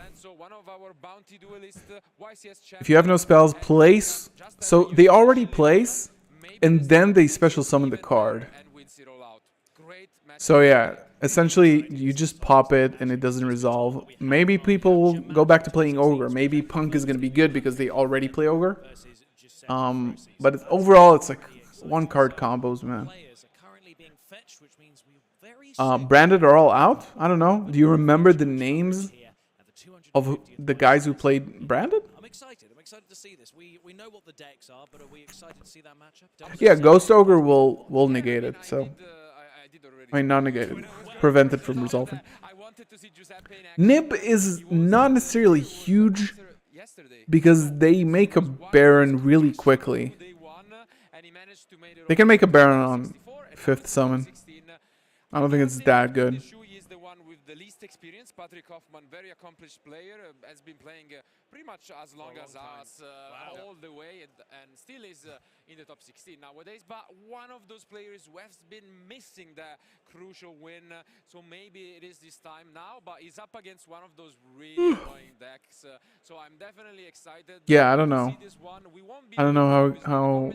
If you have no spells, place. So they already place, and then they special summon the card. So yeah, essentially you just pop it and it doesn't resolve. Maybe people will go back to playing Ogre. Maybe Punk is going to be good because they already play Ogre. But overall, it's like one card combos, man. Branded are all out? I don't know. Do you remember the names of the guys who played Branded? I'm excited to see this. We know what the decks are, but are we excited to see that matchup? Yeah, Ghost Ogre will negate it, so... I mean, not negate it. Prevent it from resolving. Nib is not necessarily huge because they make a Baron really quickly. They can make a Baron on 5th summon. I don't think it's that good. The one with the least experience, Patrick Hoffman, very accomplished player, has been playing pretty much as long as us, all the way, and still is in the top 16 nowadays. But one of those players who has been missing the crucial win, so maybe it is this time now. But he's up against one of those really annoying decks, so I'm definitely excited. Yeah, I don't know. I don't know how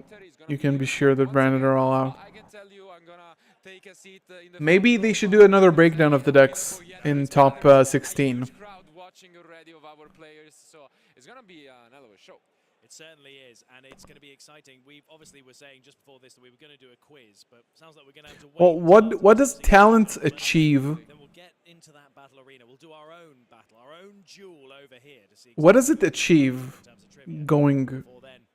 you can be sure that Branded are all out. I can tell you, I'm gonna take a seat in the Maybe they should do another breakdown of the decks in top 16. crowd watching already of our players, so it's gonna be an hell of a show. It certainly is, and it's going to be exciting. We obviously were saying just before this that we were going to do a quiz, but sounds like we're going to have to wait. Well, what does talent achieve? Then we'll get into that battle arena. We'll do our own battle, our own duel over here to see. What does it achieve going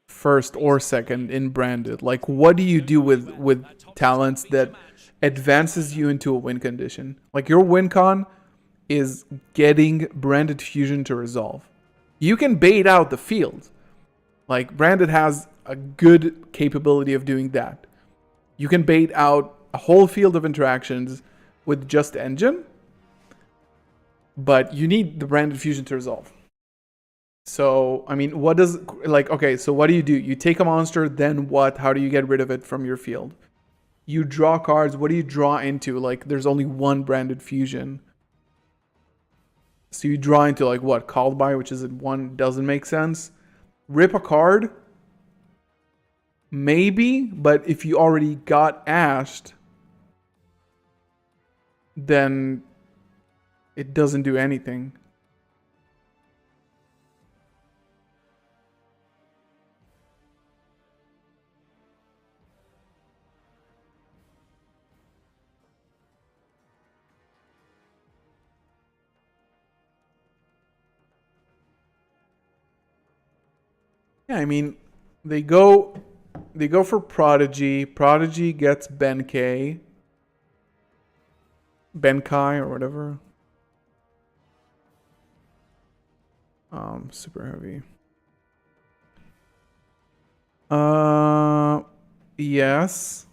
first or second in Branded? Like, what do you do with talents that advances you into a win condition? Like, your win con is getting Branded Fusion to resolve. You can bait out the field. Like, Branded has a good capability of doing that. You can bait out a whole field of interactions with just Engine, but you need the Branded Fusion to resolve. So, I mean, what does, like, okay, so what do? You take a monster, then what? How do you get rid of it from your field? You draw cards. What do you draw into? Like, there's only one Branded Fusion. So you draw into, like, what? Called by, which is one, doesn't make sense. Rip a card? Maybe, but if you already got ashed, then it doesn't do anything. Yeah, I mean, they go for Prodigy. Prodigy gets Benkai or whatever. Super heavy. Yes.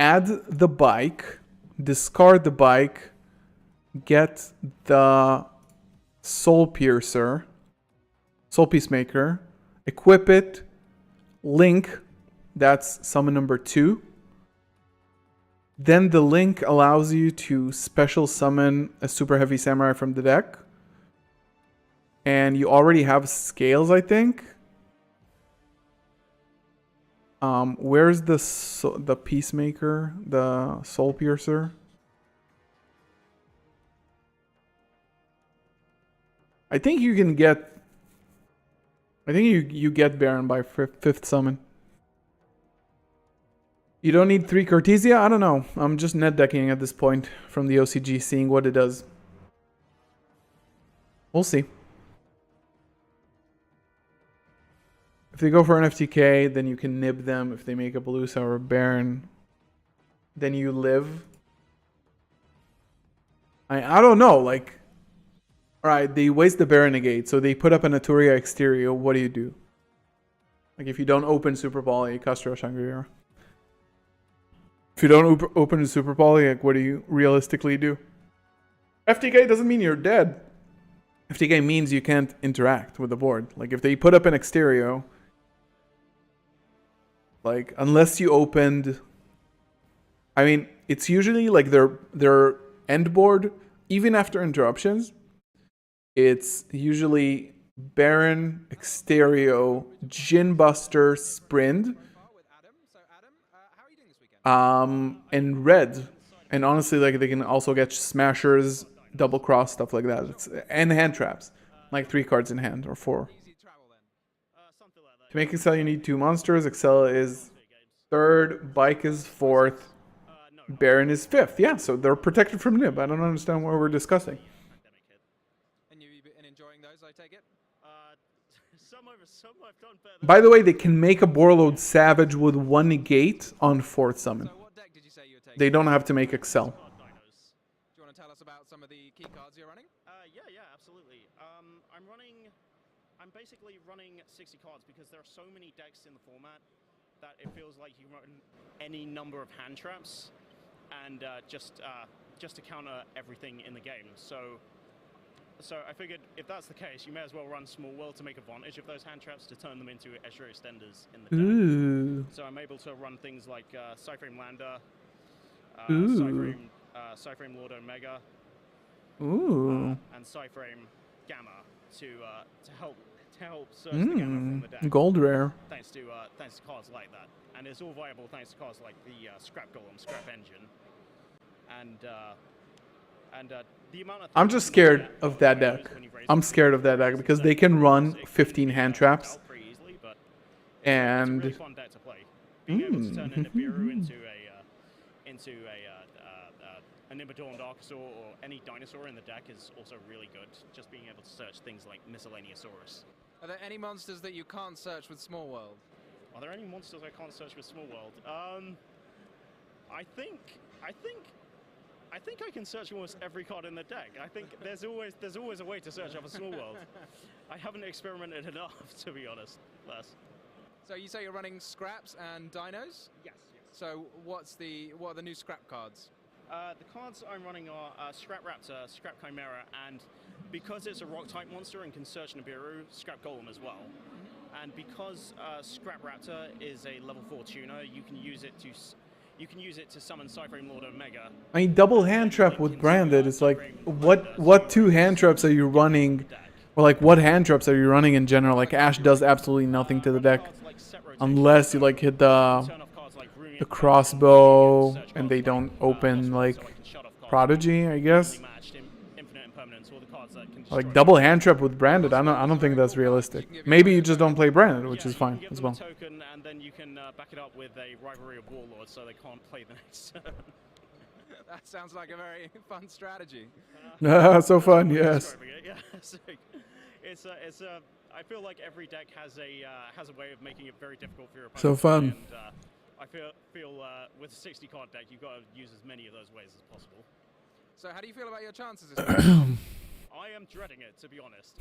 Add the bike. Discard the bike. Get the Soul Piercer. Soul Peacemaker. Equip it. Link. That's summon number 2. Then the link allows you to special summon a super heavy samurai from the deck. And you already have scales, I think. Where's the Peacemaker? The Soul Piercer? I think you can get... I think you get Baron by 5th summon. You don't need 3 Cartesia? I don't know. I'm just net decking at this point from the OCG, seeing what it does. We'll see. If they go for an FTK, then you can nib them. If they make a Belusa or a Baron, then you live. I don't know, like... Alright, they waste the Baron negate, so they put up an Aturia Exterior. What do you do? Like, if you don't open Super Poly, Kashtira Shangri-La. If you don't open a Super Poly, like, what do you realistically do? FTK doesn't mean you're dead. FTK means you can't interact with the board. Like, if they put up an Exterior, like, unless you opened... I mean, it's usually, like, their end board, even after interruptions, it's usually Baron, Exterio, Jin Buster, Sprint, and red. And honestly, like, they can also get smashers, double cross, stuff like that. And hand traps. Like 3 cards in hand, or 4. To make Excel, you need 2 monsters. Excel is 3rd, Bike is 4th, Baron is 5th. Yeah, so they're protected from Nib. I don't understand what we're discussing. And you've been enjoying those, I take it? Some I've done better. By the way, they can make a Borload Savage with 1 negate on 4th summon. So what deck did you say you were taking? They don't have to make Excel. Do you want to tell us about some of the key cards you're running? Yeah, absolutely. I'm basically running 60 cards because there are so many decks in the format that it feels like you run any number of hand traps and just to counter everything in the game. So I figured if that's the case, you may as well run Small World to make advantage of those hand traps to turn them into extra extenders in the deck. Ooh. So I'm able to run things like Cyframe Lander, Cyframe Lord Omega, Ooh. and Cyframe Gamma to help search the Gamma from the deck. Gold rare. Thanks to cards like that, and it's all viable thanks to cards like the Scrap Golem, Scrap Engine, and the amount of. I'm just scared of that deck. I'm scared of that deck because they can run 15 hand traps. And it's a really fun deck to play. Being able to turn a Nibiru into a Nimodorn Archosaur or any dinosaur in the deck is also really good. Just being able to search things like Miscellaneousaurus. Are there any monsters that you can't search with Small World? Are there any monsters I can't search with Small World? I think I can search almost every card in the deck. I think there's always a way to search up a Small World. I haven't experimented enough, to be honest. So you say you're running scraps and dinos? Yes. So what are the new scrap cards? The cards I'm running are Scrap Raptor, Scrap Chimera, and because it's a rock-type monster and can search Nibiru, Scrap Golem as well. And because Scrap Raptor is a level 4 tuner, you can use it to summon Cyframe Lord Omega. I mean, double hand trap with branded. It's like, what 2 hand traps are you running? Or like, what hand traps are you running in general? Like, Ash does absolutely nothing to the deck, unless you like hit the crossbow and they don't open like Prodigy, I guess. Like double hand trap with branded. I don't think that's realistic. Maybe you just don't play branded, which is fine as well. Token, and then you can back it up with a Rivalry of Warlords, so they can't play the next turn. That sounds like a very fun strategy. So fun, yes. Yeah, I feel like every deck has a way of making it very difficult for your opponent. So fun. And, I feel with a 60 card deck, you've got to use as many of those ways as possible. So how do you feel about your chances this week? I am dreading it, to be honest.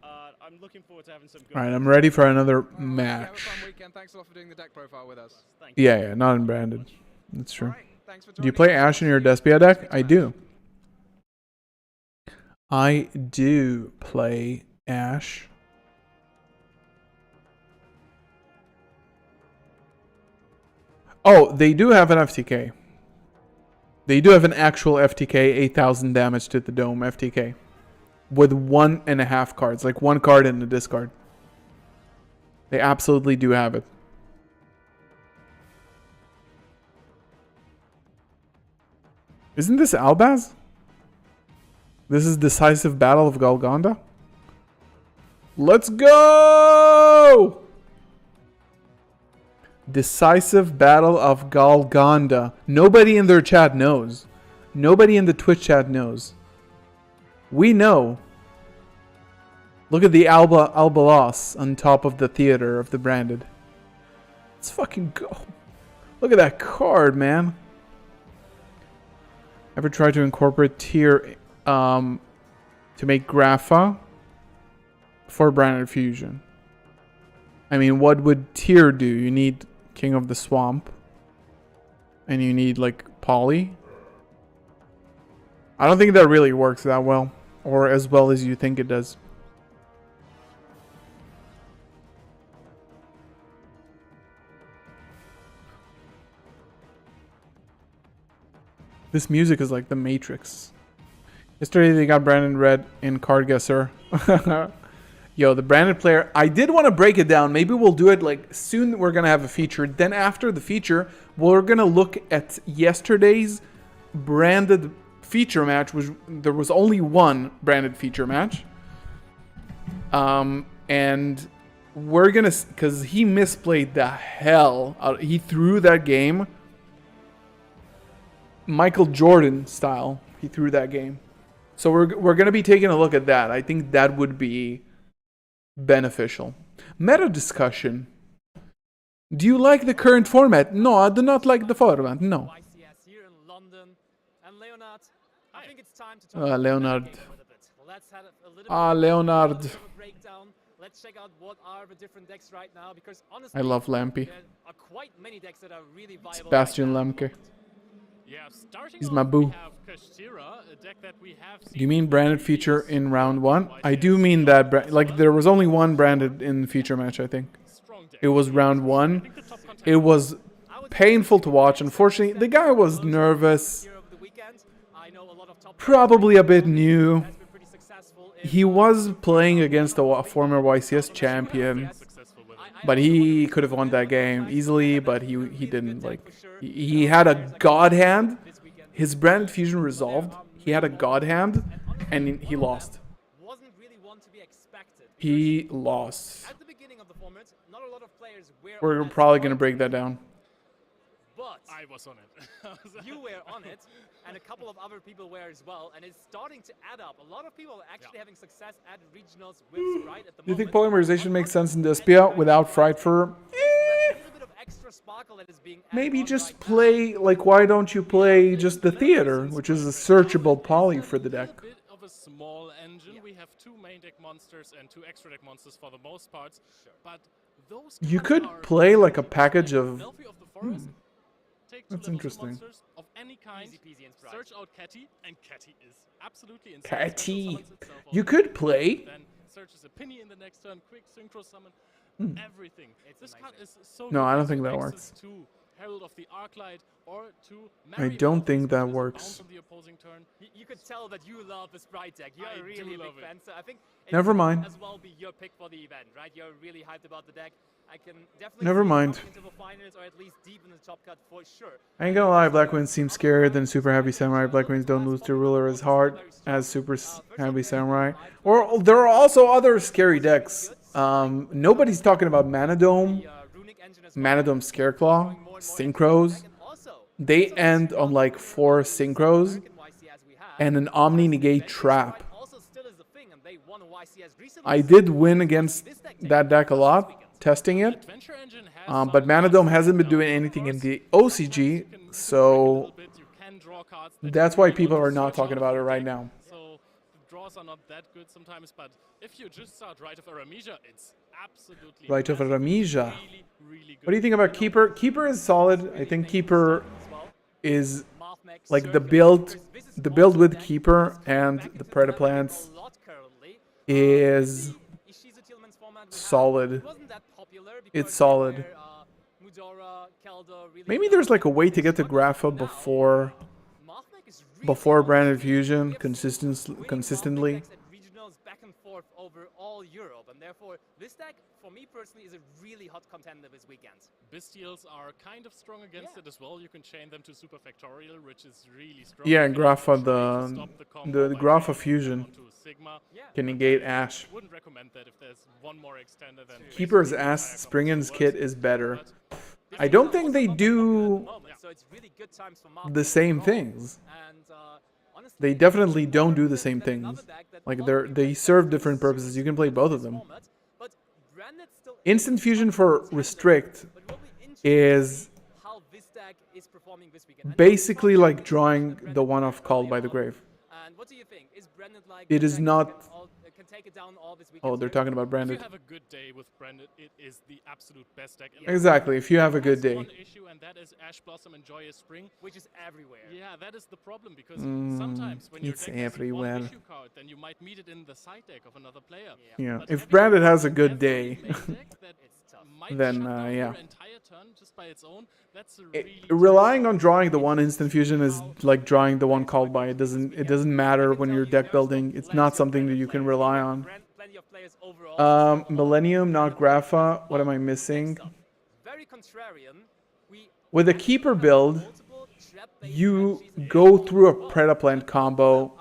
I'm looking forward to having some good. All right, I'm ready for another match. Have a fun weekend. Thanks a lot for doing the deck profile with us. Thank you. Yeah, not in branded. That's true. Right, thanks for Do you joining play us. Ash in your Despia deck? I do. I do play Ash. Oh, they do have an FTK. They do have an actual FTK, 8,000 damage to the dome FTK. With 1.5 cards, like 1 card in the discard. They absolutely do have it. Isn't this Albaz? This is Decisive Battle of Golgonda? Let's go! Decisive Battle of Golgonda. Nobody in their chat knows. Nobody in the Twitch chat knows. We know. Look at the Albalos on top of the theater of the branded. Let's fucking go. Look at that card, man. Ever try to incorporate tier to make Grapha for branded fusion? I mean, what would tier do? You need King of the Swamp. And you need, like, Poly. I don't think that really works that well. Or as well as you think it does. This music is like the Matrix. Yesterday they got Brandon Red in Card Guesser. Yo, the branded player. I did want to break it down. Maybe we'll do it like soon. We're going to have a feature. Then after the feature, we're going to look at yesterday's branded feature match was there was only one branded feature match. And we're gonna, because he misplayed the hell out. He threw that game Michael Jordan style. He threw that game. So we're gonna be taking a look at that. I think that would be beneficial. Meta discussion. Do you like the current format? No, I do not like the format. No. YCS here in London. And Leonard, I think it's time to talk Leonard. about the game a little bit. Let's have a little Leonard. bit of a breakdown. Let's check out what are the different decks right now, because honestly, I love Lampy. there are quite many decks that are really viable. Sebastian right now. Lemke. Yeah, starting He's off, my boo. we have Kashtira, a deck that we have Do you mean branded feature in round 1? I do mean that, like, there was only one branded in the feature match, I think. It was round 1. It was painful to watch. Unfortunately, the guy was nervous. Probably a bit new. He was playing against a former YCS champion. But he could have won that game easily, but he didn't. Like, he had a god hand. His branded fusion resolved. He had a god hand, and he lost. He lost. At the beginning of the format, not a lot of players were We're on that probably spot, gonna break that down. but I was on it. you were on it, and a couple of other people were as well, and it's starting to add up. A lot of people are actually having success at regionals with Sprite at the Do you think moment. polymerization makes sense in Despia without Fright Fur? A little bit of extra sparkle that is being added Maybe on just right play, like, why don't you play just the theater, which is a searchable poly for the deck? A bit of a small engine. We have 2 main deck monsters and 2 extra deck monsters for the most parts. But those You cards could are play like a package of... Melfi of the Forest. Take 2 That's level 2 interesting. monsters of any kind. Easy peasy and Sprite. Search out Catty, and Catty is absolutely insane. Catty. Special summons itself You on could turn, play. Then searches a penny in the next turn. Quick synchro summon. Everything. This card is so No, good. I don't Gives think you that access works. To Herald of the Arclight or to I Marry don't Elves, think which that is a works. bounce on the opposing turn. You could tell that you love the Sprite deck. You're I really do a love big it. fan, so I think it Never might mind. as well be your pick for the event, right? You're really hyped about the deck. I can definitely Never see it mind. coming into the finals or at least deep in the top cut for sure. I ain't gonna lie, Black Wings seem scarier than Super Heavy Samurai. Black Wings don't lose to Ruler as hard as Super Heavy Samurai. Or there are also other scary decks. Nobody's talking about Mana Dome, Runic engine as Mana Dome Scareclaw, Synchros. They end on like 4 Synchros and an Omni Negate Trap. also still is a thing, and they won a YCS recently. I did win against that deck a lot, testing it. Adventure Engine has But Mana Dome hasn't been doing anything in the OCG, so you can draw cards that that's you why really people want are to not search talking out about it of right the now. deck. So the draws are not that good sometimes, but if you just start Rite of Aramesia, it's absolutely Rite of massive. Aramesia. Really, really good. What do you think about Keeper? Keeper is solid. I think Keeper is like the build with Keeper and the Predaplants is solid. It's solid. Maybe there's like a way to get to Grapha before branded fusion consistently. Back and forth over all Europe, and therefore this deck, for me personally, is a really hot contender this weekend. Bestials are kind of strong against it as well. You can chain them to Super Factorial, which is really strong. Yeah, You can Grapha, actually try to stop combo the by Grapha chaining fusion onto Sigma. can negate Ash. Wouldn't recommend that if there's one more extender than Keeper's basically the Ass entire Springen's combo kit works. is better. But I don't think they do So it's really good times for the same things. And honestly, They definitely don't do the same things. Like they serve different purposes. You can play both of them. but Branded still Instant fusion for restrict is how this deck is performing this weekend. And basically like drawing the one-off called by the grave. And what do you think? Is Branded like It the is deck that not- can take it down all this weekend? Oh, they're talking about if branded. you have a good day with Branded, it is the absolute best deck. Exactly, if you have a good There's day. one issue, and that is Ash Blossom and Joyous Spring. Which is everywhere. Yeah, that is the problem because sometimes when your it's deck has everywhere. one issue card, then you might meet it in the side deck of another player. Yeah, But if having branded has a every good day, main deck that might then, shut down yeah. your entire turn just by its own, that's a really relying on drawing the one instant fusion is like drawing the one called by. It doesn't matter when you're deck building. It's not something that you can rely on. Plenty of players overall. Millennium, not Grapha. What am I missing? Very contrarian. We With a keeper build, multiple you go through a Predaplant combo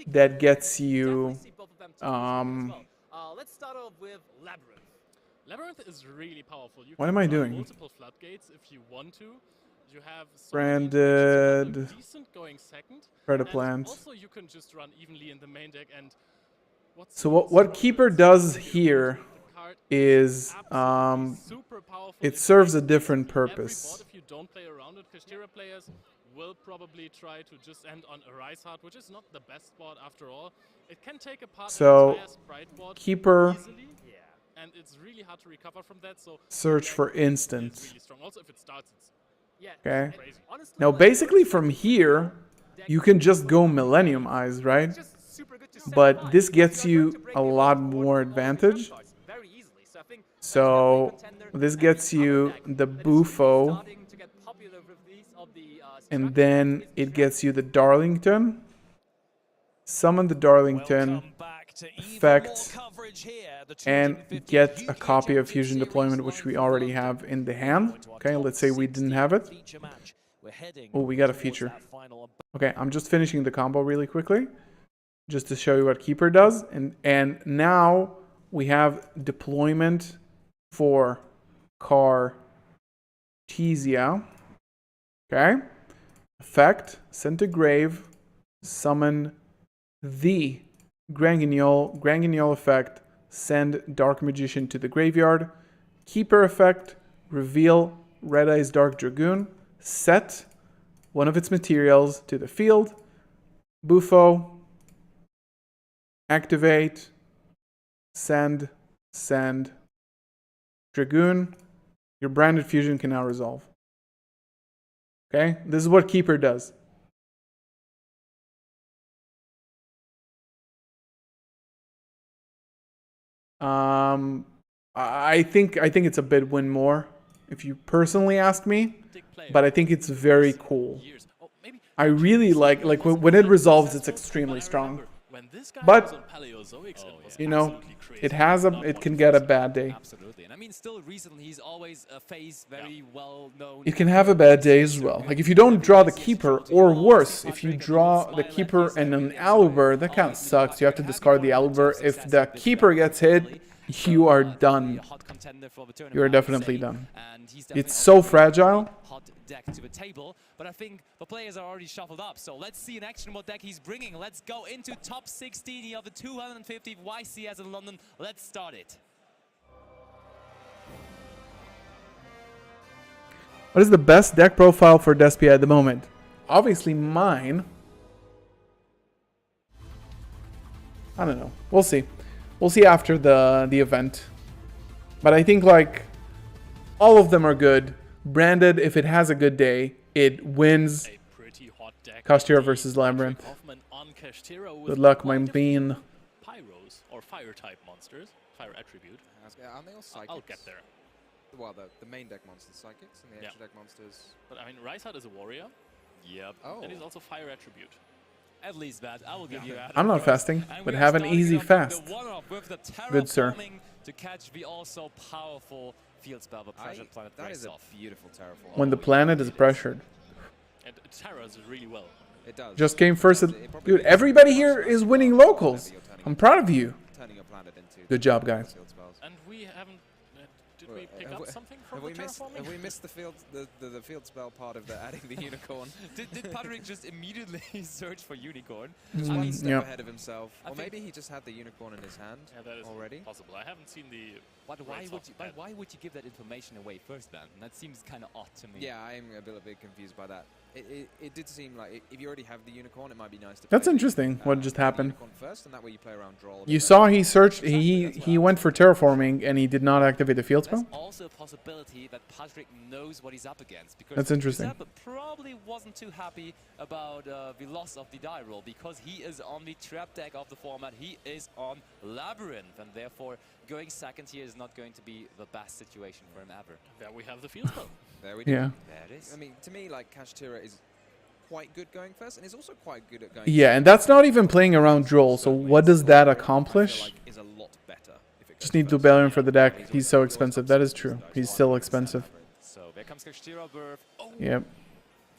that gets you let's start off with Labyrinth. Labyrinth is really powerful. You What can am I run doing? multiple floodgates if you want to. You have Branded decent going second. Predaplant. Also, you can just run evenly in the main deck. And So what Keeper does here is it serves a different purpose. If you don't play around it, Kashtira players will probably try to just end on a Rise Heart, which is not the best spot after all. It can take apart So, an entire Sprite board Keeper easily, and it's really hard to recover from that. So search for instant. it's really strong. Also, if it starts, it's Okay. crazy. Honestly, Now basically from here you can just go Millennium Eyes, right? it's just super good to set But up. this gets You're going you to break a the lot board more with all the advantage. trump cards very easily. So I think that's So definitely a contender. this And gets the other you deck the that is really Bufo, starting to get popular with these of the, and structure then is it gets you the Darlington. Summon the Darlington, effect, and get a copy of Fusion Deployment, which we already have in the hand. Okay, let's say we didn't have it. Oh, we got a feature. Okay, I'm just finishing the combo really quickly, just to show you what Keeper does. And now we have deployment for Cartesia. Okay, effect, send to grave, summon the Granguignol effect, send Dark Magician to the graveyard. Keeper effect, reveal Red Eyes Dark Dragoon, set one of its materials to the field. Bufo, activate, send, Dragoon. Your branded fusion can now resolve. Okay, this is what Keeper does. I think it's a bit win more, if you personally ask me, but I think it's very cool. I really like when it resolves, it's extremely strong. But you know, it can get a bad day. Absolutely. And I mean, still recently he's always faced very well known. It can have a bad day as well. Like if you don't draw the Keeper, or worse, if you draw the Keeper and an Aluber, that kind of sucks. You have to discard the Aluber. If the Keeper gets hit, you are done. You are definitely done. It's so fragile. Hot deck to the table, but I think the players are already shuffled up. So let's see in action what deck he's bringing. Let's go into top 16 of the 250th YCS in London. Let's start it. What is the best deck profile for Despia at the moment? Obviously mine. I don't know. We'll see. We'll see after the event. But I think like all of them are good. Branded, if it has a good day, it wins. Kashtira versus Labyrinth. Good luck, my bean. Pyros or fire type monsters, fire attribute. Aren't they all psychics? I'll get there. Well, the main deck monsters, psychics, and the extra deck monsters. But I mean, Rysart is a warrior. Yep. Oh. And he's also fire attribute. At least that. I will give you that. I'm not fasting, but have an easy fast. Good sir. To catch the also powerful field spell, the Pressure Planet That is a off. beautiful Terraform. When the planet is pressured. And it terrors really well. It does. Just came first. Dude, everybody here is winning locals. I'm proud of you. Turning your planet into Good job, guys. field spells. And we haven't. Did we pick up something from the terraforming? Have we missed the field spell part of the adding the unicorn? Did Patrick just immediately search for unicorn? Just one step Yep. ahead of himself. Or maybe he just had the unicorn in his hand Yeah, that is already. possible. I haven't seen the. But Right why would you give that information away first then? That seems kind of odd to me. Yeah, I'm a bit confused by that. It did seem like if you already have the unicorn, it might be nice to. That's play interesting. What just the happened? Unicorn first, and that way you play around draw. You saw he searched. He went for terraforming and he did not activate the field There's spell. also a possibility that Patrick knows what he's up against. Because That's interesting. Giuseppe probably wasn't too happy about the loss of the die roll because he is on the trap deck of the format. He is on Labyrinth, and therefore going second here is not going to be the best situation for him ever. There we have the field spell. There we go. Yeah. There it is. I mean, to me, like Kashtira is quite good going first, and is also quite good at going. Yeah, and that's not even playing around Droll. So what does that accomplish? Like is a lot better if it Just goes need first. Dubelion for the deck. He's so expensive. That is true. He's still expensive. So there comes Kashtira Birth. Oh, Yep.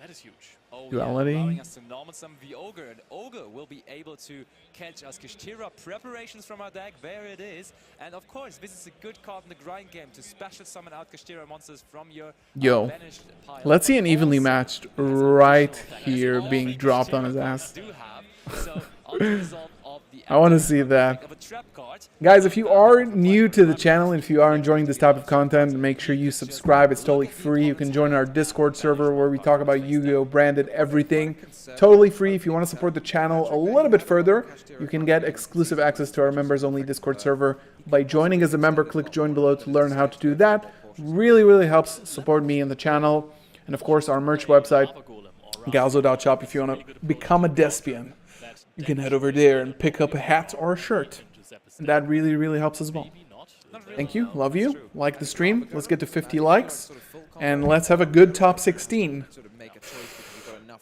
That is huge. Oh, Duality. Yeah, allowing us to normal summon the Ogre, and Ogre will be able to catch us Kashtira preparations from our deck. There it is. And of course, this is a good card in the grind game to special summon out Kashtira monsters from your Yo, banished pile. let's see an evenly Also, matched it has an right additional effect, here as being all dropped on his Kashtira ass. cards do have. So, on the result of the I want to see that. of a trap card. Guys, if you are new to the channel, if you are enjoying this type of content, make sure you subscribe. It's totally free. You can join our Discord server where we talk about Yu-Gi-Oh! Branded everything. Totally free. If you want to support the channel a little bit further, you can get exclusive access to our members-only Discord server by joining as a member. Click join below to learn how to do that. Really, really helps support me and the channel. And of course, our merch website, galzo.shop. If you want to become a Despian, you can head over there and pick up a hat or a shirt. And that really, really helps as well. Thank you. Love you. Like the stream. Let's get to 50 likes. And let's have a good top 16.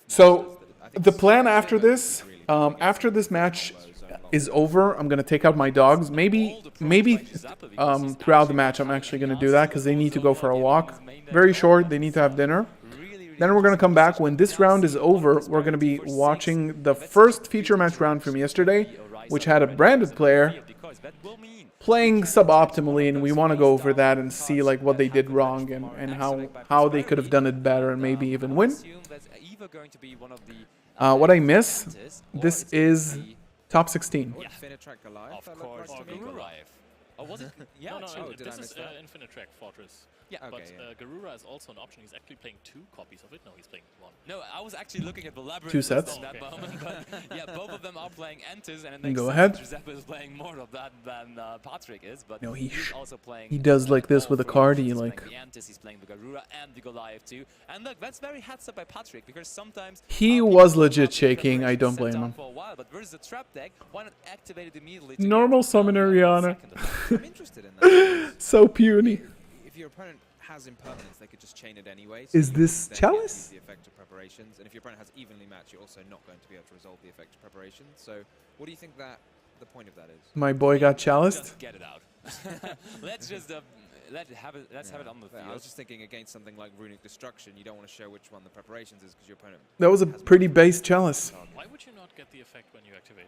So, the plan after this match is over, I'm going to take out my dogs. Maybe throughout the match I'm actually going to do that because they need to go for a walk. Very short. They need to have dinner. Then we're going to come back. When this round is over, we're going to be watching the first feature match round from yesterday, which had a branded player playing suboptimally, and we want to go over that and see like what they did wrong and how they could have done it better and maybe even win. What I missed, this is top 16. Of course, Goliath. Oh, was it? Yeah, This is Infinite Track Fortress. Yeah, but Garura is also an option. He's actually playing 2 copies of it. No, he's playing 1. No, I was actually looking at the Labyrinth 2 sets. at that moment, but yeah, both of them are playing Entis, and it makes Go sense ahead. Giuseppe is playing more of that than Patrick is, but No, he's also playing. he does like this with a card. He He's like playing the Entis, he's playing the Garura and the Goliath too. And look, that's very heads up by Patrick because sometimes he people was will legit have shaking. I preparations don't set blame down him. For a while, but versus a trap deck, why not activate it immediately? to Normal get summoner Rihanna. I'm interested in that. So puny. If your opponent has impermanence, they could just chain it anyway. Is you this then Chalice? get the effect of preparations, and if your opponent has evenly matched, you're also not going to be able to resolve the effect of preparations. So, what do you think that the point of that is? My boy got chaliced. Just get it out. Let's just let's have it on the field. I was just thinking against something like Runic Destruction, you don't want to show which one the preparations is because your opponent. That was a pretty base chalice. Why would you not get the effect when you activate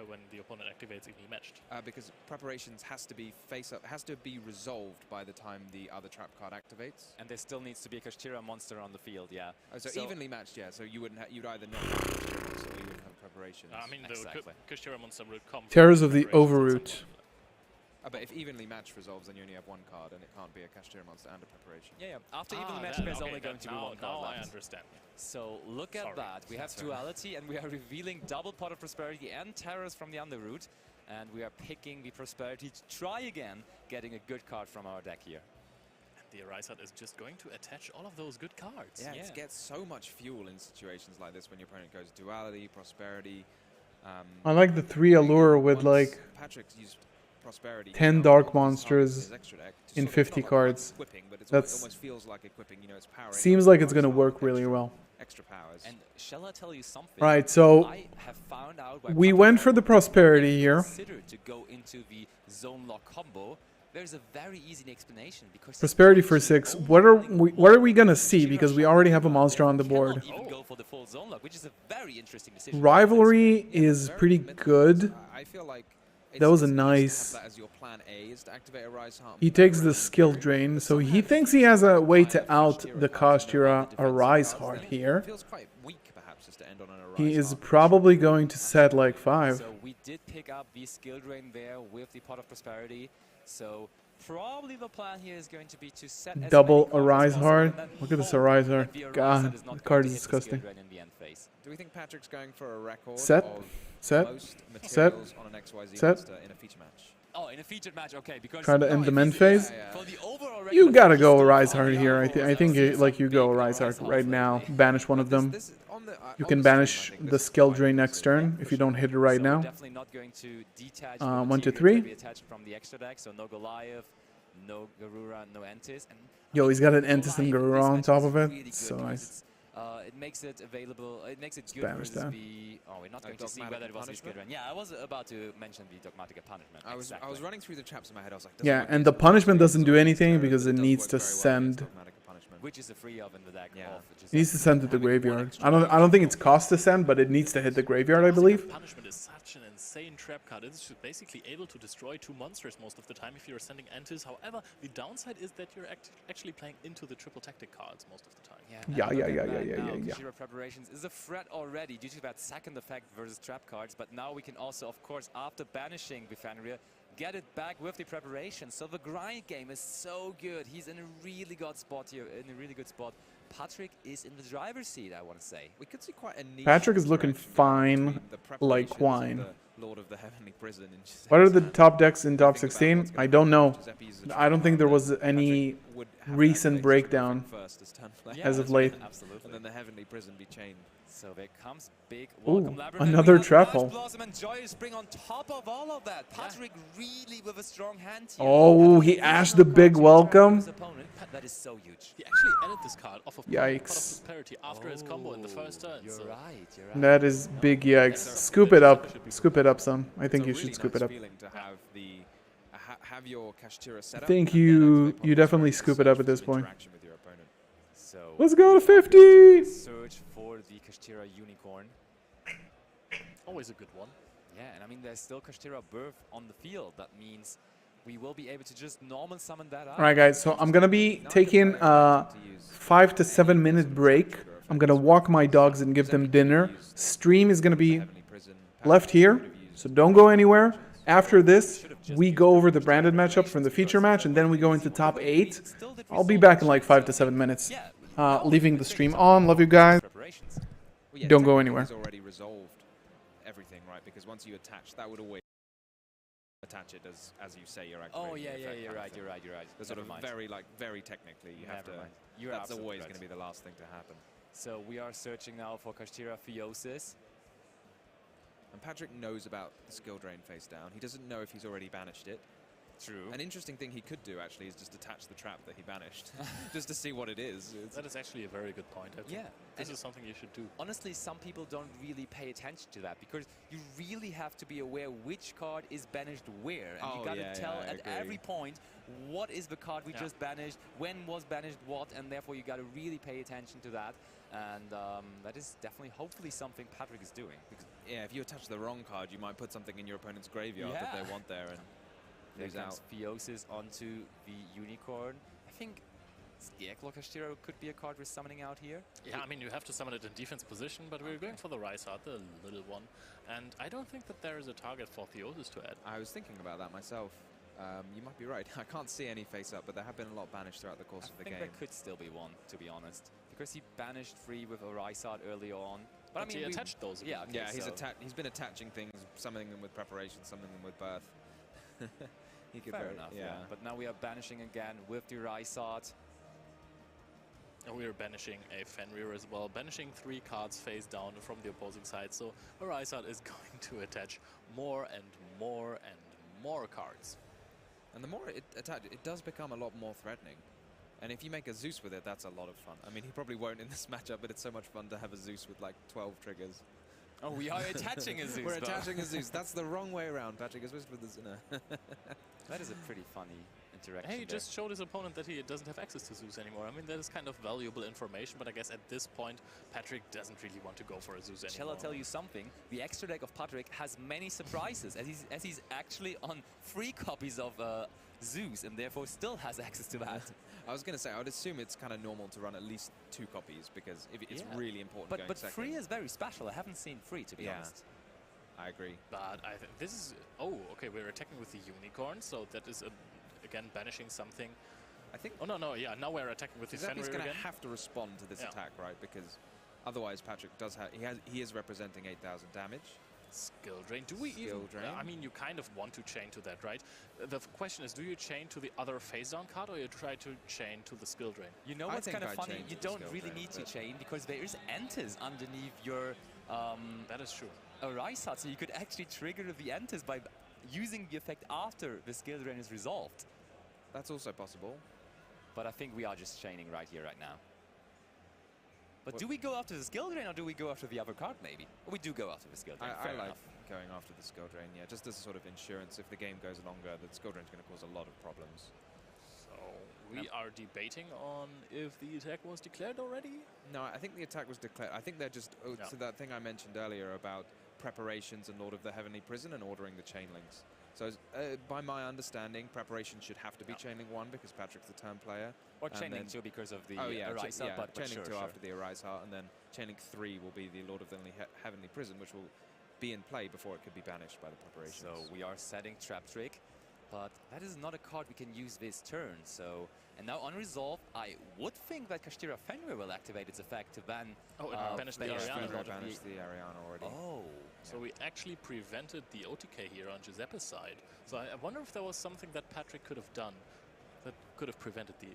when the opponent activates evenly matched? Because preparations has to be resolved by the time the other trap card activates. And there still needs to be a Kashtira monster on the field, yeah. Oh, so evenly matched, yeah. So you wouldn't you'd either not have Kashtira monster or you wouldn't have preparations. I mean, Exactly. the Kashtira monster would come. from Terrors of the preparations at some Overroot. But if evenly matched resolves, then you only have one card, and it can't be a Kashtira monster and a preparation. Yeah, yeah. After even point. match, Then, there's okay, only going to be now, one card now I left. understand. So look at Sorry. that. We have duality, and we are revealing double pot of prosperity and terrors from the underroot, and we are picking the prosperity to try again, getting a good card from our deck here. The Arisat is just going to attach all of those good cards. Yeah, it gets so much fuel in situations like this when your opponent goes duality, prosperity. I like the 3 allure with like Patrick's used prosperity. 10 dark monsters in 50 cards. That's almost feels like equipping. You know, it's power. seems like it's gonna work really well. Extra powers. And shall I tell you something? Right, so I have found out why we Patrick went for the Morgan prosperity here. considered to go into the zone lock combo. There's a very easy explanation because Prosperity for 6. What are we gonna see? Because we already have a monster on the board. Even go for the full zone lock, which is a very interesting decision. Rivalry is pretty good. I feel like That was a it's nice to have nice. that as your plan A is to activate a Rise Heart. He takes the skill drain, so he thinks he has a way to out the Kashtira Arise Heart here. Feels quite weak, perhaps, just to end on an Arise He is Heart. probably going to set like 5. So we did pick up the skill drain there with the pot of prosperity. So probably the plan here is going to be to set as Double many cards as Arise possible Heart. and then Look at this hope Arise that Heart. the Arise God, Heart is not the going card to is hit the skill disgusting. drain in the end phase. Do we think Patrick's going for a record Set. of Set. most Set. materials on an XYZ Set. monster in a feature match? Oh, in a featured match, okay. Because Try to end the men phase. for the overall You regular gotta match, go still Arise far Heart behind here. I think you go Arise Heart right now. Banish one of them. This is on the, You on can the stream, banish I think the this is skill quite drain impressive. next turn if you don't hit it right So now. we're definitely not going to detach the 1, 2, material 3. to be attached from the extra deck. So no Goliath, no Garura, no Entis. And Yo, he's got an Entis and Goliath in Garura this on match top is of it. really good So because nice. it's, it makes it available. It makes it good banish versus that. the. Oh, we're not going to see Dogmatic whether it was the skill punishment? drain. Yeah, I was about to mention the dogmatic punishment. I was exactly. running through the traps in my head. I was like, doesn't Yeah, work and against the the punishment Monster doesn't do against anything Terror, because but it does needs work to very well against send Dogmatic punishment. which is a free of in the deck. Yeah. Of just It needs to send to the having one graveyard. extra I don't think it's cost to send, but it needs to hit the graveyard, I believe. Punishment is such an insane trap card. It's basically able to destroy 2 monsters most of the time if you're sending Antis. However, the downside is that you're actually playing into the triple tactic cards most of the time. Yeah. Kashtira Preparations is a threat already due to that second effect versus trap cards, but now we can also, of course, after banishing Bifenrir, get it back with the preparation. So the grind game is so good. He's in a really good spot here, Patrick is in the driver's seat, I want to say. We could see quite a niche Patrick is looking interaction fine, between the like preparations wine. of the Lord of the Heavenly Prison and Giuseppe's What are the hand. top decks in top Think about 16? what's gonna I don't know. Giuseppe's a I don't think there trial was that any Patrick would have that recent next breakdown first as turn play. as of late. Absolutely. And then the Heavenly Prison be chained. So there comes big welcome Ooh, Labyrinth. And another we have trap Ice hole. Blossom and Joyous Spring on top of all of that. Patrick really with a strong hand here. Oh, he ashed the big welcome. His opponent. That is so huge. He actually added this card off of Yikes. parity after his combo in the first turn. You're so right. That is big yikes. Scoop it up. Scoop it up, son. I think you It's a should really scoop nice it up. feeling to have the have your Kashtira set I up. think and then you activate definitely Pulse scoop it Search up at for this some point. interaction with your opponent. So Let's go to we are 50. going to Search for the Kashtira Unicorn. always a good one. Yeah, and I mean there's still Kashtira Birth on the field. That means we will be able to just normal summon that out. All right, guys. So I'm gonna be taking a 5 to 7 minute break. I'm gonna walk my dogs and give them dinner. Stream is gonna be Heavenly Prison. left here, so don't go anywhere. After this, we go over the branded matchup from the feature match, and then we go into top 8. I'll be back in like 5 to 7 minutes. Leaving the stream on. Love you guys. Preparations. Well, yeah, Don't go technically anywhere. He's already resolved everything, right? Because once you attach, that would always attach it as you say you're activating. Oh yeah, the yeah, effect you're kind of right, thing. you're right, you're right. The sort of Never mind. very technically, you have Never to. mind. You're That's absolutely always right. going to be the last thing to happen. So we are searching now for Kashtira Theosis. And Patrick knows about the skill drain face down. He doesn't know if he's already banished it. True. An interesting thing he could do actually is just attach the trap that he banished, just to see what it is. That is actually a very good point. I think this is something you should do. Honestly, some people don't really pay attention to that because you really have to be aware which card is banished where, and you got to tell at every point what is the card we just banished, when was banished what, and therefore you got to really pay attention to that. And that is definitely, hopefully, something Patrick is doing. Because, yeah, if you attach the wrong card, you might put something in your opponent's graveyard that they want there and lose out. Theosis onto the Unicorn. I think Scarecrow Kashtira could be a card we're summoning out here. Yeah, I mean, you have to summon it in defense position, but we're going for the Rysart, the little one. And I don't think that there is a target for Theosis to add. I was thinking about that myself. You might be right. I can't see any face up, but there have been a lot banished throughout the course of the game. I think there could still be one, to be honest. Because he banished 3 with a Rysart early on. But I mean, he attached those. Yeah, okay, he's been attaching things, summoning them with preparation, summoning them with birth. He could Fair enough, yeah. But now we are banishing again with the Rysart. And we are banishing a Fenrir as well, banishing 3 cards face down from the opposing side. So a Rysart is going to attach more and more and more cards. And the more it attaches, it does become a lot more threatening. And if you make a Zeus with it, that's a lot of fun. I mean, he probably won't in this matchup, but it's so much fun to have a Zeus with like 12 triggers. Oh, we are attaching a Zeus. We're attaching a Zeus. That's the wrong way around. Patrick is with the Zuna. That is a pretty funny interaction. Hey, he just showed his opponent that he doesn't have access to Zeus anymore. I mean, that is kind of valuable information, but I guess at this point, Patrick doesn't really want to go for a Zeus anymore. Shall I tell you something? The extra deck of Patrick has many surprises, as he's actually on 3 copies of Zeus, and therefore still has access to that. I was going to say, I would assume it's kind of normal to run at least 2 copies, because if it's really important going But second. 3 is very special. I haven't seen 3, to be honest. I agree. But I think this is... Oh, okay, we're attacking with the Unicorn, so that is, again, banishing something. I think... Oh, no, yeah, now we're attacking with the Fenrir He's again. going to have to respond to this attack, right? Because otherwise Patrick does have... He is representing 8,000 damage. Skill drain. Do we even... I mean, you kind of want to chain to that, right? The question is, do you chain to the other face-down card, or you try to chain to the skill drain? You know what's kind of funny? You don't really need to chain, because there is Entis underneath your... that is true. A Rysart, so you could actually trigger the Entis by using the effect after the skill drain is resolved. That's also possible. But I think we are just chaining right here, right now. But do we go after the skill drain, or do we go after the other card, maybe? Or we do go after the skill drain. I like going after the skill drain, just as a sort of insurance. If the game goes longer, the skill drain is going to cause a lot of problems. So We are debating on if the attack was declared already. No, I think the attack was declared. I think they're just to that thing I mentioned earlier about preparations and Lord of the Heavenly Prison and ordering the chain links. So by my understanding, preparation should have to be chain link 1 because Patrick's the turn player. Or chain link 2 because of the Arise yeah, but chain link 2 sure. after the Arise Heart, and then chain link 3 will be the Lord of the Heavenly Prison, which will be in play before it could be banished by the preparations. So we are setting Trap Trick, but that is not a card we can use this turn. So, and now unresolved, I would think that Kashtira Fenrir will activate its effect to ban. Banish the Ariana. Banished the Ariana already. Oh. So we actually prevented the OTK here on Giuseppe's side. So I wonder if there was something that Patrick could have done that could have prevented the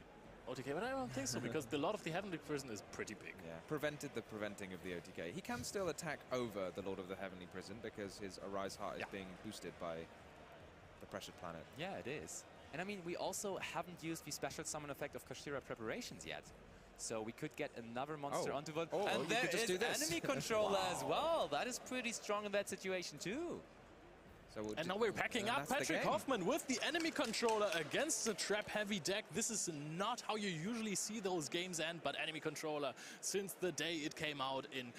OTK, but I don't think so, because the Lord of the Heavenly Prison is pretty big. Yeah, prevented the preventing of the OTK. He can still attack over the Lord of the Heavenly Prison because his Arise Heart is being boosted by the Pressured Planet. Yeah, it is. And I mean, we also haven't used the special summon effect of Kashtira Preparations yet. So we could get another monster onto the... and there is enemy controller as well. That is pretty strong in that situation too. So and now we're packing up Patrick Hoffman with the enemy controller against the trap-heavy deck. This is not how you usually see those games end, but enemy controller, since the day it came out in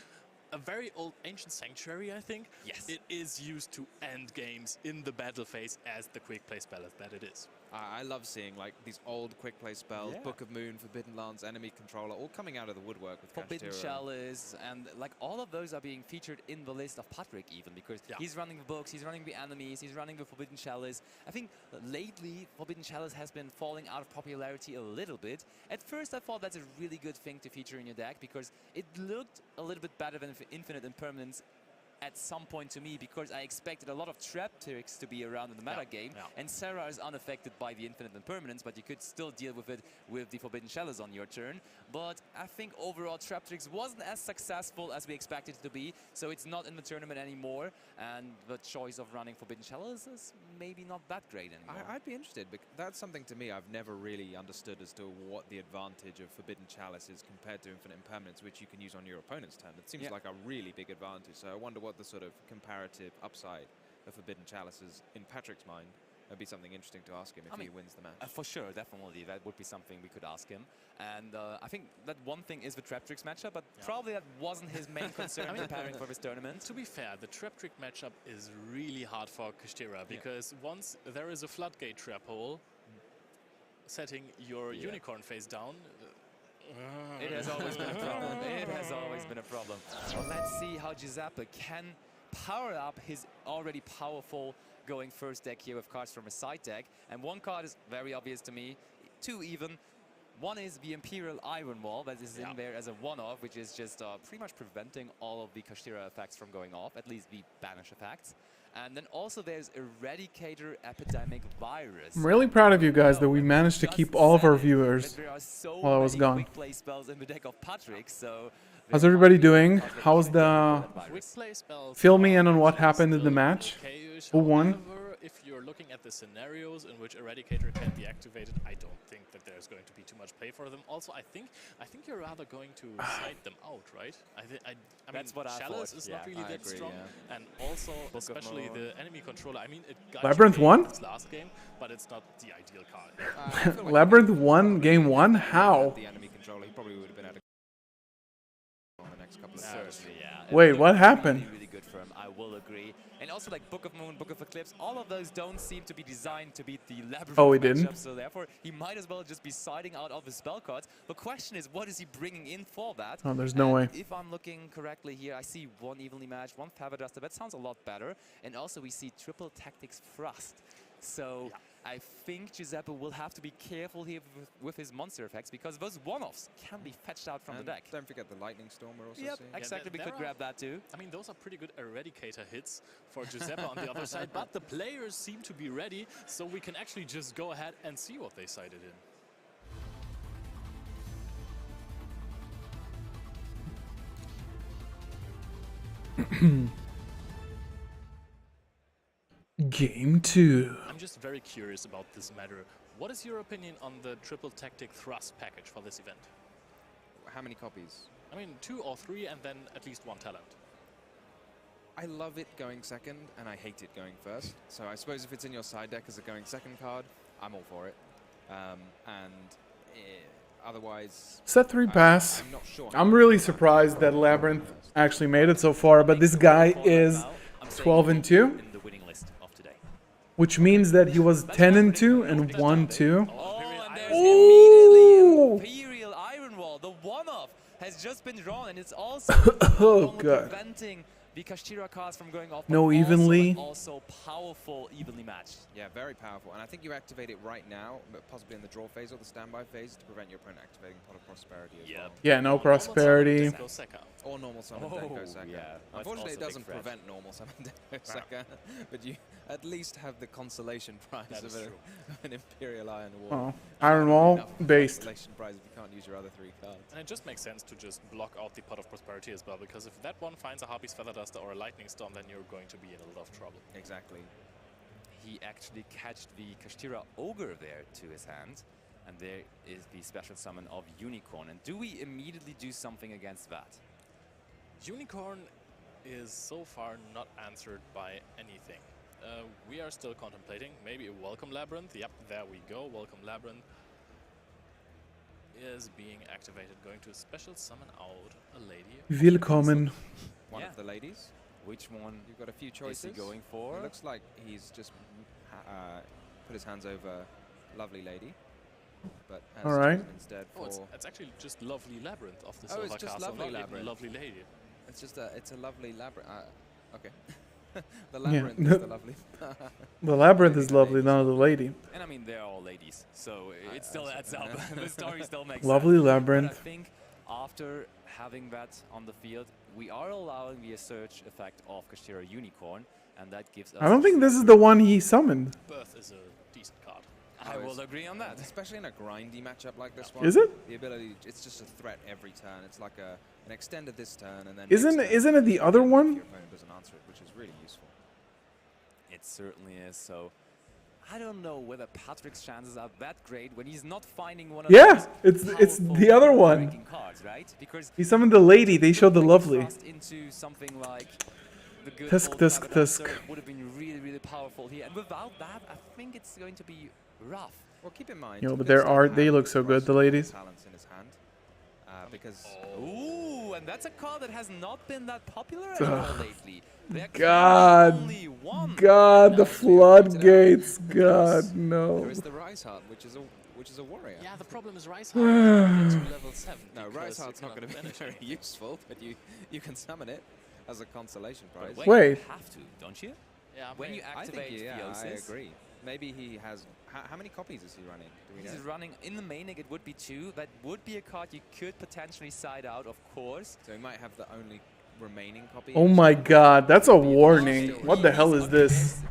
a very old Ancient Sanctuary, I think, it is used to end games in the battle phase as the quick play spell that it is. I love seeing like these old quick play spells, Book of Moon, Forbidden Lance, enemy controller, all coming out of the woodwork with Forbidden Chalice, and like all of those are being featured in the list of Patrick even, because he's running the books, he's running the enemies, he's running the Forbidden Chalice. I think lately Forbidden Chalice has been falling out of popularity a little bit. At first I thought that's a really good thing to feature in your deck because it looked a little bit better than Infinite Impermanence at some point to me, because I expected a lot of trap tricks to be around in the meta game, and Sarah is unaffected by the Infinite Impermanence, but you could still deal with it with the Forbidden Chalice on your turn. But I think overall trap tricks wasn't as successful as we expected it to be, so it's not in the tournament anymore, and the choice of running Forbidden Chalice is maybe not that great anymore. I'd be interested, because that's something to me I've never really understood as to what the advantage of Forbidden Chalice is compared to Infinite Impermanence, which you can use on your opponent's turn. It seems like a really big advantage, so I wonder what the sort of comparative upside of Forbidden Chalice is in Patrick's mind. That'd be something interesting to ask him if he wins the match. For sure, definitely. That would be something we could ask him. And I think that one thing is the Trap Tricks matchup, but probably that wasn't his main concern preparing for this tournament. To be fair, the Trap Trick matchup is really hard for Kashtira, because once there is a Floodgate trap hole, setting your Unicorn face down, it has always been a problem. It has always been a problem. Well, let's see how Giuseppe can power up his already powerful going first deck here with cards from a side deck. And one card is very obvious to me, two even. One is the Imperial Iron Wall that is in there as a one-off, which is just pretty much preventing all of the Kashtira effects from going off, at least the banish effects. And then also there's Eradicator Epidemic Virus. I'm really proud of you guys that we managed to keep all of our viewers while I was gone. Quick play spells in the deck of Patrick, so how's everybody doing? How's the... Fill me in on what happened in the match. Who won? If you're looking at the scenarios in which Eradicator can be activated, I don't think that there's going to be too much play for them. Also, I think you're rather going to side them out, right? I mean, Chalice is not really that strong, and also especially the enemy controller. I mean, it got Labyrinth won this last game, but it's not the ideal card. Labyrinth won game 1? How? The enemy controller, he probably would have been able to on the next couple of turns. Wait, what happened? Really good for him, I will agree. And also like Book of Moon, Book of Eclipse, all of those don't seem to be designed to beat the Labyrinth he didn't. So therefore, he might as well just be siding out of his spell cards. The question is, what is he bringing in for that? Oh, there's no way. If I'm looking correctly here, I see one evenly matched, one Feather Duster. That sounds a lot better. And also we see triple Tactics Thrust. So I think Giuseppe will have to be careful here with his monster effects, because those one-offs can be fetched out from the deck. Don't forget the Lightning Storm we're also seeing. Exactly, we could grab that too. I mean, those are pretty good Eradicator hits for Giuseppe on the other side, but the players seem to be ready, so we can actually just go ahead and see what they sided in. Game 2. I'm just very curious about this matter. What is your opinion on the triple tactic thrust package for this event? How many copies? I mean, 2 or 3, and then at least 1 talent. I love it going second, and I hate it going first. So I suppose if it's in your side deck as a going second card, I'm all for it. And Otherwise, Set 3 pass. I'm not sure. I'm really surprised that Labyrinth actually made it so far, but this guy is 12-2, in the winning list of today. which means that he was 10-2 and 1-2. Oh, and there's Ooh. immediately Imperial Iron Wall. The one-off has just been drawn, and it's also Oh, not only God. preventing the Kashtira cards from going off, No, but evenly. also powerful, evenly matched. Yeah, very powerful. And I think you activate it right now, but possibly in the draw phase or the standby phase to prevent your opponent activating Pot of Prosperity as well. Yeah, no prosperity. Or normal summon Oh, Denko Seka. yeah, that's Unfortunately, it also a big doesn't threat. prevent normal summon Denko Seka, but you at least have the consolation prize That of is true. an Imperial Iron Wall. Oh, Iron Wall Enough based. consolation prize if you can't use your other 3 cards. And it just makes sense to just block out the Pot of Prosperity as well, because if that one finds a Harpy's Feather Duster or a Lightning Storm, then you're going to be in a lot of trouble. Exactly. He actually catched the Kashtira Ogre there to his hand, and there is the special summon of Unicorn. And do we immediately do something against that? Unicorn is so far not answered by anything. We are still contemplating maybe a Welcome Labyrinth. Yep, there we go. Welcome Labyrinth is being activated. Going to special summon out a lady. Willkommen. One Yeah. of the ladies. Which one You've got a few is choices. he going for? It looks like he's just put his hands over Lovely Lady, but has All right. chosen instead Oh, for... it's actually just Lovely Labyrinth of the Oh, Silver it's just Castle, Lovely not even Labyrinth. Lovely Lady. It's a lovely labyrinth. Okay. The Yeah. labyrinth is the lovely. The Labyrinth is lovely, not the lady. And I mean, they're all ladies, so it still adds up. The story still makes Lovely sense. Labyrinth. But I think after having that on the field, we are allowing the search effect of Kashtira Unicorn, and that gives us... I don't think this is the one he summoned. Birth is a decent card. I will agree on that. Especially in a grindy matchup like this one. Is it? The ability, it's just a threat every turn. It's like an extended this turn, and then Isn't next turn, isn't it the other if one? your opponent doesn't answer it, which is really useful. It certainly is, so... I don't know whether Patrick's chances are that great when he's not finding one of Yeah, those it's the powerful other one. breaking cards, right? Because He summoned the lady. They showed the lovely. thrust into something like the good Tusk, old tusk, Feather tusk. Duster would have been really, really powerful here. And without that, I think it's going to be rough. Well, keep in mind. Yo, he but could their still art, they have look so good, the Crossroads ladies. Talents in his hand, because Ooh, and that's a card that has not been that popular Ugh. anymore lately. There can be God. only one. God, the floodgates. God, there no. is the Rise Heart, which is a warrior. Yeah, the problem is Rise Heart to level 7. No, because Rise you Heart's not cannot going to be banish very anything. useful, but you can summon it as a consolation prize. Wait. You have to, don't you? Yeah, When you I think activate yeah, I Theosis, agree. Maybe he has. How many copies is he running? Do we he's know? running in the main deck. It would be 2. That would be a card you could potentially side out, of course. So he might have the only remaining copy. Oh my God, that's a warning. What the hell is this?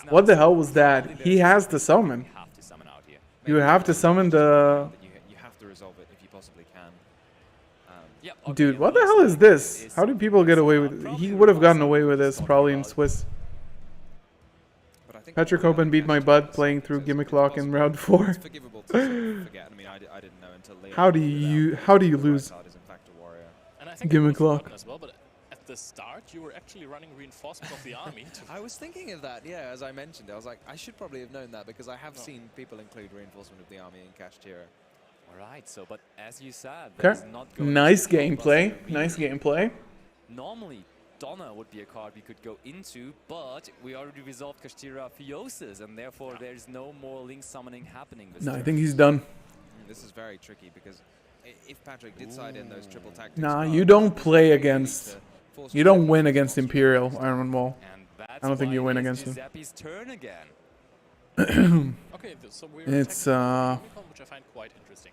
What the hell was that? He has to summon. You have to summon out here. You have to summon the... You have to resolve it if you possibly can. Yep, okay, Dude, what the looks hell is like this? it How do people get away with it? He would have gotten away with this probably in Swiss. But I think Patrick Hoban beat my butt playing through Gimmick Lock in round 4. It's forgivable to sort of forget. I mean, I didn't know until later. How do you lose? Is in fact a warrior. And I think Gimmick I would have lock. forgotten as well, but at the start you were actually running reinforcement of the army. I was thinking of that, yeah, as I mentioned. I was like, I should probably have known that because I have seen people include reinforcement of the army in Kashtira. Alright, so but as you said, Okay. there's not going Nice to be a gameplay. blockbuster Nice really. gameplay. Normally, Donna would be a card we could go into, but we already resolved Kashtira Theosis, and therefore there's no more link summoning happening this No, I turn. think he's done. This is very tricky because if Patrick did side in those triple tactics... Nah, cards, you don't this play is really against... to force You don't Giuseppe win to against force Imperial Giuseppe. Iron Wall. And that's I don't think why you win it's against him. Giuseppe's turn again. Okay, so we're It's, attacking Unicorn, which I find quite interesting.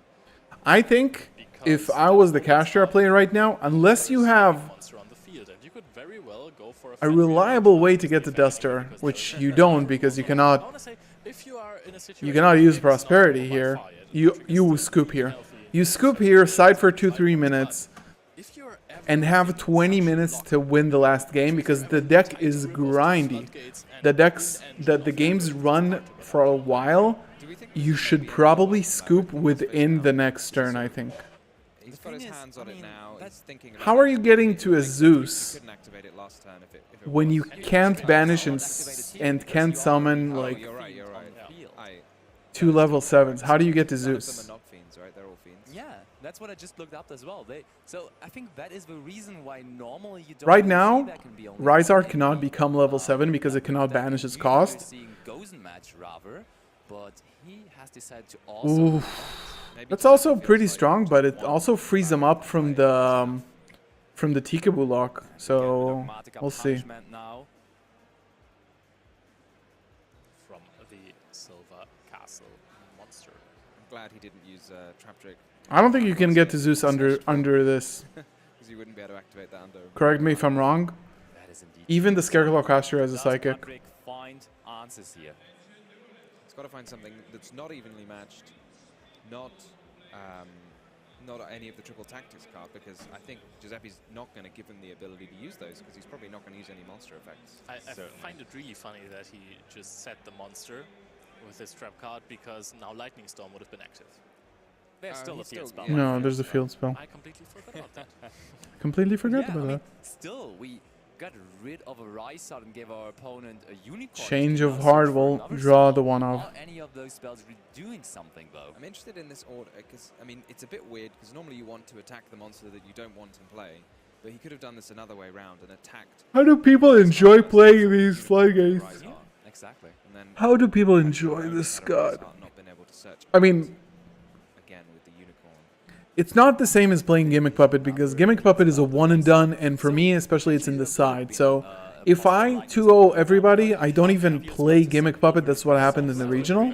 I think if I was the Kashtira player right now, unless you have Monster on the field, and you could very well go for a Fenrir reliable way to with get the defending Duster, because which the- you don't because you I cannot wanna say, if you are in a you situation cannot where use the game is not prosperity by here. fire, You Patrick is still scoop here. healthy, You scoop here, side for 2-3 minutes, if you're ever and in have such 20 a minutes lock, to win the last game because the deck is grindy. The games run for a while. You should probably scoop within the next turn, I think. He's got his thing is, hands I on it mean, now. that's- He's thinking about How are you getting to a Zeus He couldn't activate it last turn if it when was. you can't banish and can't summon Oh, like you're right. I, 2 level 7s? How do you get to none of them Zeus? are knock fiends, fiends, right? They're all fiends. Yeah, that's what I just looked up as well. So I think that is the reason why normally you don't Right see now, that can be only Rysart one cannot enemy. become level 7 because it cannot that banish its usually we're cost. seeing Gozen match rather, but he has decided to also. That's also pretty strong, but it also frees them up from the Tikaboo lock. So we'll see. Now. From the Silver Castle monster. I'm glad he didn't use Trap Trick. I don't think you can get to Zeus under this. Because you wouldn't be able to activate that under. Correct me if I'm wrong. That is indeed Even the Scarecrow Kashtira has a psychic. Patrick find answers here. He's got to find something that's not evenly matched, not any of the triple tactics card, because I think Giuseppe's not going to give him the ability to use those, because he's probably not going to use any monster effects. I find it really funny that he just set the monster with his trap card, because now Lightning Storm would have been active. There's still a field spell. Yeah. No, there's a field spell. I completely forgot about that. Completely forgot Yeah, about I mean, that. still, we got rid of a Rysart and gave our opponent a unicorn. Change to of now heart search for will another draw spell. the one off. Are any of those spells really doing something though? I'm interested in this order, because, I mean, it's a bit weird, because normally you want to attack the monster that you don't want in play, but he could have done this another way round and attacked. How do people enjoy playing these floodgates? Yeah, exactly. And then How do people enjoy this, God? not been able to search I mean, again with the unicorn. it's not the same as playing Gimmick Puppet, because Gimmick Puppet is a one and done, and for me especially it's in the side. So if I 2-0 everybody, I don't even play Gimmick Puppet. That's what happened in the regional.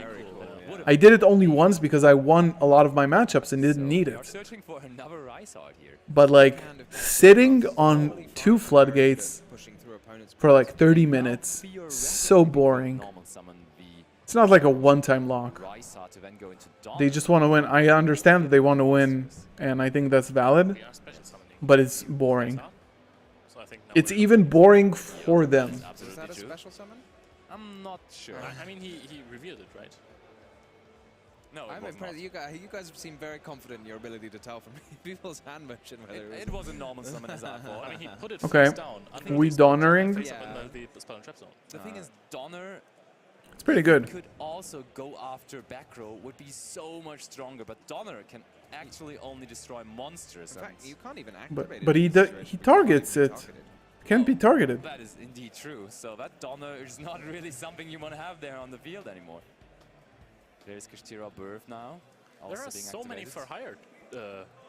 I did it only once because I won a lot of my matchups and didn't need We are it. searching for another Rysart here. But like, sitting on 2 floodgates Pushing through opponents' for like 30 minutes, so boring. Normal summon the It's not like a one-time lock. Rysart to then go into Dawn. They just want to win. I understand that they want to win, and I think that's valid, We are special summoning. but it's boring. So I think now It's we're- even boring for them. Is Absolutely that a true. special summon? I'm not sure. I mean, he revealed it, right? No, it I'm was impressed. not. You guys seem very confident in your ability to tell from people's hand motion whether It was a normal summon as I thought. I mean, he put it Okay. face down. I think We he's not Donnoring? face up Yeah. in the spell and trap zone. The thing is, Donner It's pretty good. could also go after back row, would be so much stronger, but Donner can actually only destroy monsters. In fact, and you can't even activate it. But in he this he situation because targets you it. can't target Can't be targeted. that is indeed true. So that Donner is not really something you want to have there on the field anymore. There's Kashtira Birth now. There also are being so many activated. for hire.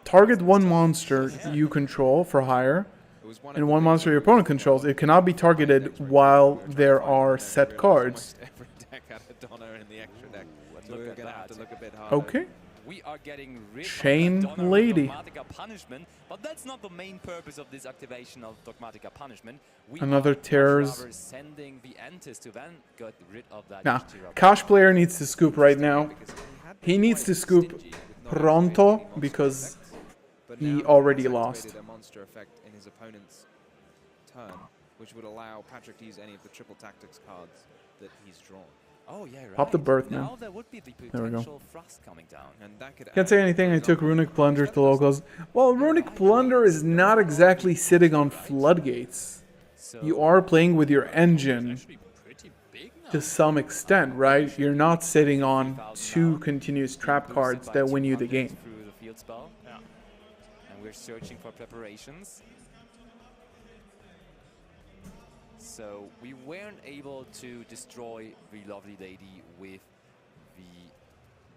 Target one monster you control for hire, It was one and of the one things monster when your we opponent were controls. playing It cannot be targeted decks, right? while We were trying to there find are it, and then set we realized cards. almost every deck had a Donner in the extra deck. So look we were at going to have that. to look a bit harder. Okay. We are getting rid Chain of that Donner Lady. Dogmatica Punishment, but that's not the main purpose of this activation of Dogmatica Punishment. We Another are much Terrors. rather sending the Entis to then get rid of that Nah, Kashtira. Kosh player needs to scoop right now. Because had He been needs quite to scoop stingy with not pronto activating any because monster effects, but he now he already has lost. activated a monster effect in his opponent's turn, which would allow Patrick to use any of the triple tactics cards that he's drawn. Oh yeah, right. Pop the birth, man. Now there would be the There we go. potential frost coming down. And that could Can't say add, anything. for I took example, Runic Plunder to Feather Dust. locals. Well, Runic Plunder is not exactly sitting on floodgates. So You are playing with your engine Actually pretty big now. to some extent, right? You're not sitting on 2 continuous trap boosted cards by that win you the 200 game. through the field spell. Yeah. And we're searching for preparations. So we weren't able to destroy the lovely lady with the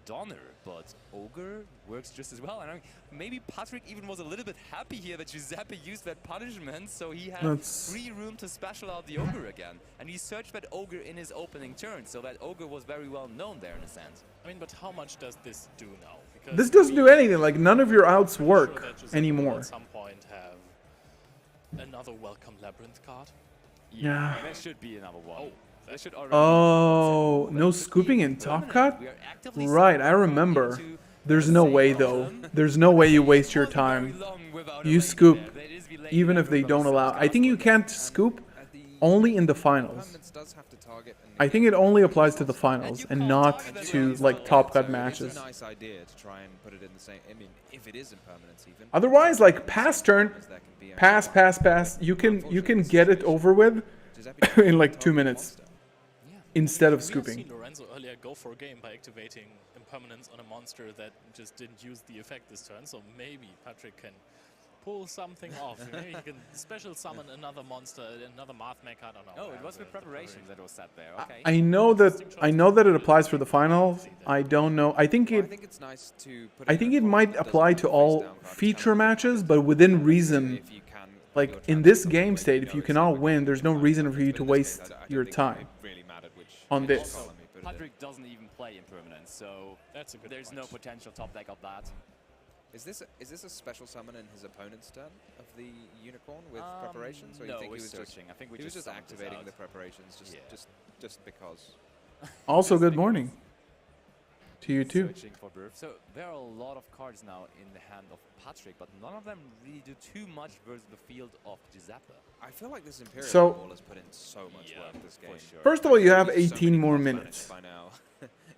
Donner, but Ogre works just as well. And I mean, maybe Patrick even was a little bit happy here that Giuseppe used that punishment, so he had That's- free room to special out the Ogre again. And he searched that Ogre in his opening turn, so that Ogre was very well known there in a sense. I mean, but how much does this do now? Because This doesn't do anything. Like, none of your outs I'm work sure that Giuseppe will anymore. At some point have another welcome Labyrinth card. Yeah. There should be another one. Oh, There should already Oh, be no one. But scooping could in be top permanent. cut? We are actively Right, I sending remember. into There's the no same way, though. problem. There's no way you waste your Wasn't very time. long without a You lady scoop, there. That is the lady even that if they will don't come allow. first I think you out. can't scoop At the only in the finals. permanence does have to target and I think it only applies to the finals you and can't not target to them like as top well, cut so matches. It's a nice idea to try and put it in the same. I mean, if it is in permanence, even. Otherwise, like pass turn, as there can be a- pass. You can get it over with Giuseppe in like target 2 the minutes. monster. instead of We have scooping. seen Lorenzo earlier go for a game by activating impermanence on a monster that just didn't use the effect this turn, so maybe Patrick can pull something off. Maybe he can special summon another monster, another Math Mech, I don't know. Oh, it was with preparation that was set there. Okay. I know that it applies for the finals. I don't know. I think it's nice to put I think it might apply to all feature matches, but within reason. Like in this game state, if you cannot win, there's no reason for you to waste your time on this. Patrick doesn't even play impermanence, so there's no potential top deck of that. Is this a special summon in his opponent's turn of the unicorn with preparations? Or no, you think we're he was searching. I think he was just activating the preparations just because. Also, good morning to you too. Searching for birth. So there are a lot of cards now in the hand of Patrick, but none of them really do too much versus the field of Giuseppe. I feel like this Imperial So- Ball has put in so much work this game. Sure. First of all, you have So many 18 more cards minutes. by now,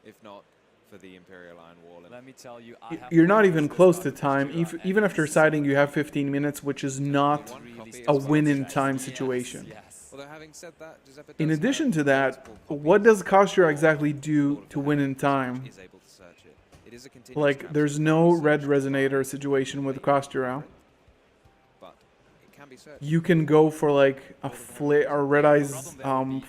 if not for the Imperial Iron Wall. And Let me tell you, I have You're not even used this close card to with time. Kashtira, Even and after this is siding, you have 15 minutes, which is not really a strong win in stretch. time Yes, situation. yes. although having said that, Giuseppe In does addition have to that, multiple what copies does Kashtira exactly do to win in time? is able to search it. It is a continuous Like, transfer there's from no search red to resonator fire. situation with Kashtira. But it can be searched. You can go for like a flare or red eyes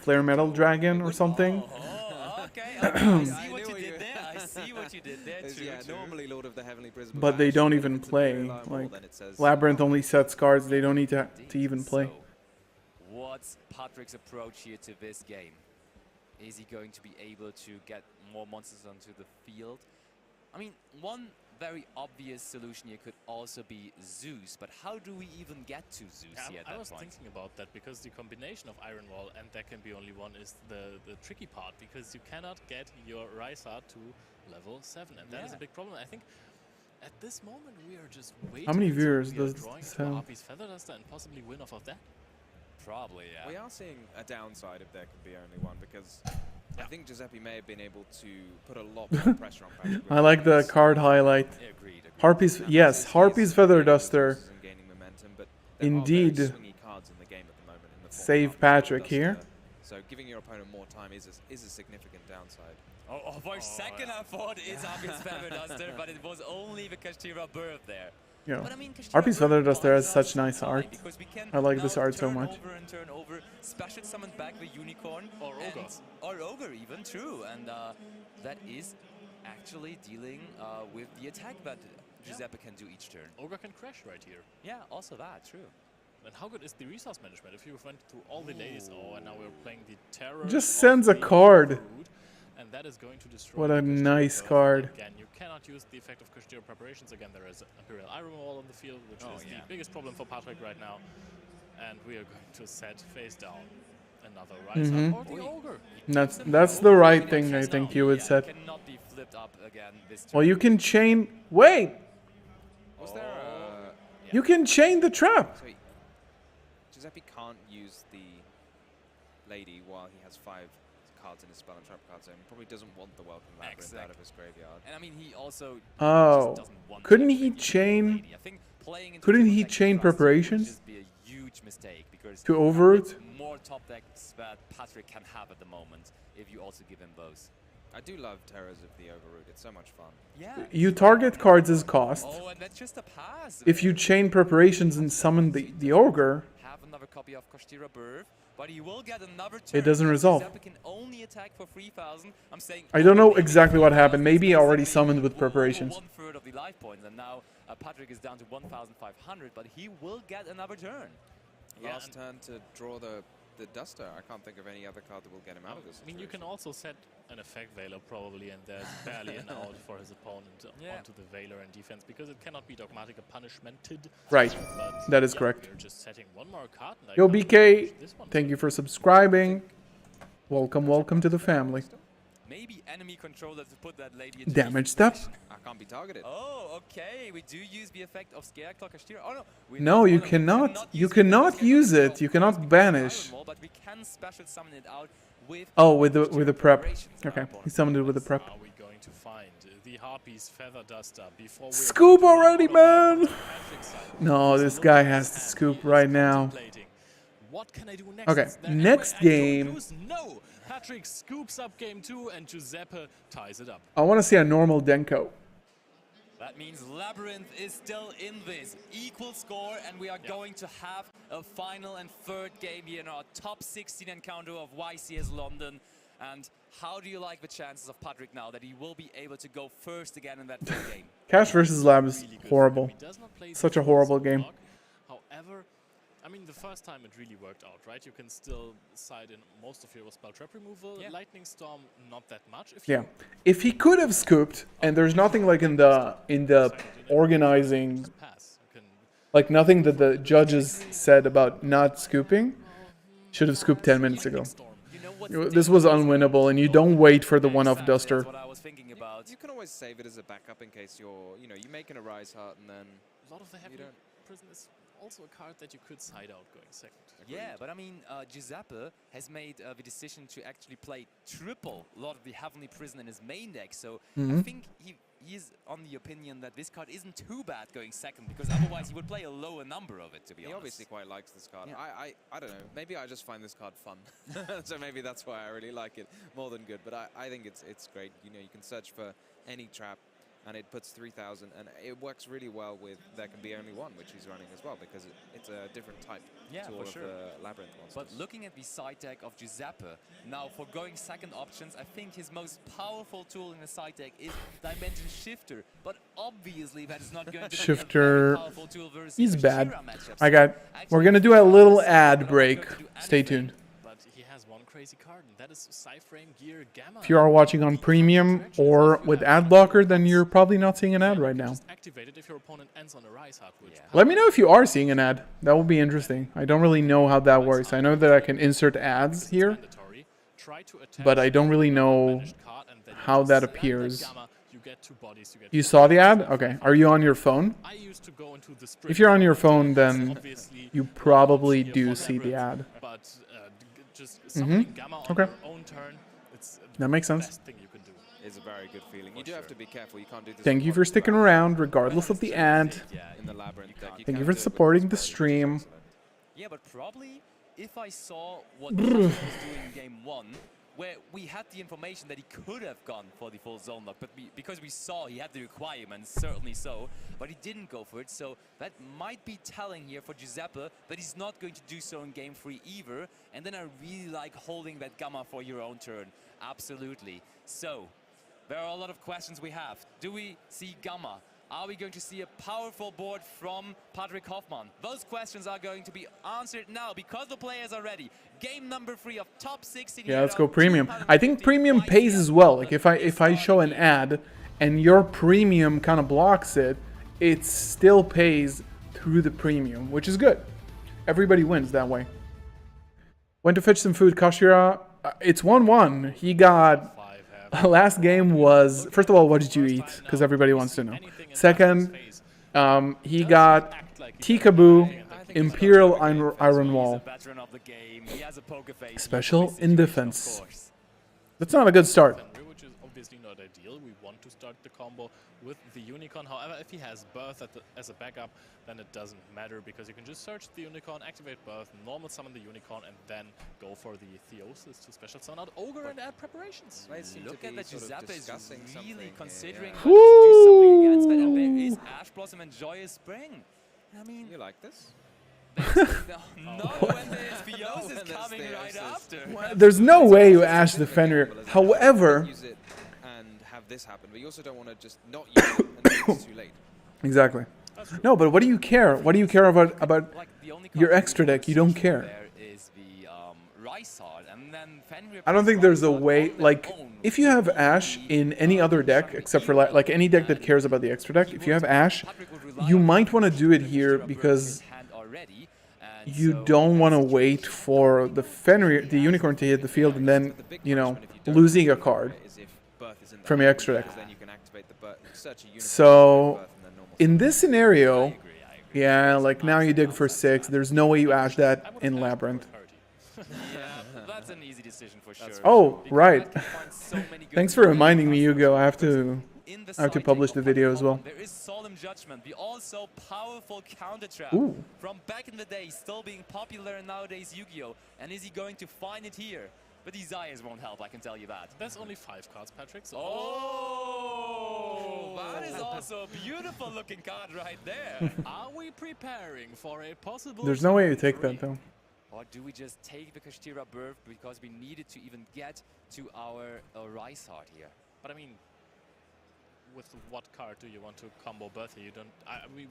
flare metal dragon or something. Oh, okay. I see what you did there. I see what you did there. True, Yeah, true. normally Lord of the Heavenly Prism. But they don't even play. Like Labyrinth only sets cards. They don't need to even play. So, what's Patrick's approach here to this game? Is he going to be able to get more monsters onto the field? I mean, one very obvious solution here could also be Zeus, but how do we even get to Zeus here at I that was point? thinking about that because the combination of Iron Wall and there can be only one is the tricky part, because you cannot get your Rysar to level 7, and that is a big problem. I think at this moment we are just waiting. How many until viewers we are does drawing this to have? Harpy's Feather Duster and possibly win off of that? Probably, yeah. We are seeing a downside if there could be only one, because I think Giuseppe may have been able to put a lot more pressure on Patrick. I like the card highlight. Agreed. Harpy's, yes, Harpy's Feather Duster. Gaining momentum, but Indeed. there are very swingy cards in the game at the moment. In the form of Save Harpy's Patrick Feather here. Duster. So giving your opponent more time is a significant downside. Oh, for a second I thought it's Harpy's Feather Duster, but it was only the Kashtira birth there. Yeah. But I mean, Kashtira Harpy's birth Feather Duster has buys such us nice time, art. because we can I like this now art so turn much. over and turn over, special summon back the unicorn Or ogre. or ogre even, true, and that is actually dealing with the attack that Giuseppe can do each turn. Ogre can crash right here. Yeah, also that, true. And how good is the resource management? If you went through all the ladies, and now we're playing the terror. Just of sends a the card. Root, and that is going to destroy. What a the Kashtira nice birth. card. Again, you cannot use the effect of Kashtira preparations. Again, there is Imperial Iron Wall on the field, which is the biggest problem for Patrick right now. And we are going to set face down another Rysar or the ogre. That's the right thing I think you would set. Cannot be flipped up again this turn. Well, you can chain. Wait, Was there a... you can chain the trap. So Giuseppe can't use the lady while he has 5 cards in his spell and trap card zone. He probably doesn't want the Welcome Labyrinth out of his graveyard. And I mean, he also Oh, just doesn't want couldn't to he activate the chain? lady. I think playing into Couldn't triple he deck chain thrust would preparations just be a huge mistake, because to overroot? it's more top decks that Patrick can have at the moment if you also give him both. I do love Terrors of the Overroot. It's so much fun. Yeah. You target cards as cost. Oh, and that's just a pass. If you chain preparations and summon the ogre, Have another copy of Kashtira Birth, but he will get another turn. it doesn't resolve. Giuseppe can only attack for 3,000. I'm saying. I don't know only exactly what happened. 3,000. Maybe he already Basically summoned with over preparations. 1/3 of the life points, and now Patrick is down to 1,500, but he will get another turn. Last turn to draw the Duster. I can't think of any other card that will get him out of this. I mean, you can also set an effect Veiler probably, and there's barely an out for his opponent onto the Veiler in defense, because it cannot be dogmatic punishmented. Right. But That is correct. We're just setting one more card. And I Yo, can't BK, push this one thank through. you for subscribing. Welcome to the family. Maybe enemy controller to put that lady into Damage defense step. position. I can't be targeted. Oh, okay. We do use the effect of Scare Clock Kashtira. Oh no. No, you cannot. You cannot use it. You cannot banish. But we can special summon it out with. Oh, with the prep. preparations. Okay, he summoned it with the prep. Are we going to find the Harpy's Feather Duster before we Scoop already, man! No, this guy has to scoop right now. What can I do next? Okay, Is there any next way I don't game. lose? No! Patrick scoops up game 2 and Giuseppe ties it up. I want to see a normal Denko. That means Labyrinth is still in this. Equal score, and we are going to have a final and third game here in our top 16 encounter of YCS London. And how do you like the chances of Patrick now that he will be able to go first again in that third game? Cash versus Lab is horrible. Such a horrible game. However, I mean, the first time it really worked out, right? You can still side in most of your spell trap removal. Yeah. Lightning Storm, not that much. Yeah, if he could have scooped, and there's nothing like in the organizing, like nothing that the judges said about not scooping, should have scooped 10 minutes ago. This was unwinnable, and you don't wait for the one-off duster. That's what I was thinking about. You can always save it as a backup in case you're, you making a Rise Heart and then A lot of the heavy prison is also a card that you could side out going second. Yeah, but I mean, Giuseppe has made the decision to actually play triple Lord of the Heavenly Prison in his main deck, so I think he is on the opinion that this card isn't too bad going second, because otherwise he would play a lower number of it, to be honest. He obviously quite likes this card. Yeah. I don't know, maybe I just find this card fun. So maybe that's why I really like it more than good, but I think it's great. You can search for any trap, and it puts 3,000, and it works really well with there can be only one, which he's running as well, because it's a different type to all of the Labyrinth monsters. But looking at the side deck of Giuseppe, now for going second options, I think his most powerful tool in the side deck is Dimension Shifter, but obviously that is not going to be a very powerful tool versus He's bad. matchups. We're gonna do a little ad break. Stay tuned. But he has one crazy card, and that is Psyframe Gear Gamma. If you are watching on premium or with ad blocker, then you're probably not seeing an ad right now. Just activate it if your opponent ends on a Rise Heart. Let me know if you are seeing an ad. That would be interesting. I don't really know how that works. I know that I can insert ads here, but I don't really know how that appears. You saw the ad? Okay. Are you on your phone? If you're on your phone, then you probably do see the ad. Okay. That makes sense. It's a very good feeling. You do have to be careful. You can't do this. Thank you for sticking around, regardless of the ad. In the Labyrinth deck. Thank you for supporting the stream. Yeah, but probably if I saw what Patrick was doing in game 1, where we had the information that he could have gone for the full zone lock, but because we saw he had the requirements, certainly so, but he didn't go for it, so that might be telling here for Giuseppe that he's not going to do so in game 3 either, and then I really like holding that Gamma for your own turn, absolutely. So, there are a lot of questions we have. Do we see Gamma? Are we going to see a powerful board from Patrick Hoffman? Those questions are going to be answered now because the players are ready. Game number 3 of top 16. Yeah, let's go premium. I think premium pays as well. Like if I show an ad and your premium kind of blocks it, it still pays through the premium, which is good. Everybody wins that way. Went to fetch some food. Kashtira, it's 1-1. He got... Last game was... First of all, what did you eat? Because everybody wants to know. Second, he got Tikaboo, Imperial Iron Wall. Special in defense. That's not a good start. Which is obviously not ideal. We want to start the combo with the Unicorn. However, if he has Birth as a backup, then it doesn't matter because you can just search the Unicorn, activate Birth, normal summon the Unicorn, and then go for the Theosis to special summon out Ogre and add preparations. Look at that, Giuseppe is really considering how to do something against that, and there is Ash Blossom and Joyous Spring. I mean, you like this? Not when there's Theosis coming right after. There's no way you Ash the Fenrir. However, use it and have this happen, but you also don't want to just not use it and then it's too late. Exactly. No, but what do you care? What do you care about your extra deck? You don't care. I don't think there's a way, like, if you have Ash in any other deck, except for, like, any deck that cares about the extra deck, if you have Ash, you might want to do it here because you don't want to wait for the Fenrir, the Unicorn to hit the field and then, you know, losing a card from your extra deck. So, in this scenario, yeah, like now you dig for 6, there's no way you Ash that in Labyrinth. That's an easy decision for sure. Oh, right. Thanks for reminding me, Yugo. I have to publish the video as well. There is Solemn Judgment, the also powerful counter trap from back in the day, still being popular in nowadays Yu-Gi-Oh! And is he going to find it here? The desires won't help, I can tell you that. That's only 5 cards, Patrick. So Oh, that is also a beautiful looking card right there. are we preparing for a possible... There's no way you turn take 3? that though. Or do we just take the Kashtira birth because we needed to even get to our Rysart here? But I mean, with what card do you want to combo birth here? You don't.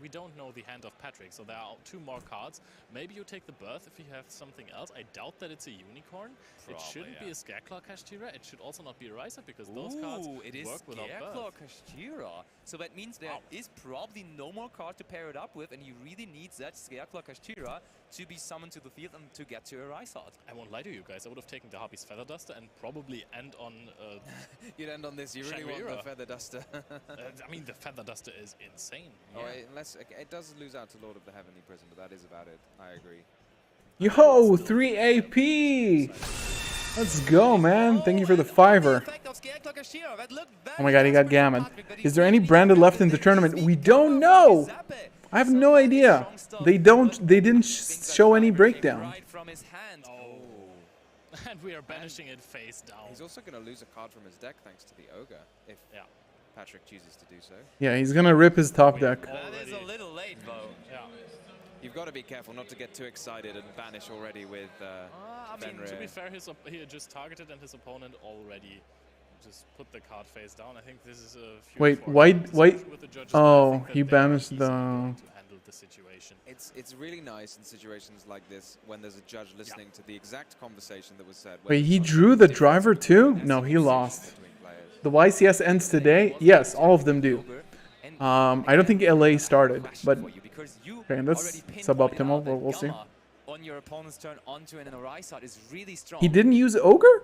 We don't know the hand of Patrick, so there are 2 more cards. Maybe you take the birth if you have something else. I doubt that it's a unicorn. It shouldn't be a Scareclaw Kashtira. It should also not be a Rysart because those cards it is work without Scareclaw birth. Kashtira. So that means there is probably no more card to pair it up with, and he really needs that Scareclaw Kashtira to be summoned to the field and to get to a Rysart. I won't lie to you guys. I would have taken the Harpy's Feather Duster and probably end on. You'd end on this. You really want the Feather Duster. I mean, the Feather Duster is insane. Oh, unless it does lose out to Lord of the Heavenly Prison, but that is about it. I agree. Yo, 3 AP! Let's go, man. Thank you for the 5-er. Oh my god, he got Gammon. Is there any branded left in the tournament? We don't know! I have no idea. They didn't show any breakdown. And we are banishing it face down. He's also going to lose a card from his deck thanks to the Ogre, if Patrick chooses to do so. Yeah, he's gonna rip his top deck. That is a little late, though. Yeah. You've got to be careful not to get too excited and banish already with I mean, to be Fenrir. fair, he just targeted and his opponent already just put the card face down. I think this is a few Wait, why? with the judges, but I Oh, think that he they are banished easily the. going to handle the situation. It's really nice in situations like this when there's a judge listening to the exact conversation that was said. Wait, he drew the driver too? No, he lost. The YCS ends today? Yes, all of them do. I don't think LA started, but okay, that's suboptimal. But we'll see. On your opponent's turn onto an Rysart is really strong. He didn't use Ogre?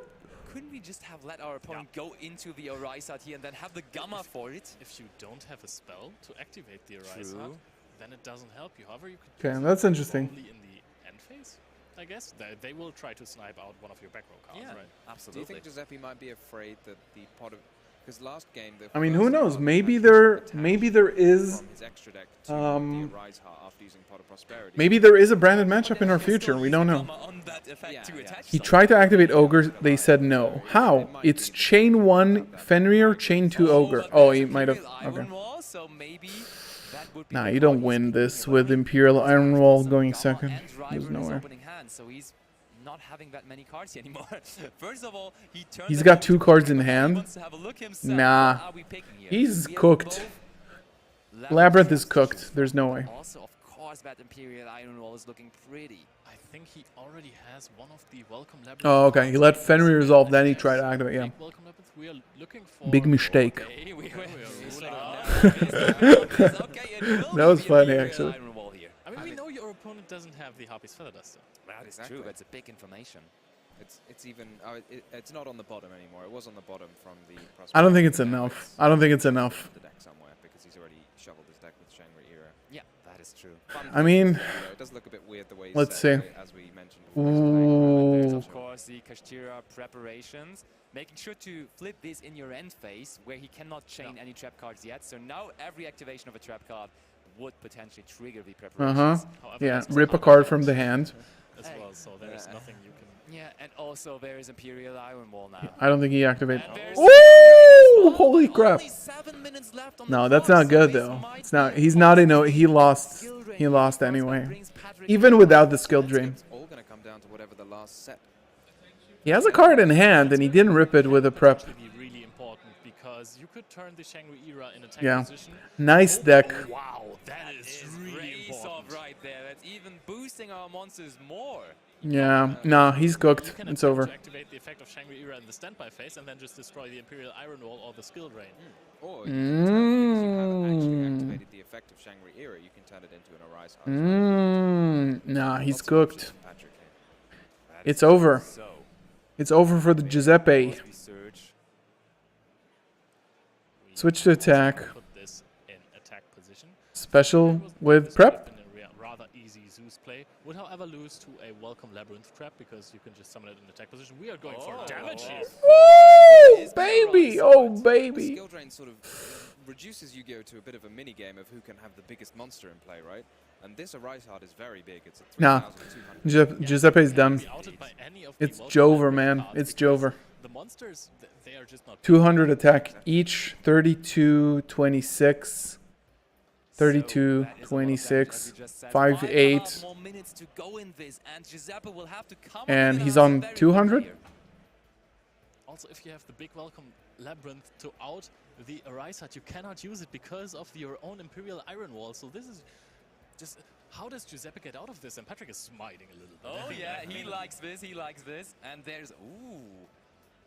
Couldn't we just have let our opponent go into the Rysart here and then have the Gamma for it? If you don't have a spell to activate the Rysart, then it doesn't help you. However, you could Okay, use that's it interesting. probably in the end phase, I guess. They will try to snipe out one of your back row cards, right? Absolutely. Do you think Giuseppe might be afraid that the pot of... Because last game... I mean, who knows? Maybe there is... from his extra deck to the Arise Heart after using Pot of Prosperity. Maybe there is a branded matchup in our future. We don't know. He tried to activate Ogre. They said no. How? It's chain 1 Fenrir, chain 2 Ogre. Oh, he might have... Okay. Nah, you don't win this with Imperial Iron Wall going second. There's no way. So he's not having that many cards anymore. First of all, He's got 2 cards in hand. Nah, he's cooked. Labyrinth is cooked. There's no way. Also, of course, that Imperial Iron Wall is looking pretty. I think he already has one of the Welcome Labyrinth. Oh, okay. He let Fenrir resolve, then he tried to activate. Yeah. Welcome Labyrinth. We are looking for Big mistake. Okay, That was funny, actually. I mean, we know your opponent doesn't have the Harpy's Feather Duster. That is true. That's a big information. It's even... it's not on the bottom anymore. It was on the bottom from the... I don't think it's enough. I don't think it's enough. The deck somewhere because he's already shoveled his deck with Shangri Era. Yeah, that is true. I mean... It does look a bit weird the way he's Let's set, see. as we mentioned before. There's, Ooh. of course, the Kashtira preparations. Making sure to flip this in your end phase where he cannot chain any trap cards yet. So now every activation of a trap card would potentially trigger the preparations. Yeah, rip a card from the hand. As well, so there's nothing you can... Yeah, and also there is Imperial Iron Wall now. I don't think he activated. Ooh! Holy crap! No, that's not good though. It's not. He's not in. He lost. He lost anyway. Even without the skill drain. It's all going to come down to whatever the last set. He has a card in hand, and he didn't rip it with a prep. Be really important because you could turn the Shangri Era in attack Yeah. position. Nice deck. Wow, that is really important. Right there. That's even boosting our monsters more. Yeah. Nah, he's cooked. You can It's attempt over. to activate the effect of Shangri Era in the standby phase and then just destroy the Imperial Iron Wall or the skill drain. Or you can turn, because you haven't actually activated the effect of Shangri Era, you can turn it into an Arise Heart. Nah, he's cooked. It's over. It's over for the Giuseppe. Switch to attack. Put this in attack position. Special with prep. Rather easy Zeus play. Would however lose to a Welcome Labyrinth trap because you can just summon it in attack position. We are going for damage here. Woo! Baby! Oh, baby! Skill Drain sort of reduces Yu-Gi-Oh! To a bit of a mini game of who can have the biggest monster in play, right? And this Arise Hard is very big. It's at Nah. 3,200. Giuseppe is done. Be outed by any of the It's welcome Jover, library man. cards It's because Jover. The monsters, they are just not. 200 attack each, 32, 26, 32, 26, 5'8", More minutes to go in this, and Giuseppe will have to come and up he's with on very 200. quickly. Also, if you have the big welcome Labyrinth to out the Arise Hut, you cannot use it because of your own Imperial Iron Wall. So this is just... How does Giuseppe get out of this? And Patrick is smiting a little bit. Oh yeah, he likes this, he likes this. And there's... Ooh.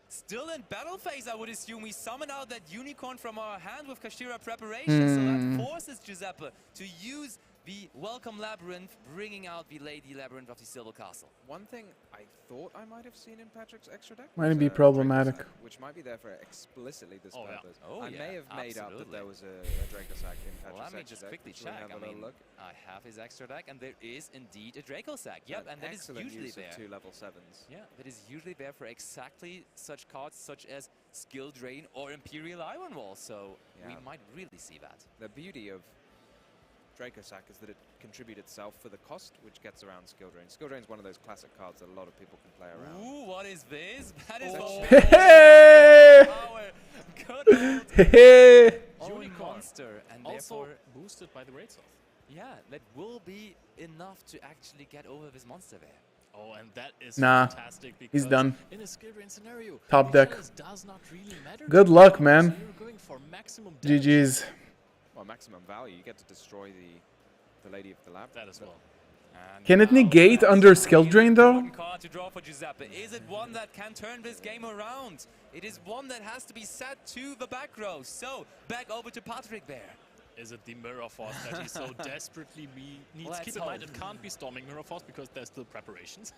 Still in battle phase, I would assume. We summon out that unicorn from our hand with Kashtira preparation. So that forces Giuseppe to use the Welcome Labyrinth, bringing out the Lady Labyrinth of the Silver Castle. One thing I thought I might have seen in Patrick's extra deck Might was, be Draco problematic. Sack, which might be there for explicitly this Oh, yeah. purpose. Oh, I yeah, may have made up that absolutely. there was a Draco Sack in Patrick's Well, let me extra just deck. quickly Shall we check. have a I little mean, look? I have his extra deck, and there is indeed a Draco Sack. Yep, and that is excellent usually use there. of 2 level 7s. Yeah, that is usually there for exactly such cards such as Skill Drain or Imperial Iron Wall. So we Yeah. might really see that. The beauty of Draco Sack is that it contributes itself for the cost, which gets around Skill Drain. Skill Drain is one of those classic cards that a lot of people can play around. Ooh, what is this? That is Hey! our good Hey! old Unicorn. monster, and Also therefore, boosted by the Raid Soft. yeah, that will be enough to actually get over this monster there. Oh, and that is Nah, fantastic because he's done. in a skill drain scenario, Top deck. chalice does not really matter. Good to luck, you, man. So you're going for maximum damage. GG's. Well, maximum value, you get to destroy the Lady of the Lab. That as well. And Can it now negate that's under a skill really drain, though? important card to draw for Giuseppe. Is it one that can turn this game around? It is one that has to be set to the back row. So back over to Patrick there. Is it the Mirror Force that he so desperately needs? Let's Keep in mind, hope. it can't be Storming Mirror Force because there's still preparations.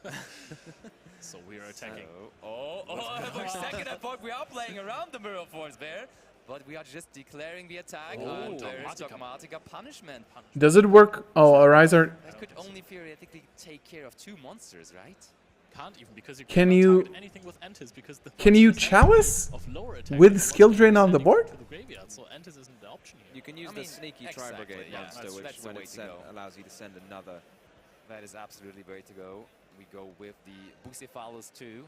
So we are attacking. For a second I thought we are playing around the Mirror Force there. But we are just declaring the attack. Oh, And there is Dogmatica. Dogmatica punishment. Does it work? Oh, Arise are... That could only theoretically take care of 2 monsters, right? Can't even because you Can cannot you- target anything with Antis because the Can you monsters chalice of lower attack with and skill monsters drain on the sending board? To the graveyard, so Antis isn't the option here. You can use I the mean, sneaky exactly, Tri-Brigade yeah, monster, that's which the when way it's to sent, go. allows you to send another. That is absolutely the way to go. We go with the Bucephalus 2.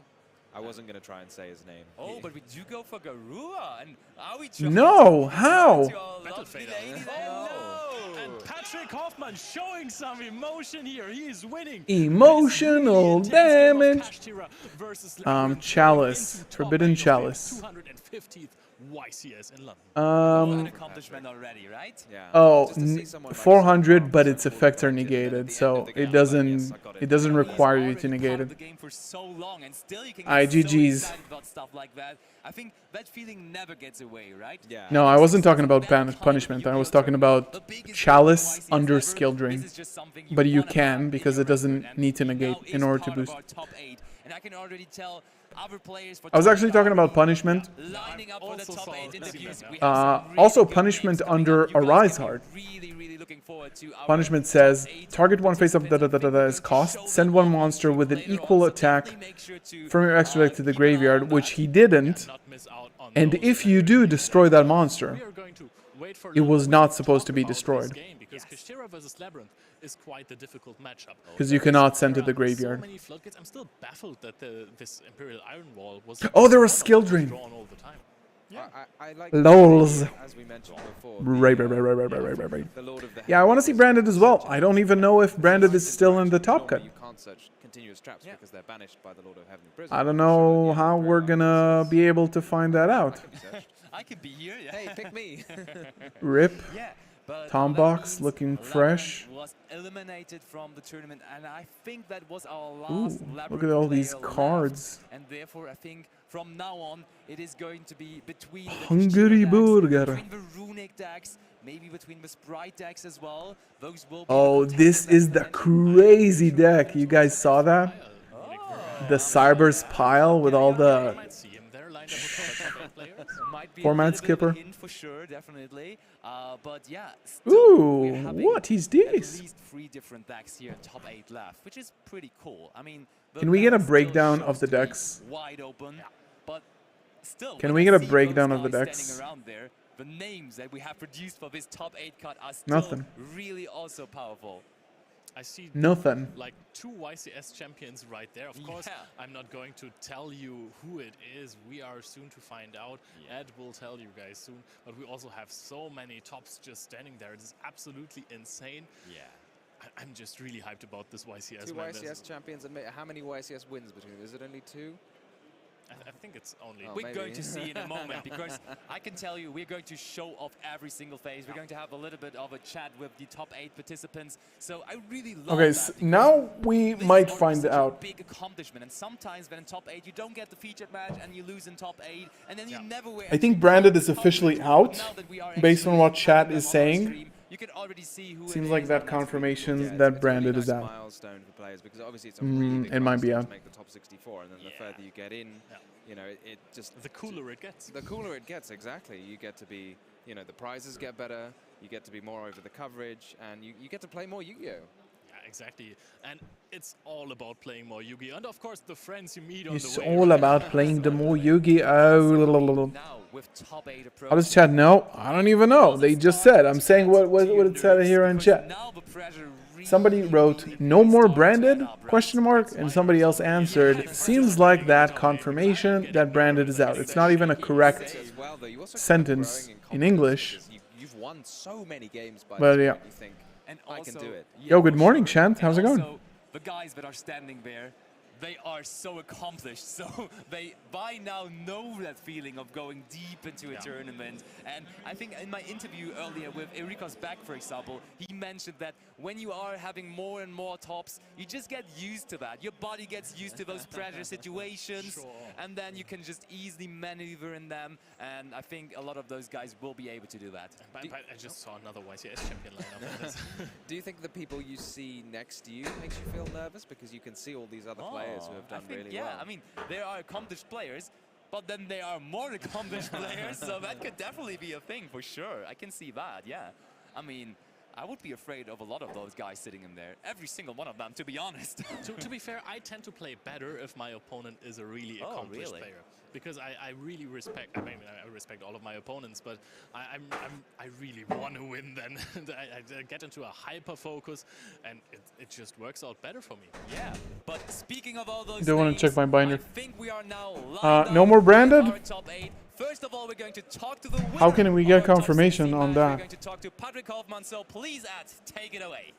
I wasn't going to try and say his name. Oh, but we do go for Garua. And are we trying No, to how? to our Battle lovely Fader. lady there? No. And Patrick Hoffman showing some emotion here. He is winning. Emotional This really intense game of damage. Kashtira versus Chalice. into top Forbidden 8 of the chalice. 250th YCS in London. An accomplishment already, right? Yeah. Oh, Just to see someone like 400, Summer but Arms its and effects are Fulton Legend at negated, the end so of the game, it like, doesn't yes, I got it doesn't He's require you already to negate part of it. the game for so long, and still you can Aye, get so GG's. excited about stuff like that. I think that feeling never gets away, right? Yeah. No, I wasn't talking about punishment. I was talking about chalice under skill drain. But you can because it doesn't need to negate in order to boost. And I can already tell other players for I was actually talking about punishment. lining up for the Also top saw 8 this interviews. game, We yeah. have some really Also good punishment names coming under up. You guys Arise can be Hard. really looking forward to our Punishment says top 8 target one face up participants. is cost. Send one monster with an Later on, equal so attack definitely make sure to, from your extra deck to the keep an eye on graveyard, that. which he didn't. Not miss out on And those if you players. do destroy that monster, We are going to wait for it was Labyrinth not to supposed to talk be about this destroyed. game, because Kashtira versus Labyrinth is quite the difficult matchup. because you cannot send to There the are graveyard. So many floodgates. I'm still baffled that this Imperial Iron Wall was. Oh, there was one of skill those drain. drawn all the time. I like Lols. as we mentioned before. Right. The Lord of the Yeah, I want to see Branded as well. I don't even know if Branded is still in the top cut. You can't search continuous traps because they're banished by the Lord of Heavenly Prison. I don't know how we're gonna be able to find that out. I could be here. Yeah. Hey, pick me. Rip. Yeah, but Tom that Box means looking Labyrinth fresh. was eliminated from the tournament, and I think that was our Ooh, last look Labyrinth at all these player left. cards. And therefore, I think from now on, it is going to be between the Hungry Kashtira decks, burger. between the Runic decks, maybe between the Sprite decks as well. Those will be Oh, the this contenders is the that mentioned. crazy deck. You guys saw that? The Cyber's pile with all You the... might see him there lined up with top 8 players. Might be Format a little bit of a skipper. hint for sure, definitely. But yeah, still, we're Ooh, having what is at this? least 3 different decks here in top 8 left, which is pretty cool. I mean, the Can we get a map still breakdown shows of the to be decks? wide open, but still. Can when we I get a see breakdown those of the guys decks? standing around there, the names that we have produced for this top 8 cut are still Nothing. really also powerful. I see Nothing. like 2 YCS champions right there. Of course, I'm not going to tell you who it is. We are soon to find out. Ed will tell you guys soon. But we also have so many tops just standing there. It is absolutely insane. Yeah. I'm just really hyped about this YCS. 2 YCS champions, and how many YCS wins between them? Is it only 2? I think it's only... We're going to see in a moment, because I can tell you we're going to show off every single phase. We're going to have a little bit of a chat with the top 8 participants. So I really love Okay, that. so now we might find out. Big accomplishment, and sometimes when in top 8 you don't get the featured match and you lose in top 8, and then you never were. I think Branded is officially out, based on what chat is saying. You can already see who Seems like that confirmation that Branded is out. Milestone for players, because obviously it's a really big it might be milestone out. to make the top 64, and then the further you get in, you know, it just... The cooler it gets. The cooler it gets, exactly. You get to be, you know, the prizes get better, you get to be more over the coverage, and you get to play more Yu-Gi-Oh! Yeah, exactly. And it's all about playing more Yu-Gi-Oh! And of course, the friends you meet on It's the way. all about playing the more Yu-Gi-Oh! Now with top 8 approach. How does chat know? I don't even know. They just said. I'm saying what it said here in chat. Somebody wrote, no more Branded, question mark, and somebody else answered, seems like that confirmation that Branded is out. It's not even a correct sentence in English. You've won so many games by But this yeah. point, you think, I can do it. Yo, good morning, Chant. How's it going? Also, the guys that are standing there, they are so accomplished, so they by now know that feeling of going deep into a tournament. And I think in my interview earlier with Erikos Beck, for example, he mentioned that when you are having more and more tops, you just get used to that. Your body gets used to those pressure situations, and then you can just easily maneuver in them. And I think a lot of those guys will be able to do that. But I just saw another YCS champion lineup. Do you think the people you see next to you makes you feel nervous? Because you can see all these other players who have done really well. Yeah, I mean, there are accomplished players, but then there are more accomplished players, so that could definitely be a thing for sure. I can see that, yeah. I mean, I would be afraid of a lot of those guys sitting in there. Every single one of them, to be honest. To be fair, I tend to play better if my opponent is a really accomplished player. Because I really respect, I mean, I respect all of my opponents, but I really want to win then. I get into a hyper focus, and it just works out better for me. Yeah, but speaking of all those Don't want to check my binder. I think we are now No more Branded? top 8. First of all, we're going to talk to the winner. How can we get confirmation on We're that? going to talk to Patrick Hoffman, so please, Ed, take it away.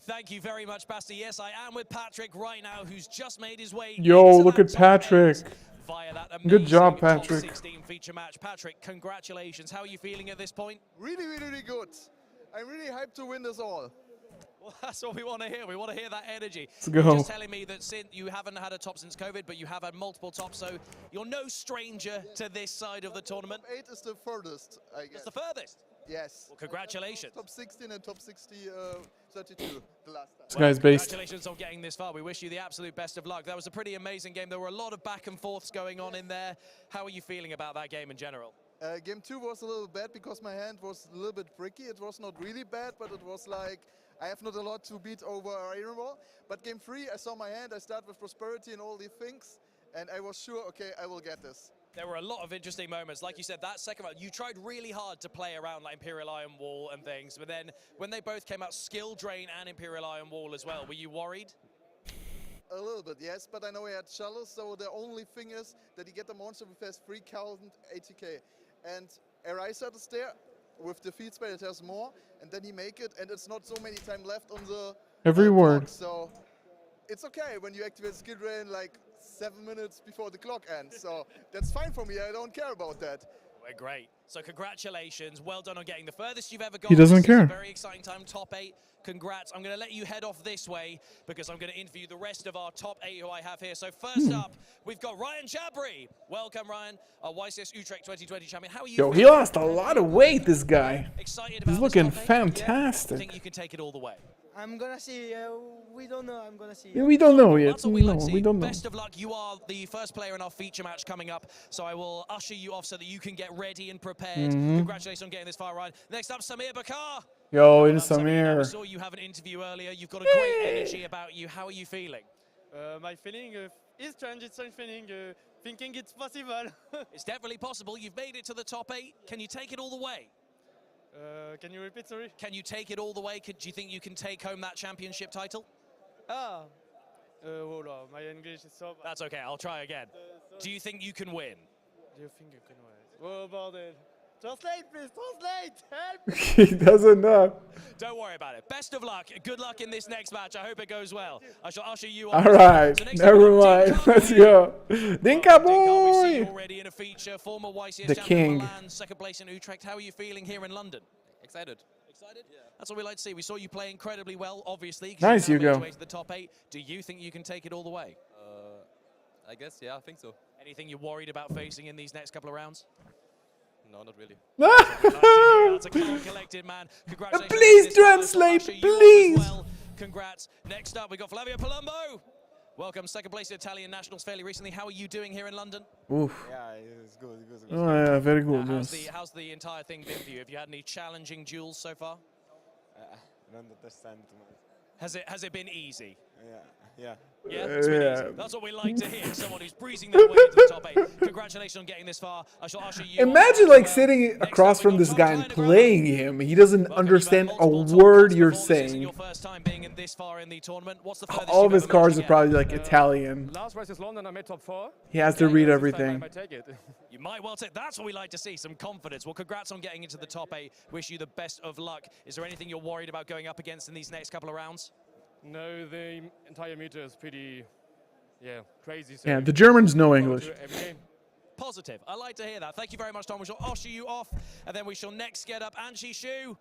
Thank you very much, Basti. Yes, I am with Patrick right now, who's just made his way. Yo, into look that at top Patrick. 8 via that Good job, amazing top Patrick. 16 feature match. Patrick, congratulations. How are you feeling at this point? Really, really, really good. I'm really hyped to win this all. Well, that's what we want to hear. We want to hear that energy. Let's go. You're just telling me that you haven't had a top since COVID, but you have had multiple tops, so you're no stranger to this side of the tournament. Top 8 is the furthest, I guess. It's the furthest. Yes. Well, congratulations. Top 16 and top 32 the last time. This guy's based. Congratulations on getting this far. We wish you the absolute best of luck. That was a pretty amazing game. There were a lot of back and forths going on in there. How are you feeling about that game in general? Game 2 was a little bad because my hand was a little bit bricky. It was not really bad, but it was like I have not a lot to beat over Iron Wall. But game 3, I saw my hand. I start with Prosperity and all these things, and I was sure, okay, I will get this. There were a lot of interesting moments. Like you said, that second round, you tried really hard to play around like Imperial Iron Wall and things, but then when they both came out, Skill Drain and Imperial Iron Wall as well, were you worried? A little bit, yes, but I know he had Chalice, so the only thing is that he get the monster with his 3,000 ATK. And Eraser is there, with the field spell it has more, and then he make it, and it's not so many time left on the Every word. clock, so it's okay when you activate Skill Drain like 7 minutes before the clock ends, so that's fine for me, I don't care about that. We're great. So congratulations, well done on getting the furthest you've ever gone. He doesn't This is care. a very exciting time, top 8. Congrats. I'm going to let you head off this way because I'm going to interview the rest of our top 8 who I have here. So first up, we've got Ryan Jabri. Welcome, Ryan, our YCS Utrecht 2020 champion. How are you? Yo, he lost a lot of weight, this guy. Excited He's about looking this top 8? I fantastic. think you can take it all the way. I'm gonna see. We don't know. I'm gonna see. Yeah, we don't know yet. That's what we like to see. We don't know. Best of luck. You are the first player in our feature match coming up, so I will usher you off so that you can get ready and prepared. Congratulations on getting this far, Ryan. Next up, Samir Bakar. Yo, in I Samir. saw you have an interview earlier. You've got a great energy about you. How are you feeling? My feeling is strange. It's strange feeling. Thinking it's possible. It's definitely possible. You've made it to the top 8. Can you take it all the way? Can you repeat, sorry? Can you take it all the way? Do you think you can take home that championship title? Hold on, my English is so bad. That's okay, I'll try again. Do you think you can win? Do you think you can win? Oh, bordel. Translate, please, translate! Help! He doesn't know. Don't worry about it. Best of luck. Good luck in this next match. I hope it goes well. I shall usher you on. All right, So next never up, mind. Let's go. Dinka we've seen you boy. already in a feature. Former YCS The champion king. Milan, second place in Utrecht. How are you feeling here in London? Excited. Excited? Yeah. That's what we like to see. We saw you play incredibly well, obviously. Nice, you now made Hugo. your way to the top 8. Do you think you can take it all the way? I guess, yeah, I think so. Anything you're worried about facing in these next couple of rounds? No, not really. That's a calm, collected man. Congratulations. Please translate, please. Well. Congrats. Next up, we got Flavio Palumbo. Welcome, second place in Italian nationals fairly recently. How are you doing here in London? Oof. Yeah, it's good. Oh yeah, very good. How's the entire thing been for you? Have you had any challenging duels so far? I don't understand too much. Has it been easy? Yeah. Yeah, it's been easy. That's what we like to hear. Someone who's breezing their way into the top 8. Congratulations on getting this far. I shall usher you. Imagine like sitting across from this guy and playing him. He doesn't understand a word you're saying. Your first time being in this far in the tournament. What's the furthest All of you've his ever cards managed are to probably like Italian. Last race is London, I made top 4. He has to read I everything. might take it. You might well take. That's what we like to see. Some confidence. Well, congrats on getting into the top 8. Wish you the best of luck. Is there anything you're worried about going up against in these next couple of rounds? No, the entire meter is pretty, crazy. So Yeah, the Germans know English. every game. Positive. I like to hear that. Thank you very much, Tom. We shall usher you off, and then we shall next get up Anshi Shu.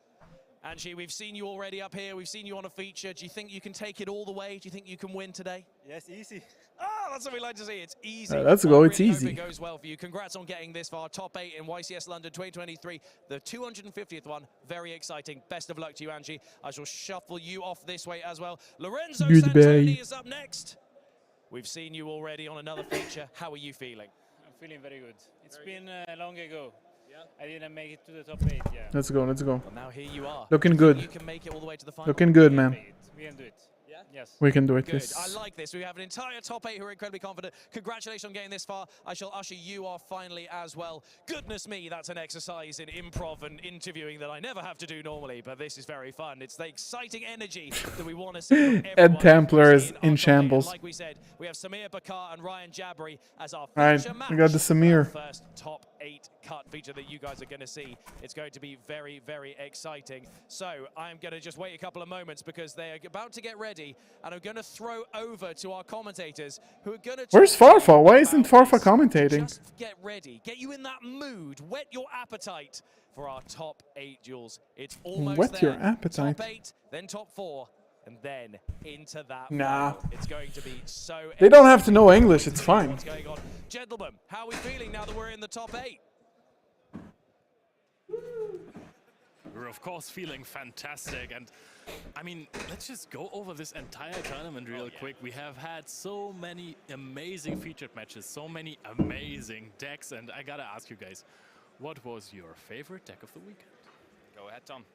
Anshi, we've seen you already up here. We've seen you on a feature. Do you think you can take it all the way? Do you think you can win today? Yes, easy. Oh, that's what we like to see. It's easy. Let's go. It's I really easy. hope it goes well for you. Congrats on getting this far. Top 8 in YCS London 2023. The 250th one. Very exciting. Best of luck to you, Angie. I shall shuffle you off this way as well. Lorenzo Santoni is up next. We've seen you already on another feature. How are you feeling? I'm feeling very good. It's been long ago. I didn't make it to the top 8. Yeah. Let's go. Let's go. Well, now here you are. Looking good. You can make it all the way to the final. Looking good, man. We can do it. Yeah? Yes. We can do it. Good. Yes. I like this. We have an entire top 8 who are incredibly confident. Congratulations on getting this far. I shall usher you off finally as well. Goodness me, that's an exercise in improv and interviewing that I never have to do normally, but this is very fun. It's the exciting energy that we want to see from everyone. Ed Templar is in shambles. Like we said, we have Samir Bakar and Ryan Jabri as our Alright, feature match. we got the Samir. For our first top 8 cut feature that you guys are going to see. It's going to be very, very exciting. So I'm going to just wait a couple of moments because they are about to get ready, and I'm going to throw over to our commentators who are going to. Where's Farfa? Why isn't Farfa commentating? Just get ready, get you in that mood, whet your appetite for our top 8 duels. It's almost Whet there. your appetite. Top 8, then top 4, and then into that. Nah. final. It's going to be so. They don't have to know English. It's fine. What's going on, gentlemen? How are we feeling now that we're in the top 8? We're of course feeling fantastic, and I mean, let's just go over this entire tournament real quick. We have had so many amazing featured matches, so many amazing decks, and I gotta ask you guys, what was your favorite deck of the weekend? Go ahead, Tom.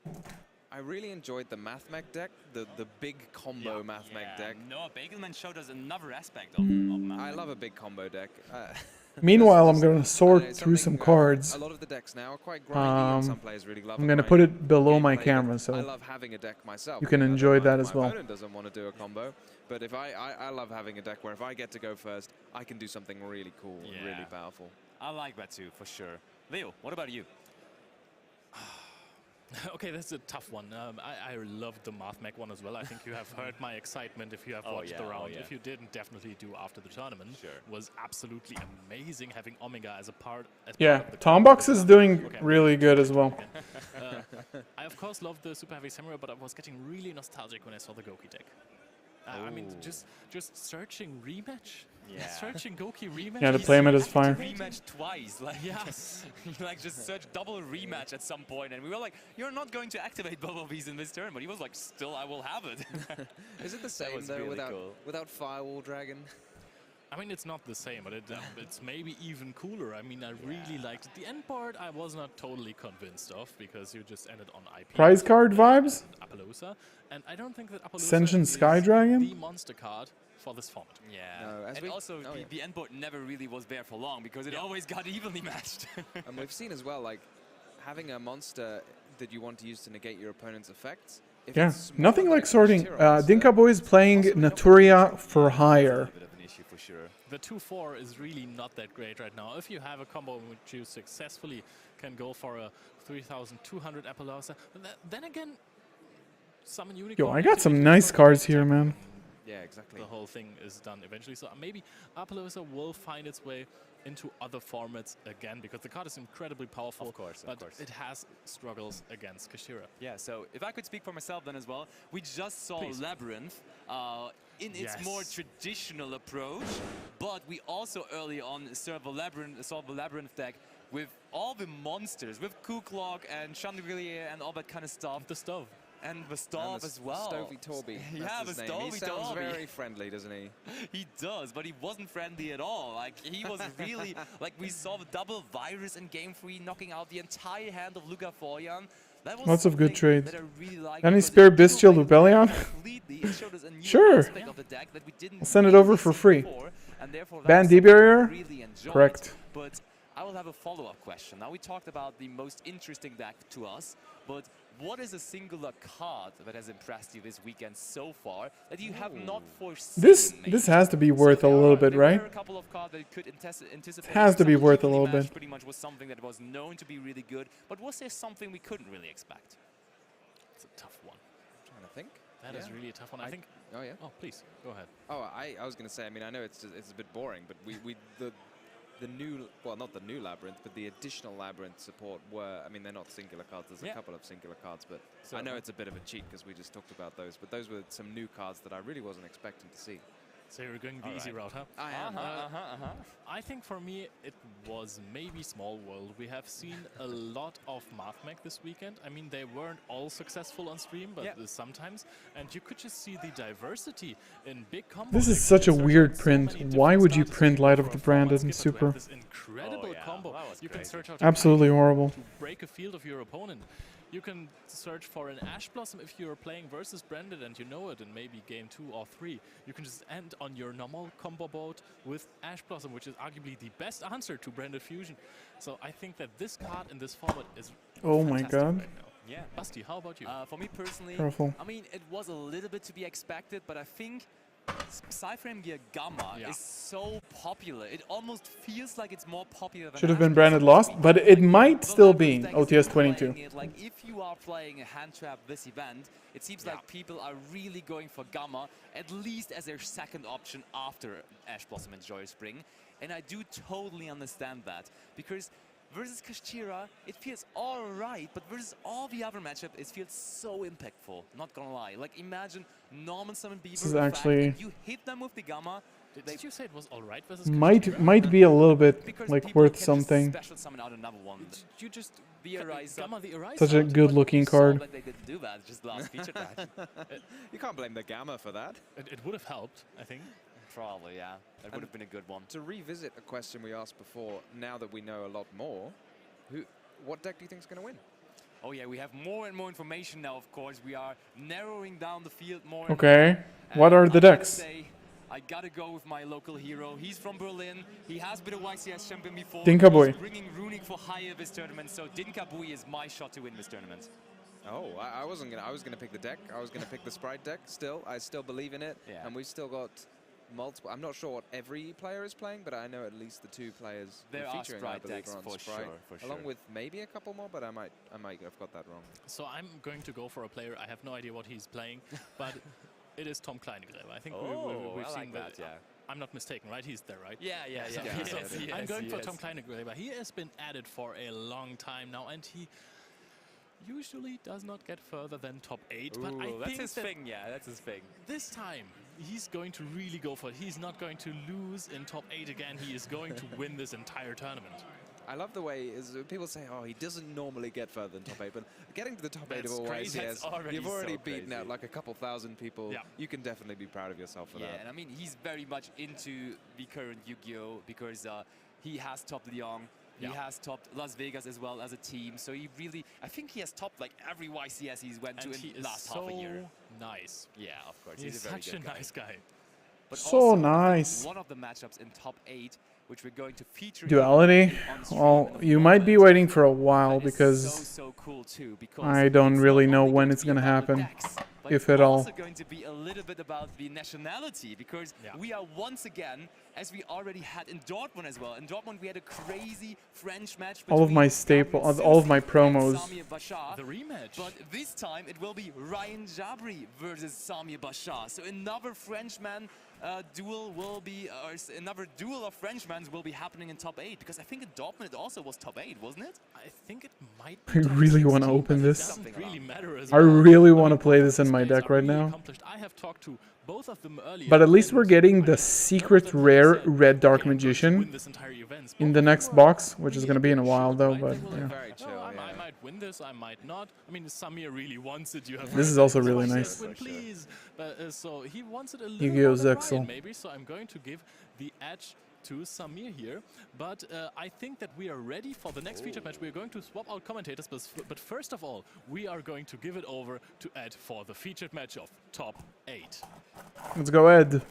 I really enjoyed the Mathmech deck, the big combo Mathmech deck. Noah Bagelman showed us another aspect of Mathmech. I love a big combo deck. Meanwhile, I'm gonna sort through some cards. A lot of the decks now are quite grindy, and some players really love. I'm gonna put it below my camera, I so love having a deck myself. you can enjoy that as My well. opponent doesn't want to do a combo, but if I love having a deck where if I get to go first, I can do something really cool and really powerful. I like that too, for sure. Leo, what about you? Okay, that's a tough one. I loved the Mathmech one as well. I think you have heard my excitement if you have watched the round. If you didn't, definitely do after the tournament. Sure. Was absolutely amazing having Omega as a part. Yeah, Tombox is doing really good as well. I of course love the Super Heavy Samurai, but I was getting really nostalgic when I saw the Goki deck. I mean, just searching rematch. Yeah. Searching Goki rematch. Yeah, the playmat is fire. Rematch twice, like yes, like just search double rematch at some point, and we were like, "You're not going to activate both of these in this turn," but he was like, "Still, I will have it." Is it the same though without Firewall Dragon? I mean, it's not the same, but it's maybe even cooler. I mean, I really liked it. The end part I was not totally convinced of because you just ended on IP. Prize card vibes? Appaloosa. And I don't think that Appaloosa Ascension is Sky Dragon? the monster card for this format. Yeah, No, and also the end board never really was there for long because it always got evenly matched. And we've seen as well, like, having a monster that you want to use to negate your opponent's effects. If Yeah, it's smaller nothing than like a sorting. Kashtira Dinka Boy's playing Naturia for hire. Bit of an issue for sure. The 2-4 is really not that great right now. If you have a combo in which you successfully can go for a 3,200 Appaloosa, then again, summon Unicorn. Yo, I got some nice cards here, man. Yeah, exactly. The whole thing is done eventually. So maybe Appaloosa will find its way into other formats again, because the card is incredibly powerful. Of course. It has struggles against Kashtira. Yeah, so if I could speak for myself then as well, we just saw Labyrinth in its more traditional approach, but we also early on saw the Labyrinth deck with all the monsters, with Kuklok and Chandelier and all that kind of stuff. The stove. And the stove as well. Stovey Torby. Yeah, the Stovey He sounds Torby. very friendly, doesn't he? He does, but he wasn't friendly at all. Like, he was really... like, we saw the double virus in Game 3, knocking out the entire hand of Luca Foyan. That was Lots of good trades. that I really liked, Any because spare it blew Bestial away Lubellion? completely. It showed us a new Sure. aspect of the deck that we didn't I'll send it over for see free. before, and therefore that Ban was something D-Barrier? we really enjoyed. Correct. But I will have a follow-up question. Now, we talked about the most interesting deck to us, but what is a singular card that has impressed you this weekend so far that you have not foreseen? This has to be worth a little bit, right? There were a couple of cards that you could anticipate. Has to be Some worth a evenly little matched bit. Pretty much was something that was known to be really good, but was there something we couldn't really expect? It's a tough one. I'm trying to think. That is really a tough one. I think. Oh yeah. Oh, please go ahead. Oh, I was going to say. I mean, I know it's a bit boring, but the new, well, not the new Labyrinth, but the additional Labyrinth support were, I mean, they're not singular cards. There's a couple of singular cards, but I know it's a bit of a cheat because we just talked about those. But those were some new cards that I really wasn't expecting to see. So you're going the easy route, huh? I am. I think for me it was maybe Small World. We have seen a lot of Mathmech this weekend. I mean, they weren't all successful on stream, but sometimes. And you could just see the diversity in big combos. This is such a weird print. Why would you print Light of the Branded in Super? This incredible combo. You can search out Absolutely horrible. to break a field of your opponent. You can search for an Ash Blossom if you're playing versus Branded and you know it in maybe game 2 or 3. You can just end on your normal combo board with Ash Blossom, which is arguably the best answer to Branded Fusion. So I think that this card in this format is Oh my god. right now. Yeah. Basti, how about you? For me personally, Careful. I mean, it was a little bit to be expected, but I think Psyframe Gear Gamma is so popular. It almost feels like it's more popular than Should have been Ash Branded Blossom. lost, but it might still be OTS 22. Like, if you are playing a hand trap this event, it seems like people are really going for Gamma, at least as their second option after Ash Blossom and Joyous Spring. And I do totally understand that, because versus Kashtira, it feels alright, but versus all the other matchups, it feels so impactful. Not gonna lie. Like, imagine Norman Summon Beaver. This is actually you hit them with the Gamma. Did you say it was alright versus might be a little bit because like people worth can just something. special summon out another one. You just Gamma the Eraser. Such a good looking card. Like they didn't do that, just last feature that. You can't blame the Gamma for that. It would have helped, I think. Probably, yeah. That would have been a good one. To revisit a question we asked before, now that we know a lot more, what deck do you think is going to win? Oh yeah, we have more and more information now, of course. We are narrowing down the field more and Okay. more. What are the I gotta decks? say, I gotta go with my local hero. He's from Berlin. He has been a YCS champion before. Dinka Boy. He's bringing Runic for higher this tournament, so Dinka Boy is my shot to win this tournament. Oh, I was gonna pick the deck. I was gonna pick the Sprite deck. I still believe in it, and we've still got multiple. I'm not sure what every player is playing, but I know at least the 2 players There are featuring, I Sprite believe, decks are on for Sprite, sure, along with maybe a couple more, but I might have got that wrong. So I'm going to go for a player. I have no idea what he's playing, but it is Tom Kleinegräber. I think we've seen that. Yeah. I'm not mistaken, right? He's there, right? Yeah. I'm going for Tom Kleinegräber. He has been at it for a long time now, and he usually does not get further than top 8. But I that's think his thing, yeah, that's his thing. This time, he's going to really go for it. He's not going to lose in top 8 again. He is going to win this entire tournament. I love the way people say, oh, he doesn't normally get further than top 8, but getting to the top 8 of a YCS, you've already beaten out like a couple thousand people. Yeah. You can definitely be proud of yourself for that. Yeah, and I mean, he's very much into the current Yu-Gi-Oh! Because he has topped Lyon. He has topped Las Vegas as well as a team, so he really, I think he has topped like every YCS he's went to in the last half a year. Nice. Yeah, of course. He's a very such good a nice guy. But So also, nice. one of the matchups in top 8 which we're going to feature. Duality? Well, you might be waiting for a while because so cool too, because I don't really know when it's gonna happen, if at all. It's also going to be a little bit about the nationality, because we are once again, as we already had in Dortmund as well. In Dortmund we had a crazy French match between All of my all of my promos. Samir Bashar. The rematch. But this time it will be Ryan Jabri versus Samir Bashar. So another Frenchman duel will be, or another duel of Frenchmen will be happening in top 8, because I think in Dortmund it also was top 8, wasn't it? I think it might. I really want to open this. Doesn't really matter as I well. really want to play this in my deck right Really now. accomplished. I have talked to both of them earlier. But at least we're getting the secret rare red dark magician in the next box, which is going to be in a while though, but yeah. I might win this, I might not. I mean, Samir really wants it. You have This is also really nice. Win, please. So he wants it a little Yu-Gi-Oh! more than Zexal. Ryan, maybe. So I'm going to give the edge to Samir here. But I think that we are ready for the next feature match. We're going to swap out commentators, but first of all, we are going to give it over to Ed for the featured match of top 8. Let's go, Ed.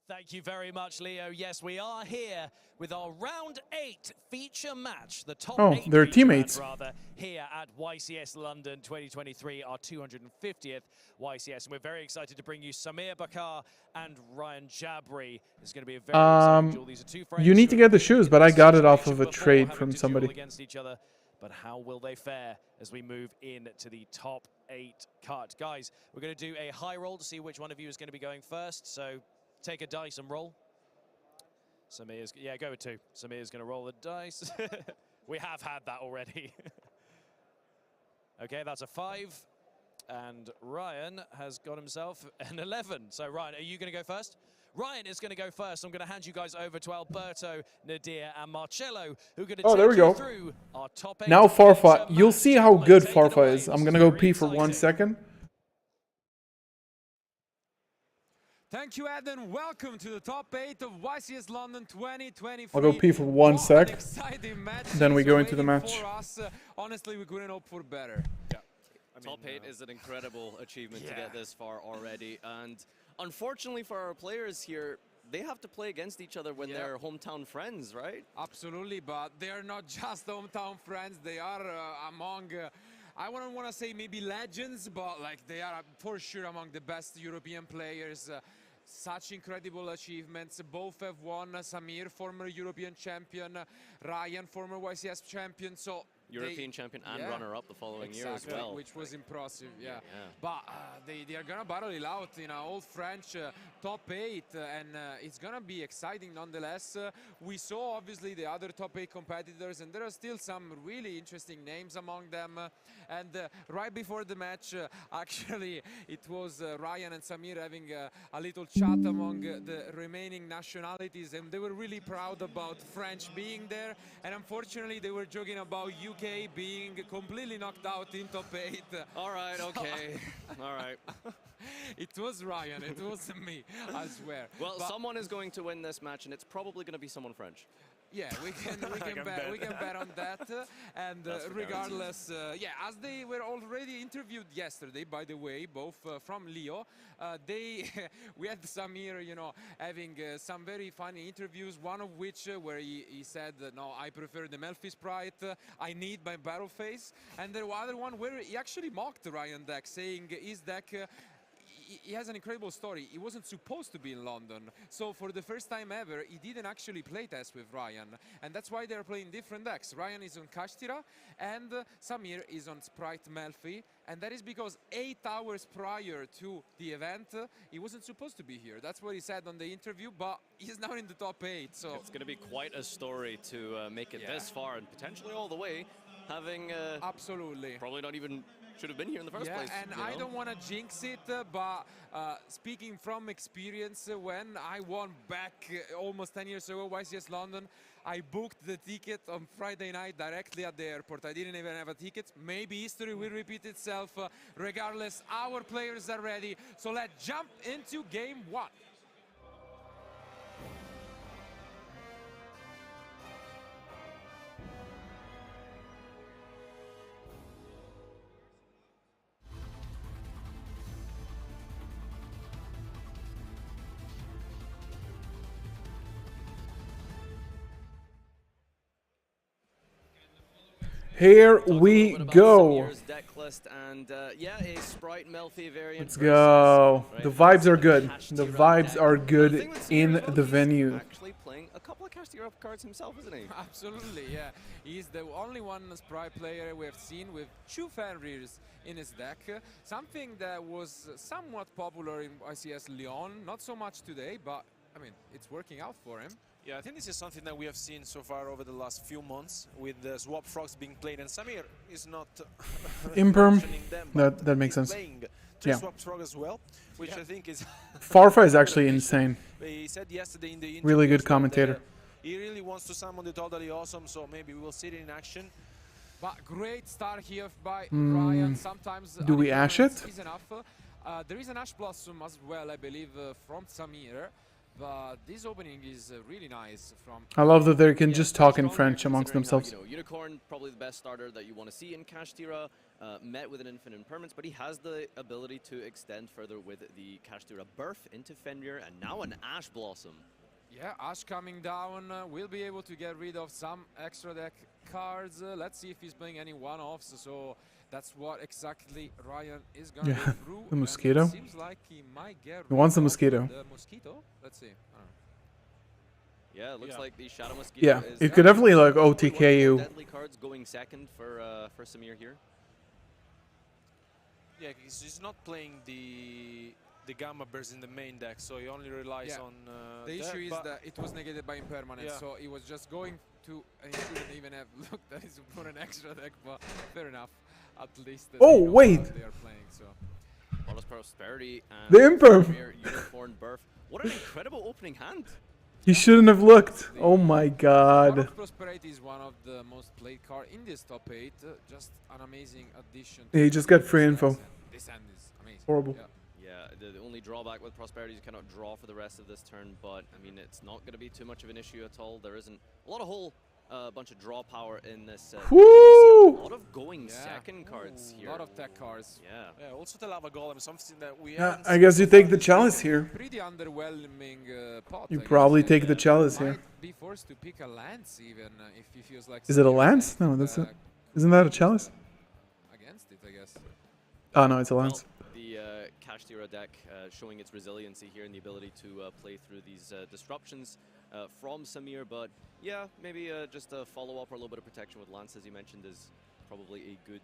Thank you very much, Leo. Yes, we are here with our round 8 feature match. The top 8 they're feature teammates. match, rather, here at YCS London 2023, our 250th YCS. And we're very excited to bring you Samir Bakar and Ryan Jabri. It's going to be a very exciting duel. These are two friends. You need to get the shoes, but I got it off of a trade from somebody. Against each other. But how will they fare as we move into the top 8 cut? Guys, we're going to do a high roll to see which one of you is going to be going first. So take a dice and roll. Samir's, yeah, go with 2. Samir's going to roll the dice. We have had that already. Okay, that's a 5. And Ryan has got himself an 11. So Ryan, are you going to go first? Ryan is going to go first. I'm going to hand you guys over to Alberto, Nadir, and Marcello, who are going to take you through our top 8. Now Farfa, you'll see how good Farfa is. I'm going to go pee for 1 second. Thank you, Ed, and welcome to the top 8 of YCS London 2023. I'll go pee for 1 sec. Then we go into the match. Honestly, we couldn't hope for better. Yeah. Top 8 is an incredible achievement to get this far already. And unfortunately for our players here, they have to play against each other when they're hometown friends, right? Absolutely, but they're not just hometown friends. They are among... I wouldn't want to say maybe legends, but like they are for sure among the best European players. Such incredible achievements. Both have won. Samir, former European champion. Ryan, former YCS champion. So European champion and runner-up the following year as well. Which was impressive, But they are going to battle it out in an old French top 8, and it's going to be exciting nonetheless. We saw, obviously, the other top 8 competitors, and there are still some really interesting names among them. And right before the match, actually, it was Ryan and Samir having a little chat among the remaining nationalities, and they were really proud about French being there, and unfortunately, they were joking about UK being completely knocked out in top 8. All right, okay. All right. It was Ryan, it wasn't me, I swear. Well, someone is going to win this match, and it's probably going to be someone French. Yeah, we can bet on that. And regardless, as they were already interviewed yesterday, by the way, both from Leo, we had Samir, you know, having some very funny interviews. One of which where he said, "No, I prefer the Melfi Sprite. I need my battle face." And the other one where he actually mocked Ryan deck, saying his deck. He has an incredible story. He wasn't supposed to be in London. So for the first time ever, he didn't actually play test with Ryan. And that's why they're playing different decks. Ryan is on Kashtira and Samir is on Sprite Melfi. And that is because 8 hours prior to the event, he wasn't supposed to be here. That's what he said on the interview, but he's now in the top 8. So it's going to be quite a story to make it this far and potentially all the way. Having absolutely probably not even should have been here in the first place. And I don't want to jinx it, but speaking from experience, when I won back almost 10 years ago, YCS London, I booked the ticket on Friday night directly at the airport. I didn't even have a ticket. Maybe history will repeat itself. Regardless, our players are ready. So let's jump into game 1. Here we go. Samir's deck list and yeah, a Sprite Melfi variant. Let's go. Right, The vibes are good. Kashtira The vibes deck. are The good thing with Samir in as well, the he's venue. Actually playing a couple of Kashtira cards himself, isn't he? Absolutely, yeah. He's the only one Sprite player we have seen with 2 Fenrirs in his deck. Something that was somewhat popular in YCS Lyon. Not so much today, but I mean, it's working out for him. Yeah, I think this is something that we have seen so far over the last few months with the swap frogs being played, and Samir is not Imperm. mentioning them, but That makes he's sense. playing 3 Yeah. swap frog as well, which I think is Farfa is actually insane. He said yesterday in the Really good interviews that, commentator. he really wants to summon the totally awesome, so maybe we will see it in action. But great start here by Hmm. Ryan. Sometimes Do we ash it? is enough. There is an Ash Blossom as well, I believe, from Samir. But this opening is really nice from... I love that they can just talk in Strong French here, amongst considering themselves. how, you know, Unicorn, probably the best starter that you want to see in Kashtira, met with an infinite impermanence, but he has the ability to extend further with the Kashtira Birth into Fenrir, and now an Ash Blossom. Yeah, Ash coming down, will be able to get rid of some extra deck cards. Let's see if he's playing any one-offs, so that's what exactly Ryan is going to Yeah, go through. the mosquito. And it seems like he might get He wants the rid of mosquito. The mosquito? Let's see. Yeah, it looks like the Shadow Mosquito Yeah, is it could definitely like OTK you. deadly cards going second for Samir here. Yeah, he's not playing the Gamma Bears in the main deck, so he only relies on the that, issue is but- that it was negated by impermanence, Yeah. so he was just going to, and he shouldn't even have looked at his opponent extra deck, but fair enough. At least Oh, they know wait. what they are playing, so. Flawless Prosperity and The Imperm. Samir, Unicorn Birth. What an incredible opening hand. He shouldn't have looked. Oh my Lot god. of Prosperity is one of the most played card in this top 8. Just an amazing addition. Yeah, he just got free info. This hand is amazing. Horrible. Yeah, the only drawback with Prosperity is you cannot draw for the rest of this turn, but I mean, it's not going to be too much of an issue at all. There isn't a lot of whole bunch of draw power in this. Woo! You see a lot of going second cards here. A lot of tech cards. Yeah. Yeah, also the Lava Golem, something that we Yeah, haven't I guess you take the chalice here. Pretty underwhelming pot. You I probably guess. take the chalice Might here. be forced to pick a lance even if he feels like. Is it a Samir lance? has No, anything that's it. that Isn't that a chalice? against it, I guess. Oh no, it's a lance. The Kashtira deck showing its resiliency here and the ability to play through these disruptions from Samir, but yeah, maybe just a follow-up or a little bit of protection with Lance, as you mentioned, is probably a good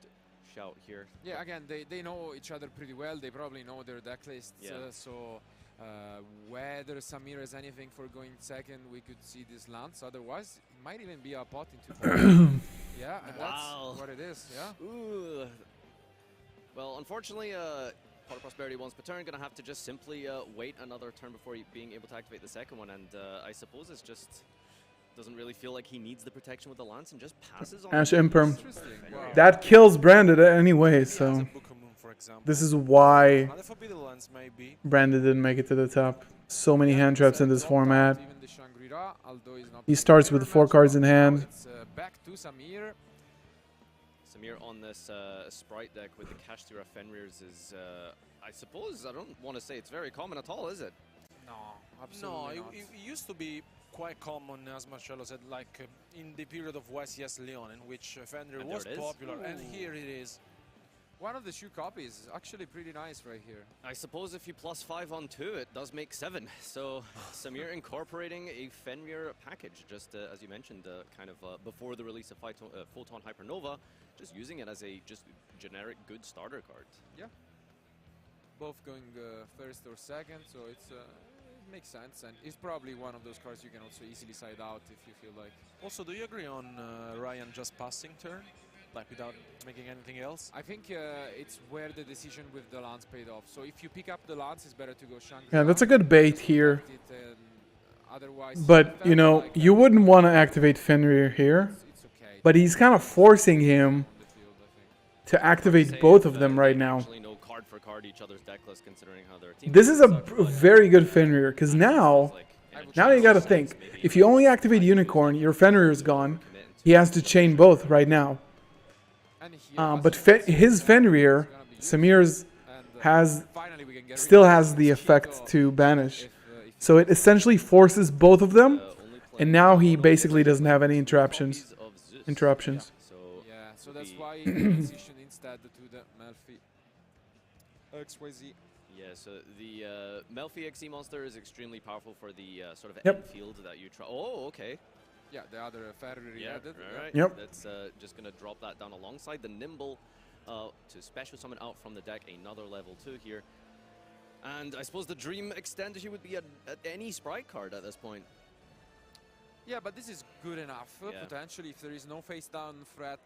shout here. Yeah, again, they know each other pretty well. They probably know their deck lists. Yeah. So whether Samir has anything for going second, we could see this Lance. Otherwise, it might even be a pot into yeah, and Wow. that's what it is. Yeah. Ooh. Well, unfortunately, Pot of Prosperity once per turn, gonna have to just simply wait another turn before being able to activate the second one, and I suppose it's just doesn't really feel like he needs the protection with the lance and just passes on. Ash Imperm. Wow. That kills Branded anyway, so Book of Moon, for example. this is why Another Forbidden Lance, maybe. Branded didn't make it to the top. So many hand traps in this format. Even the Shangri-La, although he's not He starts with 4 cards in hand. It's back to Samir. Samir on this Sprite deck with the Kashtira Fenrirs is, I suppose, I don't want to say it's very common at all, is it? No, No, absolutely not. it used to be quite common, as Marcello said, like in the period of YCS Lyon, in which Fenrir And there was it is. popular, and Ooh. here it is. One of the shoe copies is actually pretty nice right here. I suppose if you plus 5 on 2, it does make 7. So Samir incorporating a Fenrir package, just as you mentioned, kind of before the release of Photon Hypernova, just using it as a just generic good starter card. Yeah. Both going first or second, so it's it makes sense, and it's probably one of those cards you can also easily side out if you feel like. Also, do you agree on Ryan just passing turn, like without making anything else? I think it's where the decision with the lance paid off. So if you pick up the lance, it's better to go Shangri-La. Yeah, that's a good bait here. Otherwise, But, you know, you wouldn't want to activate Fenrir here. But he's kind of forcing him to activate both of them right now. Actually, no card for card each other's deck list, considering how their team. This is a very good Fenrir, because now you gotta think. If you only activate Unicorn, your Fenrir is gone. He has to chain both right now. But his Fenrir, Samir's, still has the effect to banish. So it essentially forces both of them, and now he basically doesn't have any interruptions. So So that's why he transitioned instead to the Melfi XYZ. Yeah, so the Melfi XE monster is extremely powerful for the sort of Yep. field that you try. Oh, okay. Yeah, the other Ferrari Yeah, added. right. Yep. That's just going to drop that down alongside the Nimble to special summon out from the deck another level 2 here. And I suppose the dream extender here would be at any Sprite card at this point. Yeah, but this is good enough, Yeah. potentially, if there is no face-down threat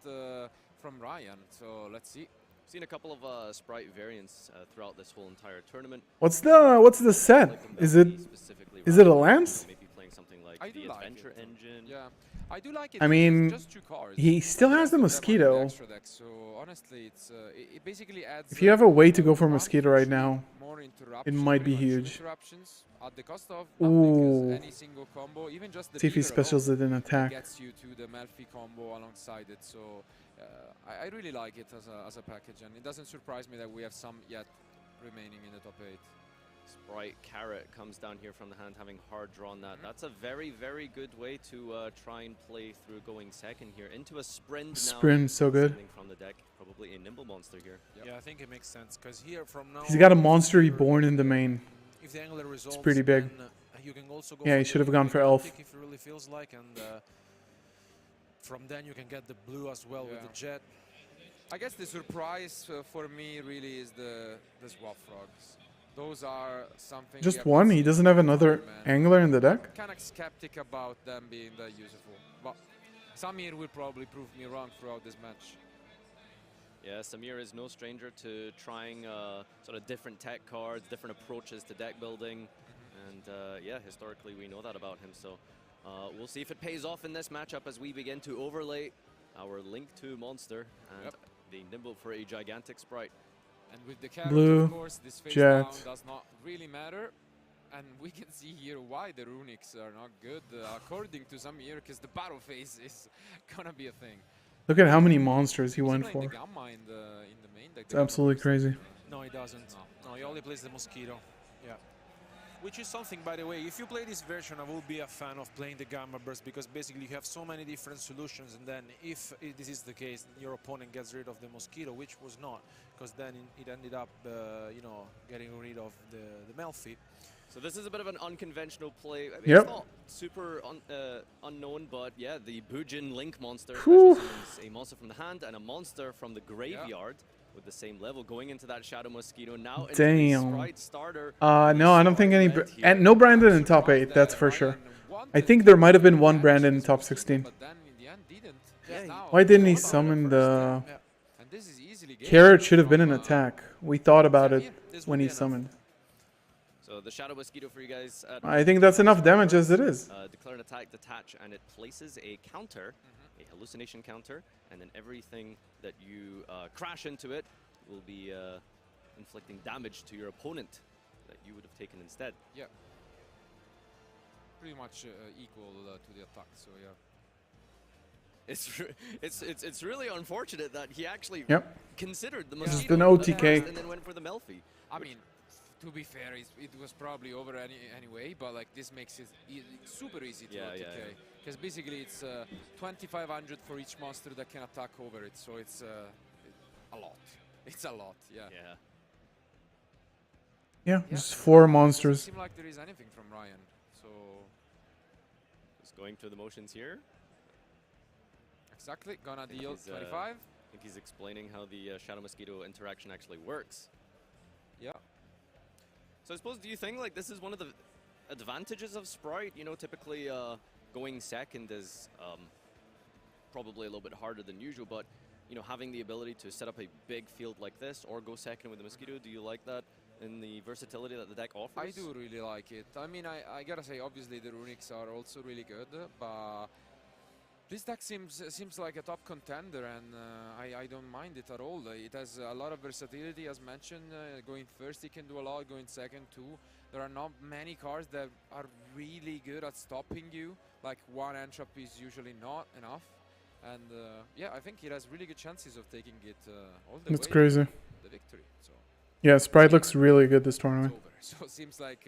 from Ryan. So let's see. Seen a couple of Sprite variants throughout this whole entire tournament. What's the set? Is it a lance? Maybe playing something like I do the like Adventure it. Engine. Yeah, I do like it. I It's mean, just 2 cards. he still has the rest of them are in mosquito. extra deck, so honestly, it's it basically adds. If you have a way to go for mosquito right now, more it might be pretty much huge. interruptions at the cost of nothing, 'cause Ooh. any single combo, even just the See if he leader specials alone it in attack. gets you to the Melfi combo alongside it. So I really like it as a package, and it doesn't surprise me that we have some yet remaining in the top 8. Sprite Carrot comes down here from the hand, having hard drawn that. That's a very, very good way to try and play through going second here into a sprint now. Sprint, so good. Sending from the deck, probably a Nimble monster here. Yeah, I think it makes sense because here from now. He's got a monster reborn in the main. If the angler resolves, It's pretty big. then, you can also go Yeah, for he the should have gone for elf. If it really feels like, and from then you can get the blue as well with the jet. I guess the surprise for me really is the Swap Frogs. Those are something. Just one? He doesn't have another angler in the deck? Kind of skeptic about them being that useful, but Samir will probably prove me wrong throughout this match. Yeah, Samir is no stranger to trying sort of different tech cards, different approaches to deck building. And yeah, historically we know that about him. So we'll see if it pays off in this matchup as we begin to overlay our Link 2 monster and the Nimble for a gigantic Sprite. And with the carrot, Blue, of course, this face jet. down does not really matter. And we can see here why the runics are not good, according to Samir, because the battle phase is gonna be a thing. Look at how many monsters he went playing for. the Gamma in the main deck. It's absolutely crazy. No, he doesn't. No, he only plays the Mosquito. Yeah. Which is something, by the way, if you play this version, I will be a fan of playing the Gamma Burst because basically you have so many different solutions, and then if this is the case, your opponent gets rid of the Mosquito, which was not, because then it ended up, you know, getting rid of the Melfi. So this is a bit of an unconventional play. I mean, Yep. It's not super unknown, but yeah, the Bujin Link monster Whew. special summons a monster from the hand and a monster from the graveyard with the same level, going into that Shadow Mosquito now. Into the Damn. Sprite starter. No, I don't think any. And no Brandon in top 8, that's for sure. I think there might have been one Brandon in top 16. But then in the end didn't. Yeah, Now, Why didn't he summon the. and this is easily gained Carrot should have been from, an attack. We thought about it This when would he be enough. summoned. So the Shadow Mosquito for you guys. I think that's enough damage as it is. Declare an attack, detach, and it places a counter, a hallucination counter, and then everything that you crash into it will be inflicting damage to your opponent that you would have taken instead. Yeah. Pretty much equal to the attack, so yeah. It's really unfortunate that he actually Yep. considered the Just Mosquito an at OTK. first and then went for the Melfi. I mean, to be fair, it was probably over anyway, but like this makes it super easy to Yeah, OTK. yeah, yeah. Because basically it's 2,500 for each monster that can attack over it, so it's a lot. It's a lot, yeah. Yeah, just 4 monsters. Doesn't seem like there is anything from Ryan, so Just going through the motions here. exactly, gonna deal He's, 25. I think he's explaining how the Shadow Mosquito interaction actually works. Yeah. So I suppose, do you think like this is one of the advantages of Sprite? You know, typically going second is probably a little bit harder than usual, but you know, having the ability to set up a big field like this or go second with the Mosquito, do you like that in the versatility that the deck offers? I do really like it. I mean, I gotta say, obviously the runics are also really good, but this deck seems like a top contender, and I don't mind it at all. It has a lot of versatility, as mentioned. Going first, it can do a lot. Going second, too. There are not many cards that are really good at stopping you. Like one entropy is usually not enough. And yeah, I think it has really good chances of taking it all the That's way crazy. to the victory. So Yeah, Sprite looks really good this it's tournament. over. So it seems like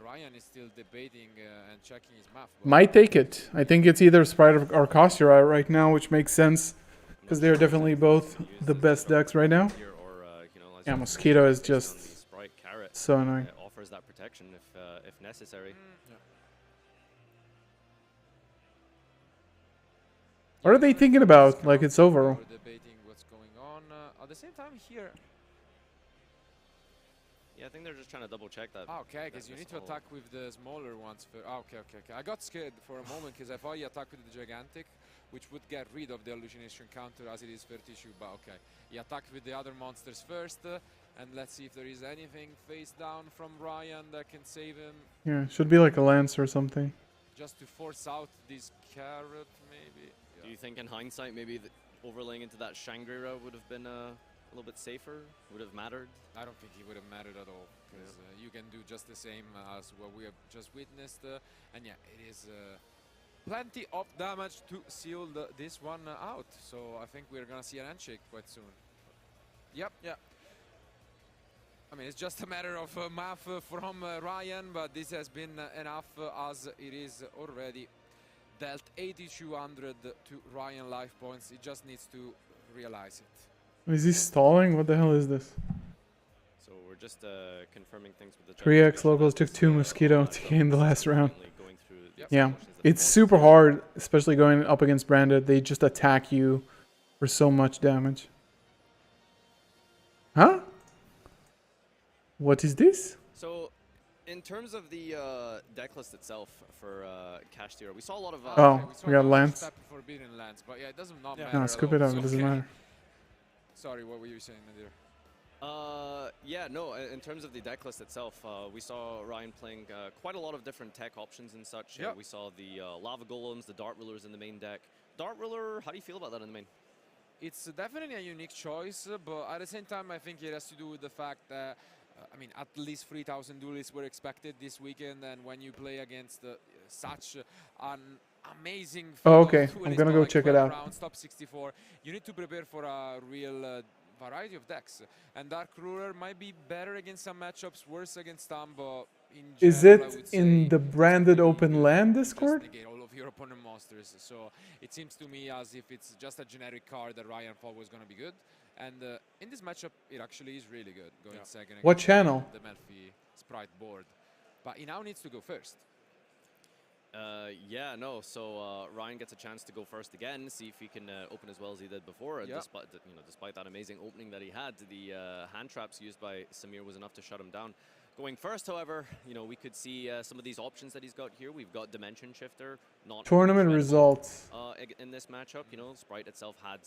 Ryan is still debating and checking his math. Might take it. I think it's either Sprite or Kashtira right now, which makes sense Because they're definitely both the best decks right now. Yeah, Mosquito is just so annoying. Offers that protection if necessary. What are they thinking about? Like it's over. We're debating what's going on. At the same time here. Yeah, I think they're just trying to double check that. Okay, because you need to attack with the smaller ones. Okay. I got scared for a moment because I thought you attacked with the gigantic, which would get rid of the hallucination counter as it is fair tissue. But okay, he attacked with the other monsters first, and let's see if there is anything face down from Ryan that can save him. Yeah, should be like a lance or something. Just to force out this carrot, maybe. Do you think in hindsight maybe overlaying into that Shangri-La would have been a little bit safer? Would have mattered? I don't think it would have mattered at all, because you can do just the same as what we have just witnessed, and yeah, it is plenty of damage to seal this one out. So I think we're gonna see an handshake quite soon. Yep. I mean, it's just a matter of math from Ryan, but this has been enough as it is already dealt 8,200 to Ryan life points. He just needs to realize it. Is he stalling? What the hell is this? So we're just confirming things with the 3x locals took 2 Mosquito to gain the last round. Yeah, it's super hard, especially going up against Branded. They just attack you for so much damage. Huh? What is this? So, in terms of the deck list itself for Kashtira, we saw a lot of... we got Lance. Forbidden Lance, but yeah, it doesn't matter. No, scoop it up, it doesn't matter. Sorry, what were you saying, Nadir? Yeah, no, in terms of the deck list itself, we saw Ryan playing quite a lot of different tech options and such. Yep. We saw the Lava Golems, the Dart Rulers in the main deck. Dart Ruler, how do you feel about that in the main? It's definitely a unique choice, but at the same time, I think it has to do with the fact that, I mean, at least 3,000 duelists were expected this weekend, and when you play against such an amazing field okay. of I'm gonna go check it out. Rounds, top 64, you need to prepare for a real variety of decks, and Dark Ruler might be better against some matchups, worse against some, but in general, Is it in the Branded Open Land Discord? Just negate all of your opponent monsters, so it seems to me as if it's just a generic card that Ryan thought was going to be good, and in this matchup it actually is really good, going second. What channel? The Melfi Sprite board, but he now needs to go first. Yeah, no. So Ryan gets a chance to go first again, see if he can open as well as he did before. Despite that amazing opening that he had, the hand traps used by Samir was enough to shut him down. Going first, however, we could see some of these options that he's got here. We've got Dimension Shifter, not Tournament results. In this matchup. Sprite itself had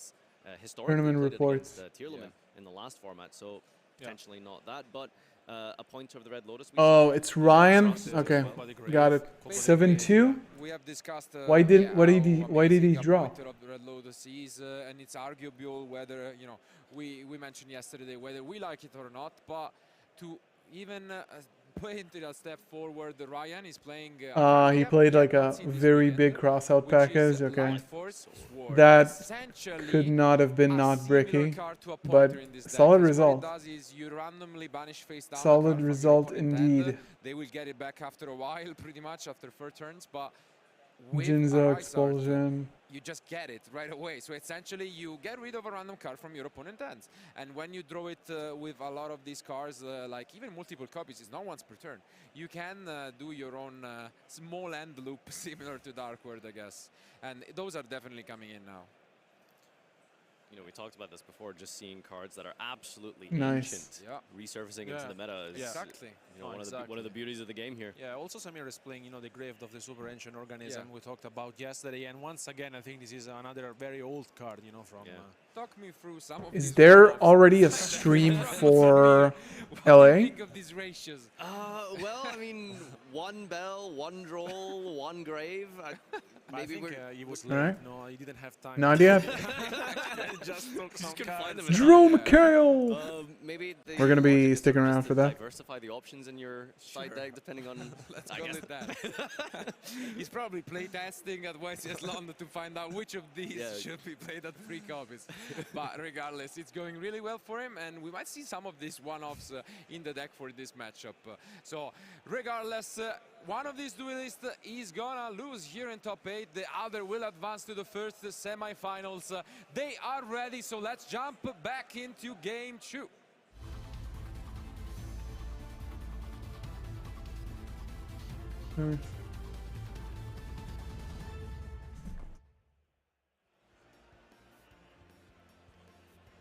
historically Tournament played reports. against Tierleman in the last format, so potentially not that, but. A pointer of the Red Lotus. Oh, it's Ryan. Okay, got it. 7-2. We have discussed. Why did he drop? Of the Red Lotus is, and it's arguable whether we mentioned yesterday whether we like it or not, but to even play into a step forward, Ryan is playing. He played like a very big crossout package. Okay, that could not have been not bricky, but solid result. Solid result indeed. They will get it back after a while, pretty much after 4 turns, but Jinzo Expulsion. You just get it right away. So essentially, you get rid of a random card from your opponent's hands. And when you draw it with a lot of these cards, like even multiple copies, it's not once per turn. You can do your own small end loop similar to Dark World, I guess. And those are definitely coming in now. We talked about this before, just seeing cards that are absolutely nice. Ancient resurfacing into the meta is exactly. One of the beauties of the game here. Yeah, also Samir is playing, the Grave of the Super Ancient Organism we talked about yesterday, and once again, I think this is another very old card, from... Talk me through some of Is there already a stream for LA? Of these ratios? Well, I mean, 1 Bell, 1 Droll, 1 Grave. Maybe he was late. No, he didn't have time. Not yet. just took some Drew McHale! maybe We're gonna be sticking around for that. diversify the options in your side deck depending on. Let's go with that. He's probably play testing at YCS London to find out which of these should be played at free copies. But regardless, it's going really well for him, and we might see some of these one-offs in the deck for this matchup. So regardless, one of these duelists is gonna lose here in top 8. The other will advance to the first semi-finals. They are ready, so let's jump back into game 2.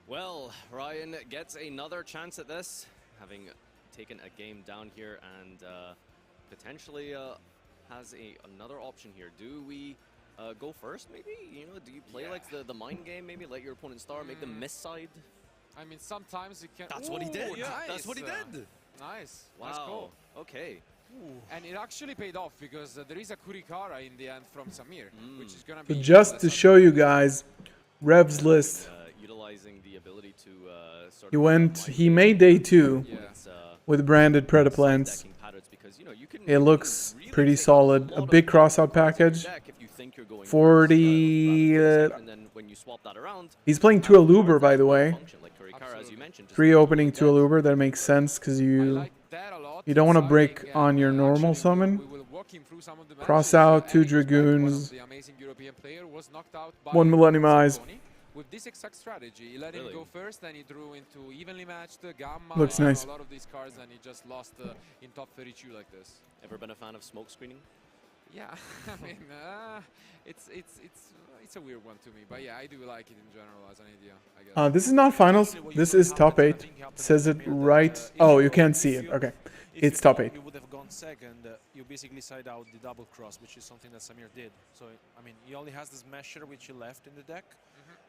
Well, Ryan gets another chance at this, having taken a game down here, and potentially has another option here. Do we go first, maybe? You know, do you play like the mind game, maybe let your opponent start, make them miss side? I mean, sometimes you can. That's what he did. Yeah, that's what he did. Nice. Wow. Nice call. Okay. And it actually paid off because there is a Kurikara in the end from Samir, which is gonna So be just to show you guys, Rev's list. Utilizing the ability to sort He made day 2 with branded Predaplants. It looks pretty solid. A big crossout package. 40. He's playing 2 Aluber, by the way. 3 opening 2 Aluber. That makes sense because you don't want to break on your normal summon. Cross out 2 Dragoons. 1 Millennium Eyes. With this exact strategy, he let him go first, and he drew into evenly matched Gamma. Looks nice. A lot of these cards, and he just lost in top 32 like this. Ever been a fan of smoke screening? Yeah, I mean, it's a weird one to me, but yeah, I do like it in general as an idea, I guess. This is not finals. This is top 8. Says it right. Oh, you can't see it. Okay, it's top 8. You would have gone second. You basically side out the double cross, which is something that Samir did. So I mean, he only has this mesher which he left in the deck.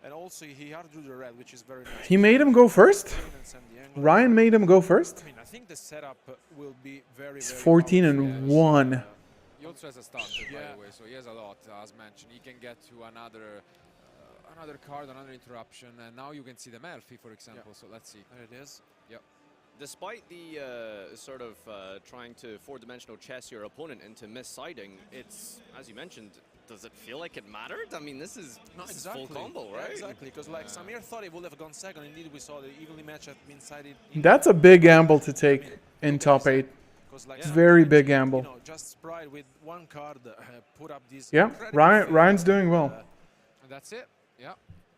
And also he hard drew the red, which is very nice. He made him go first? Ryan made him go first? I mean, I think the setup will be very, It's 14 and 1. He also has a starter, by the way, so he has a lot, as mentioned. He can get to another card, another interruption, and now you can see the Melfi, for example, so let's see. There it is. Yep. Despite the sort of trying to 4-dimensional chess your opponent into miss-siding, it's, as you mentioned, does it feel like it mattered? I mean, this is full combo, right? Yeah, exactly, because like Samir thought he would have gone second. Indeed, we saw the evenly match at inside. That's a big gamble to take in top 8. Like, Very big gamble. You know, just Sprite with 1 card put up these. Yeah, Ryan's doing well. And that's it. Yeah.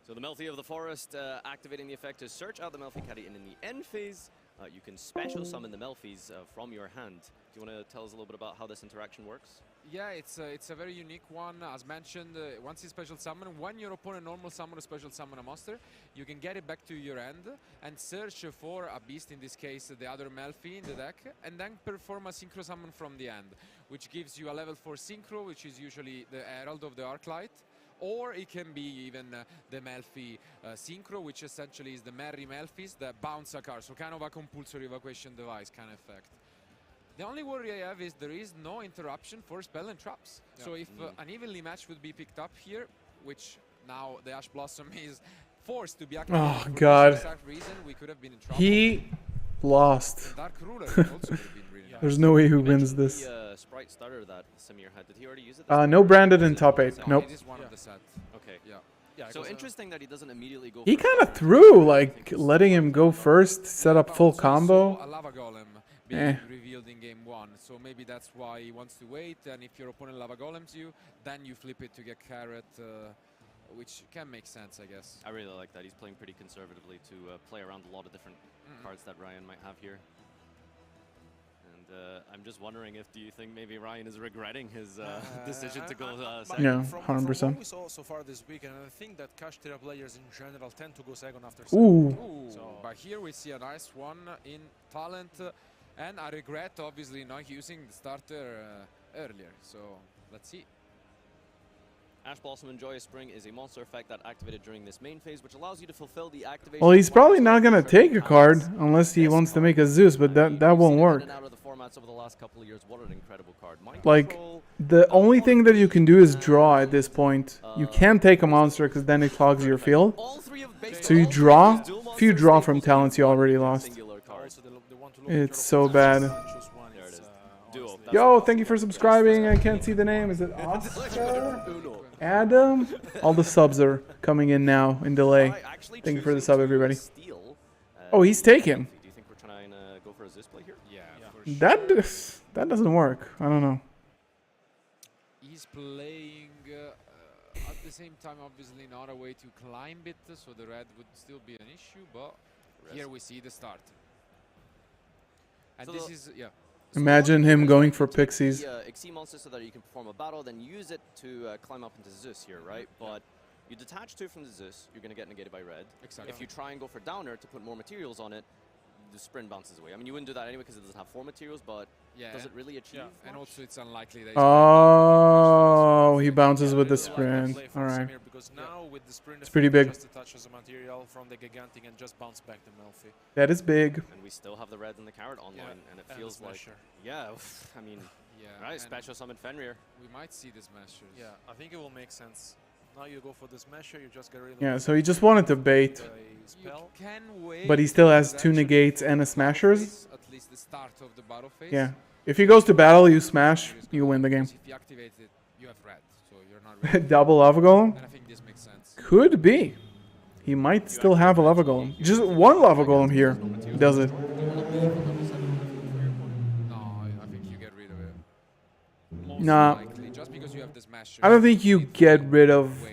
So the Melfi of the Forest activating the effect to search out the Melfi caddy, and in the end phase, you can special summon the Melfis from your hand. Do you want to tell us a little bit about how this interaction works? Yeah, it's a very unique one. As mentioned, once you special summon, when your opponent normal summon or special summon a monster, you can get it back to your end and search for a beast, in this case the other Melfi in the deck, and then perform a synchro summon from the end, which gives you a level 4 synchro, which is usually the Herald of the Arclight. Or it can be even the Melfi Synchro, which essentially is the Merry Melfis that bounce a card, so kind of a compulsory evacuation device kind of effect. The only worry I have is there is no interruption for spell and traps. Yeah. So if an evenly match would be picked up here, which now the Ash Blossom is forced to be activated for God. this exact reason, we could have been in trouble. He lost. Dark Ruler also would have been really nice. There's no way he wins this. The Sprite stutter that Samir had, did he already use it? No branded in top 8. Nope. It is one of the set. Okay. Yeah. So interesting that he doesn't immediately go. He kind of threw, like, letting him go first, set up full combo. A Lava Golem being revealed in game 1, so maybe that's why he wants to wait, and if your opponent Lava Golems you, then you flip it to get Carrot, which can make sense, I guess. I really like that. He's playing pretty conservatively to play around a lot of different cards that Ryan might have here. And I'm just wondering if, do you think maybe Ryan is regretting his decision to go second? Yeah, 100%. From what we saw so far this weekend, I think that Kashtira players in general tend to go second after Ooh. So, but here we see a nice one in talent, and I regret obviously not using the starter earlier. So let's see. Ash Blossom and Joyous Spring is a monster effect that activated during this main phase, which allows you to fulfill the activation. Well, he's probably not going to take a card unless he wants to make a Zeus, but that won't work. formats over the last couple of years. What an incredible card. Mind Like, Control, the only thing that you can do is draw at this point. You can't take a monster because then it clogs your field. So you draw. If you draw from talents, you already lost. It's so bad. Yo, thank you for subscribing. I can't see the name. Is it Oscar? Adam? All the subs are coming in now in delay. Thank you for the sub, everybody. Oh, he's taken. Do you think we're trying to go for a Zeus play here? That doesn't work. I don't know. He's playing at the same time, obviously not a way to climb it, so the red would still be an issue, but here we see the start. And So this is, yeah. Imagine him going for pixies. Xyz monster so that you can perform a battle, then use it to climb up into Zeus here, right? But you detach 2 from the Zeus, you're going to get negated by red. Exactly. If you try and go for downer to put more materials on it, the sprint bounces away. I mean, you wouldn't do that anyway because it doesn't have 4 materials, but does it really achieve much? And also it's unlikely that Oh, he bounces with the sprint. All right. Because now with the sprint, It's pretty big. Just attaches a material from the gigantic and just bounce back to Melfi. That is big. And we still have the red and the carrot online, and it and feels the like, Smasher. I mean, right, special summon Fenrir. We might see the Smashers. Yeah, I think it will make sense. Now you go for the Smasher, you just get rid of Yeah, so he just wanted to bait. spell. But he still has 2 negates and a smashers. At least the start of the battle phase. Yeah. If he goes to battle, you smash, you win the game. If you activate it, you have red, so you're not really Double lava golem? And I think this makes sense. Could be. He might still have a lava golem. Just one lava golem here does it. I think you get rid of it. Most Nah. likely, just because you have the Smasher. I don't think you get rid of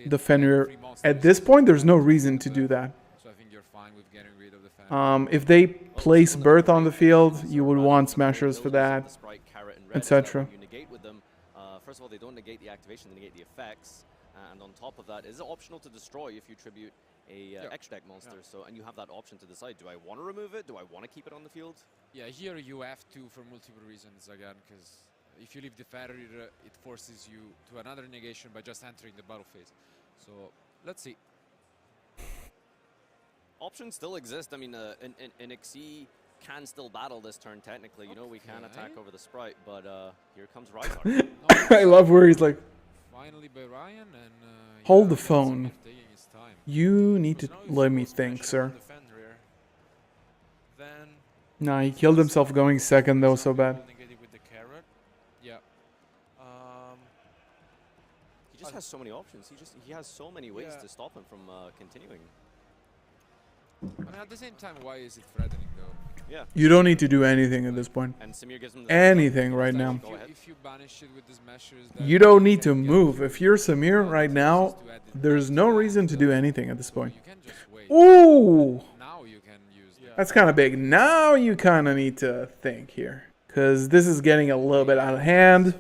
the Fenrir. At this point, there's no reason to do that. So I think you're fine with getting rid of the Fenrir. If they place Birth on the field, you would want Smashers for that, etc. You negate with them. First of all, they don't negate the activation, they negate the effects. And on top of that, it is optional to destroy if you tribute a extra deck monster. So, and you have that option to decide, do I want to remove it? Do I want to keep it on the field? Yeah, here you have to for multiple reasons again, because if you leave the Fenrir, it forces you to another negation by just entering the battle phase. So let's see. Options still exist. I mean, an Xyz can still battle this turn technically. You know, we can attack over the sprite, but here comes Reinhardt. I love where he's like, Finally by Ryan, and hold the phone. You need to let me think, sir. Nah, he killed himself going second though, so bad. Yeah. He just has so many options. He has so many ways to stop him from continuing. I mean, at the same time, why is it threatening though? Yeah. You don't need to do anything at this point. And Samir gives him the Anything right now. If you banish it with the Smashers, You don't need to move. If you're Samir right now, there's no reason to do anything at this point. Ooh! Now you can use That's kind of big. Now you kind of need to think here. Because this is getting a little bit out of hand.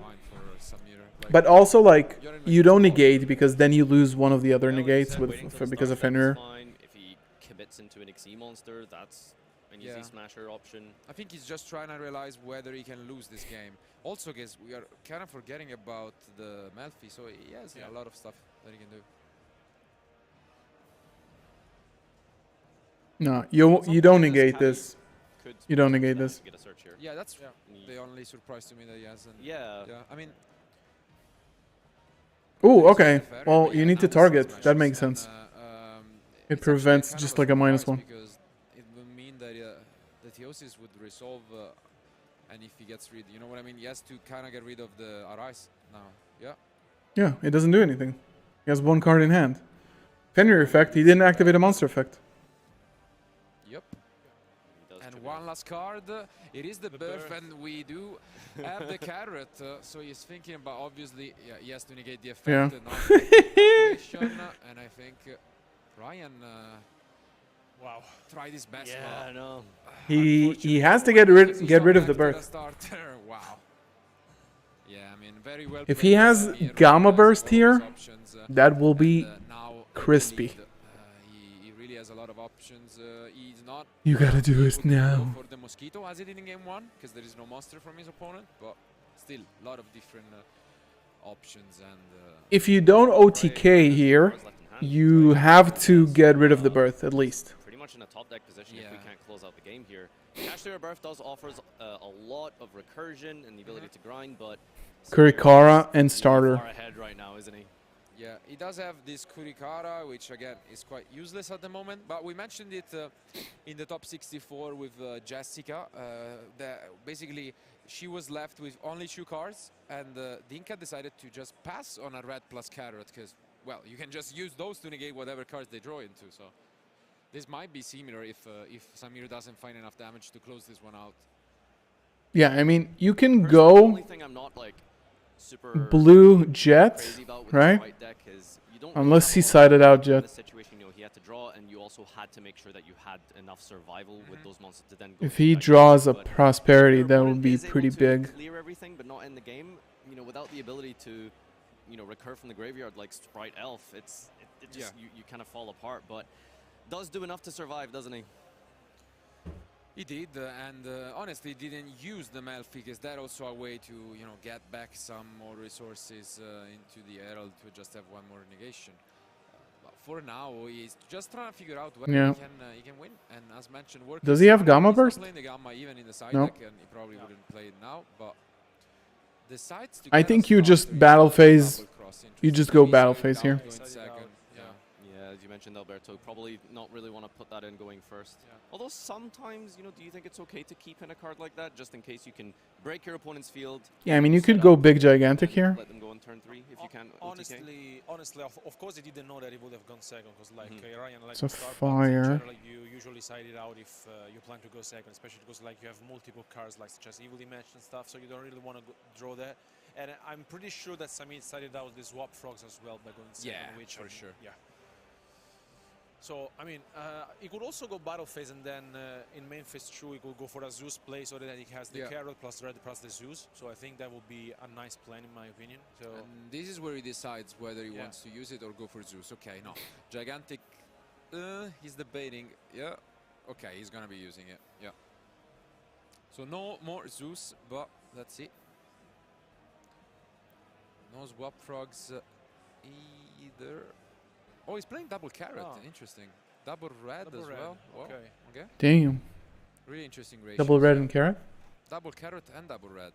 But also, like, you don't negate because then you lose one of the other negates because of Fenrir. If he commits into an Xyz monster, that's an easy smasher option. I think he's just trying to realize whether he can lose this game. Also, guys, we are kind of forgetting about the Melfi, so he has a lot of stuff that he can do. No, you don't negate this. You don't negate this. Yeah, that's the only surprise to me that he hasn't. Yeah. I mean. Ooh, okay. Well, you need to target. That makes sense. It prevents just like a -1. Because it will mean that the Theosis would resolve, and if he gets rid, you know what I mean? He has to kind of get rid of the Arise now. Yeah. Yeah, it doesn't do anything. He has 1 card in hand. Fenrir effect, he didn't activate a monster effect. Yep. And one last card. It is the birth, and we do have the carrot. So he's thinking about, obviously, he has to negate the effect. Yeah. And I think Ryan tried his best. Yeah, I know. He has to get rid of the birth. Wow. Yeah, I mean, very well. If he has Gamma Burst here, that will be crispy. He really has a lot of options. He's not. You gotta do it now. For the Mosquito, as he did in game 1, because there is no monster from his opponent, but still a lot of different options. And if you don't OTK here, you have to get rid of the birth at least. much in a top deck position if we can't close out the game here. Kashtira Birth does offers a lot of recursion and the ability to grind, but Kurikara and starter. far ahead right now, isn't he? Yeah, he does have this Kurikara, which again is quite useless at the moment. But we mentioned it in the top 64 with Jessica. That basically she was left with only 2 cards, and Dinka decided to just pass on a red plus carrot because, well, you can just use those to negate whatever cards they draw into. So this might be similar if Samir doesn't find enough damage to close this one out. Yeah, I mean, you can The go only thing I'm not like super blue Jet, crazy about with right? this white deck is you don't Unless really he have a lot sided of out control in Jet. this situation, you know, he had to draw, and you also had to make sure that you had enough survival with those monsters to then go. If he draws a prosperity, that would be pretty big. Clear everything, but not in the game. You know, without the ability to, you know, recur from the graveyard like Sprite Elf, it just you kind of fall apart. But does do enough to survive, doesn't he? He did, and honestly didn't use the Melfi because that's also a way to, you know, get back some more resources into the Herald to just have one more negation. But for now, he's just trying to figure out whether he can win. And as mentioned, Does he have Gamma he's not Burst? playing the Gamma even in the side No. deck, and he probably wouldn't play it now. But decides to I get think a you just starter, battle phase. double cross. You just go battle phase here. Going second. Yeah, as you mentioned, Alberto, probably not really want to put that in going first. Although sometimes, you know, do you think it's okay to keep in a card like that, just in case you can break your opponent's field? Yeah, I mean, you could go big gigantic here. Let them go on turn 3 if you can. Honestly, of course, he didn't know that he would have gone second, because like Ryan likes It's a to start, fire. but generally you usually side it out if you plan to go second, especially because like you have multiple cards like such as Evil Image and stuff, so you don't really want to draw that. And I'm pretty sure that Samit sided out the swap frogs as well by going second, which for sure. Yeah. So, I mean, he could also go battle phase, and then in main phase 2, he could go for a Zeus play so that he has the carrot plus red plus the Zeus. So I think that would be a nice plan, in my opinion. So And this is where he decides whether he wants to use it or go for Zeus. Okay, no. Gigantic, he's debating. Yeah, okay, he's going to be using it. Yeah. So no more Zeus, but let's see. No swap frogs either. Oh, he's playing double carrot. Interesting. Double red as well. Okay. Okay. Damn. Really interesting ratio. Double red and carrot. Double carrot and double red.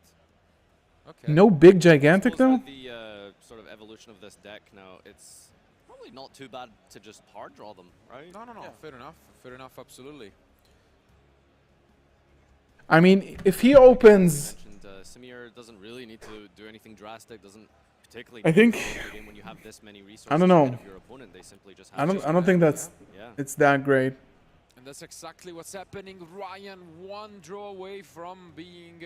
Okay. No big gigantic though. With the sort of evolution of this deck now, it's probably not too bad to just hard draw them, right? No. Fair enough. Fair enough. Absolutely. I mean, if he opens, Samir doesn't really need to do anything drastic. Doesn't particularly. I think. Game when you have this many resources I don't know. ahead of your opponent, they simply just have I don't think that's it's that great. And that's exactly what's happening. Ryan, one draw away from being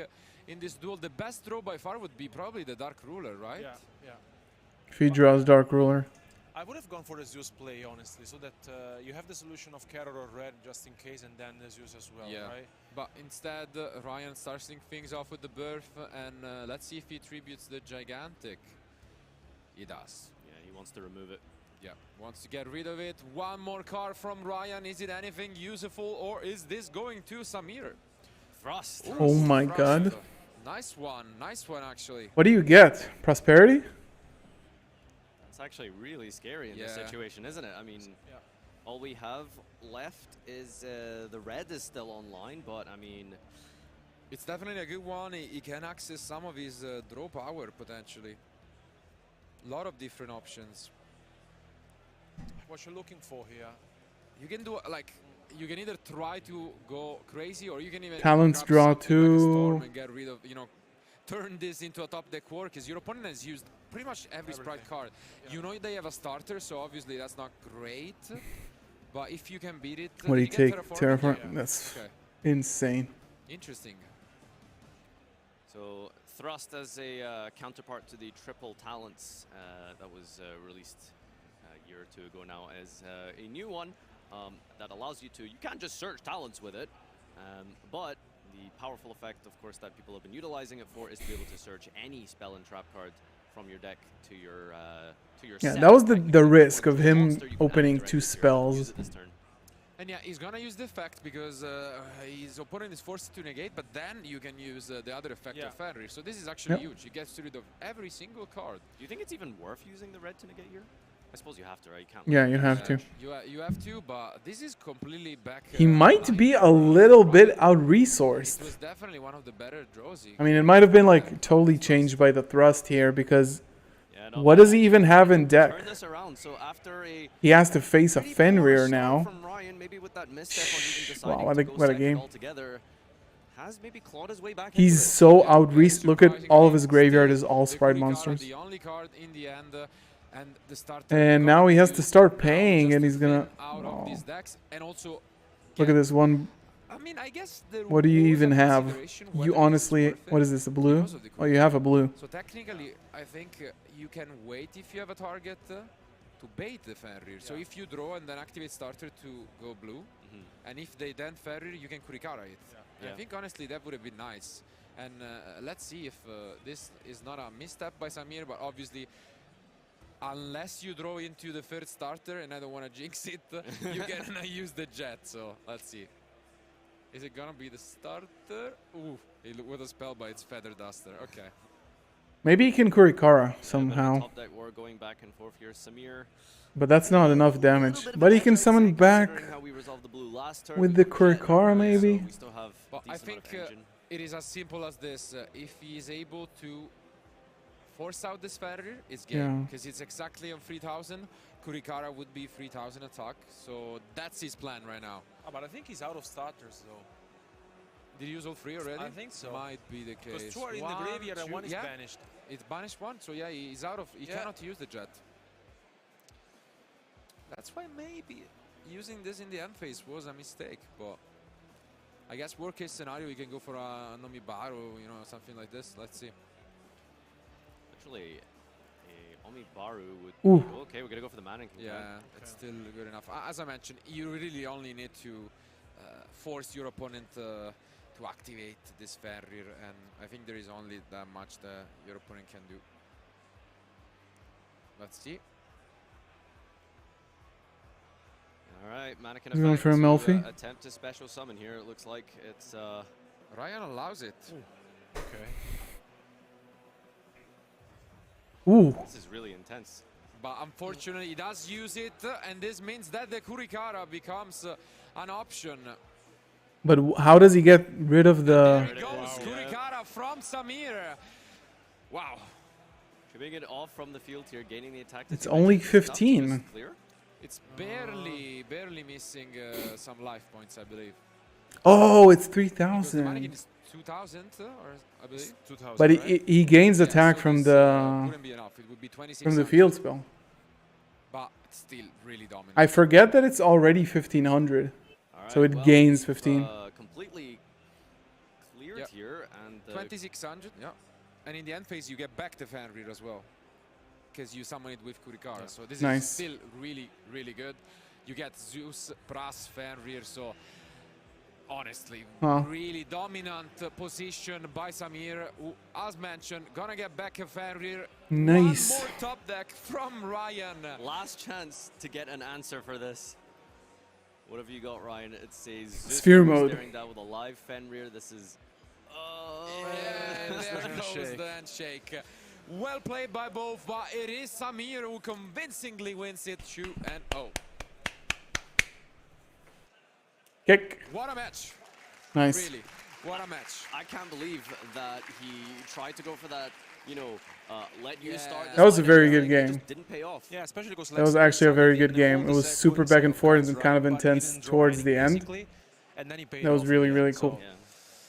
in this duel. The best draw by far would be probably the Dark Ruler, right? Yeah. If he draws Dark Ruler. I would have gone for the Zeus play, honestly, so that you have the solution of carrot or red just in case, and then the Zeus as well, right? But instead, Ryan starts things off with the birth, and let's see if he tributes the gigantic. He does. Yeah, he wants to remove it. Yeah, wants to get rid of it. One more card from Ryan. Is it anything useful, or is this going to Samir? Thrust. Ooh, Oh my Thrust. god. Nice one actually. What do you get? Prosperity? It's actually really scary in this situation, isn't it? I mean, all we have left is the red is still online, but I mean, it's definitely a good one. He can access some of his draw power potentially. A lot of different options. What you're looking for here? You can do like you can either try to go crazy, or you can even Talents grab draw something like a storm 2. and get rid of, you know, turn this into a top deck war, because your opponent has used pretty much every sprite card. You know they have a starter, so obviously that's not great. But if you can beat it, What do you get take? Terraforming? Terraform? That's insane. Interesting. so Thrust as a counterpart to the triple talents that was released a year or two ago now as a new one that allows you to, you can't just search talents with it, but the powerful effect, of course, that people have been utilizing it for is to be able to search any spell and trap card from your deck to your Yeah, set. that was the risk of him opening 2 spells. And yeah, he's gonna use the effect because his opponent is forced to negate, but then you can use the other effect of Fenrir. So this is actually huge. He gets rid of every single card. Do you think it's even worth using the red to negate here? I suppose you have to, right? You can't. Yeah, you have to. You have to, but this is completely back. He might be a little bit out-resourced. It was definitely one of the better draws. I mean, it might have been like totally changed by the thrust here because what does he even have in deck? Turn this around. So after a He has to face a Fenrir now. from Ryan, maybe with that misstep on even Wow, deciding to go what a second game. altogether, has maybe clawed his way back He's into it. so out-resourced. Look at all of his graveyard is all Sprite monsters. The only card in the end, and the starter And now he has to start paying, and he's gonna. out of Oh. these decks, and also Look at this one. I mean, I guess the What do you rules even are have? consideration You whether it's honestly, worth it what is this? A blue? because of the Oh, you have a blue. So technically, I think you can wait if you have a target to bait the Fenrir. So if you draw and then activate starter to go blue, and if they then Fenrir, you can Kurikara it. And I think honestly that would have been nice. And let's see if this is not a misstep by Samir, but obviously, unless you draw into the third starter, and I don't want to jinx it, you can use the jet. So let's see. Is it gonna be the starter? Ooh, with a spell by its Feather Duster. Okay. Maybe he can Kurikara Yeah, somehow. top deck war going back and forth here. Samir. But that's not enough damage. But he can summon back How we resolved the blue last turn, with we the can jet, Kurikara, maybe. So we still have But I decent think amount of engine. it is as simple as this. If he is able to force out this Fenrir, it's game. Yeah. Because it's exactly on 3000. Kurikara would be 3000 attack. So that's his plan right now. Oh, but I think he's out of starters though. Did you use all three already? I think so. Might be the case. Because two are in the graveyard and one is banished. It's banished one, so yeah, he's out of. He cannot use the jet. That's why maybe using this in the end phase was a mistake, but I guess worst case scenario we can go for a Nomibaru, you know, something like this. Let's see. Actually, a Omibaru would. Ooh. Okay, we're gonna go for the mana. Yeah, it's still good enough. As I mentioned, you really only need to force your opponent to activate this Fenrir, and I think there is only that much that your opponent can do. Let's see. All right, Mannequin He's going effect for a to, Melfi. attempt to special summon here. It looks like it's. Ryan allows it. Okay. Ooh. This is really intense. But unfortunately, he does use it, and this means that the Kurikara becomes an option. But how does he get rid of the... There it goes, Kurikara from Samir. Wow. Trimming it off from the field here, gaining the attack. It's only 15. It's barely missing some life points, I believe. Oh, it's Because the mannequin 3,000. is 2,000, or I believe. 2000. But he gains attack so from this, the wouldn't be enough. It would be from the 2600. field spell. But it's still really dominant. I forget that it's already 1,500. So it gains 15. Completely cleared here, and 2600, yeah. And in the end phase, you get back the Fenrir as well, because you summon it with Kurikara. So this Nice. is still really good. You get Zeus plus Fenrir, so honestly, Wow. really dominant position by Samir, who, as mentioned, gonna get back a Fenrir. Nice. One more top deck from Ryan. last chance to get an answer for this. What have you got, Ryan? It says Zeus Sphere mode. staring down with a live Fenrir. This is. Yeah, there goes the handshake. Well played by both, but it is Samir who convincingly wins it. 2-0. Kick. What a match. Nice. Really, what a match. I can't believe that he tried to go for that, you know, let you start. That was a very good game. Didn't pay off. Yeah, especially because That was actually a very good game. It was super back and forth and kind of intense towards the end. That was really cool.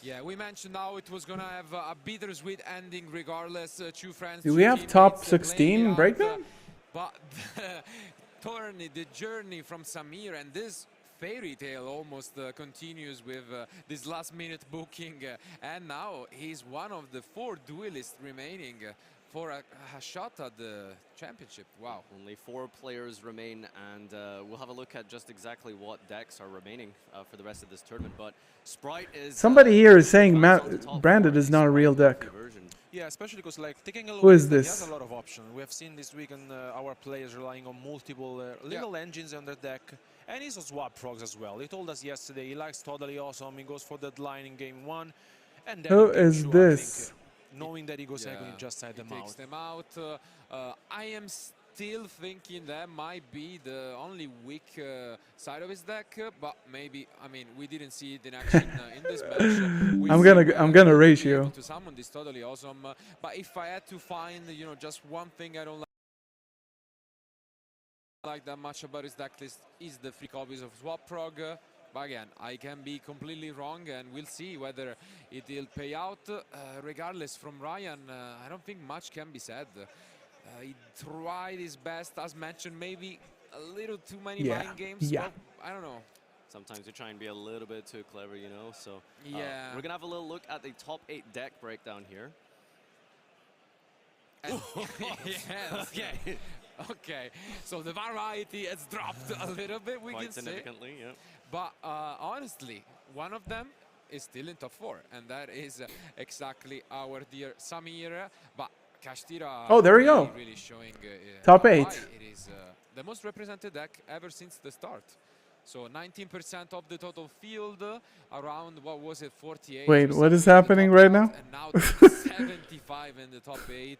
Yeah, we mentioned now it was gonna have a bittersweet ending regardless. Two friends. Do two we have teammates, top playing 16 out, breakdown? But the journey from Samir and this fairy tale almost continues with this last minute booking, and now he's one of the 4 duelists remaining for a shot at the championship. Wow. Only 4 players remain, and we'll have a look at just exactly what decks are remaining for the rest of this tournament. But Sprite is. Somebody here is saying Branded is not a real deck. Yeah, especially because like taking a look. Who is he this? has a lot of options. We have seen this weekend our players relying on multiple little engines on their deck, and he's a swap procs as well. He told us yesterday he likes Totally Awesome. He goes for that line in game 1, and then Who in game is 2, this? I think, knowing that he goes second, he just side them takes out. them out. I am still thinking that might be the only weak side of his deck, but maybe, I mean, we didn't see it in action in this match. I'm gonna race you. To summon this totally awesome. But if I had to find, you know, just one thing I don't like that much about his deck list is the 3 copies of Swap Prog. But again, I can be completely wrong, and we'll see whether it will pay out. Regardless, from Ryan, I don't think much can be said. He tried his best, as mentioned, maybe a little too many mind games. Yeah. Well, I don't know. Sometimes you try and be a little bit too clever, you know. So yeah, we're gonna have a little look at the top 8 deck breakdown here. Yes. Okay. Okay. So the variety has dropped a little bit, we Quite can say. significantly, yeah. But honestly, one of them is still in top 4, and that is exactly our dear Samir. But Kashtira, Oh, there we go. Really showing Top 8. why it is the most represented deck ever since the start. So 19% of the total field, around, what was it, 48. Wait, what is happening right now? And now 75 in the top 8.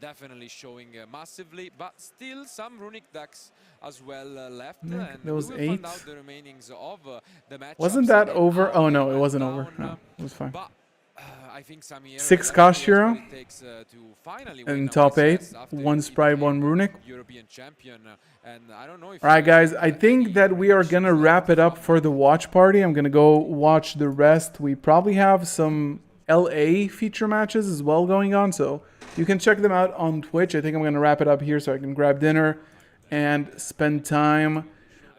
Definitely showing massively, but still some runic decks as well left. And there was we will 8. find out the remainings of the match. Wasn't that over? Oh no, it wasn't over. No, it was fine. But I think 6 Kashtira in in top 8. 1 Sprite, 1 Runic. European champion, and I don't know if. Alright guys, I think that we are gonna wrap it up for the watch party. I'm gonna go watch the rest. We probably have some LA feature matches as well going on, so you can check them out on Twitch. I think I'm gonna wrap it up here so I can grab dinner and spend time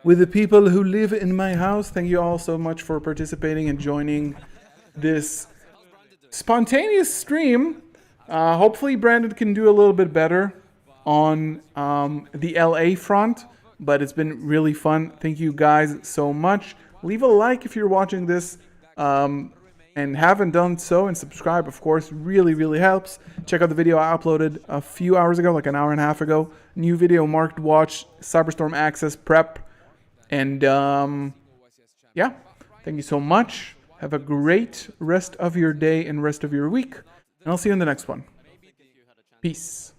with the people who live in my house. Thank you all so much for participating and joining this spontaneous stream. Hopefully Brandon can do a little bit better on the LA front, but it's been really fun. Thank you guys so much. Leave a like if you're watching this and haven't done so, and subscribe, of course, really helps. Check out the video I uploaded a few hours ago, like an hour and a half ago. New video marked watch Cyberstorm Access prep. And yeah, thank you so much. Have a great rest of your day and rest of your week. And I'll see you in the next one. Peace.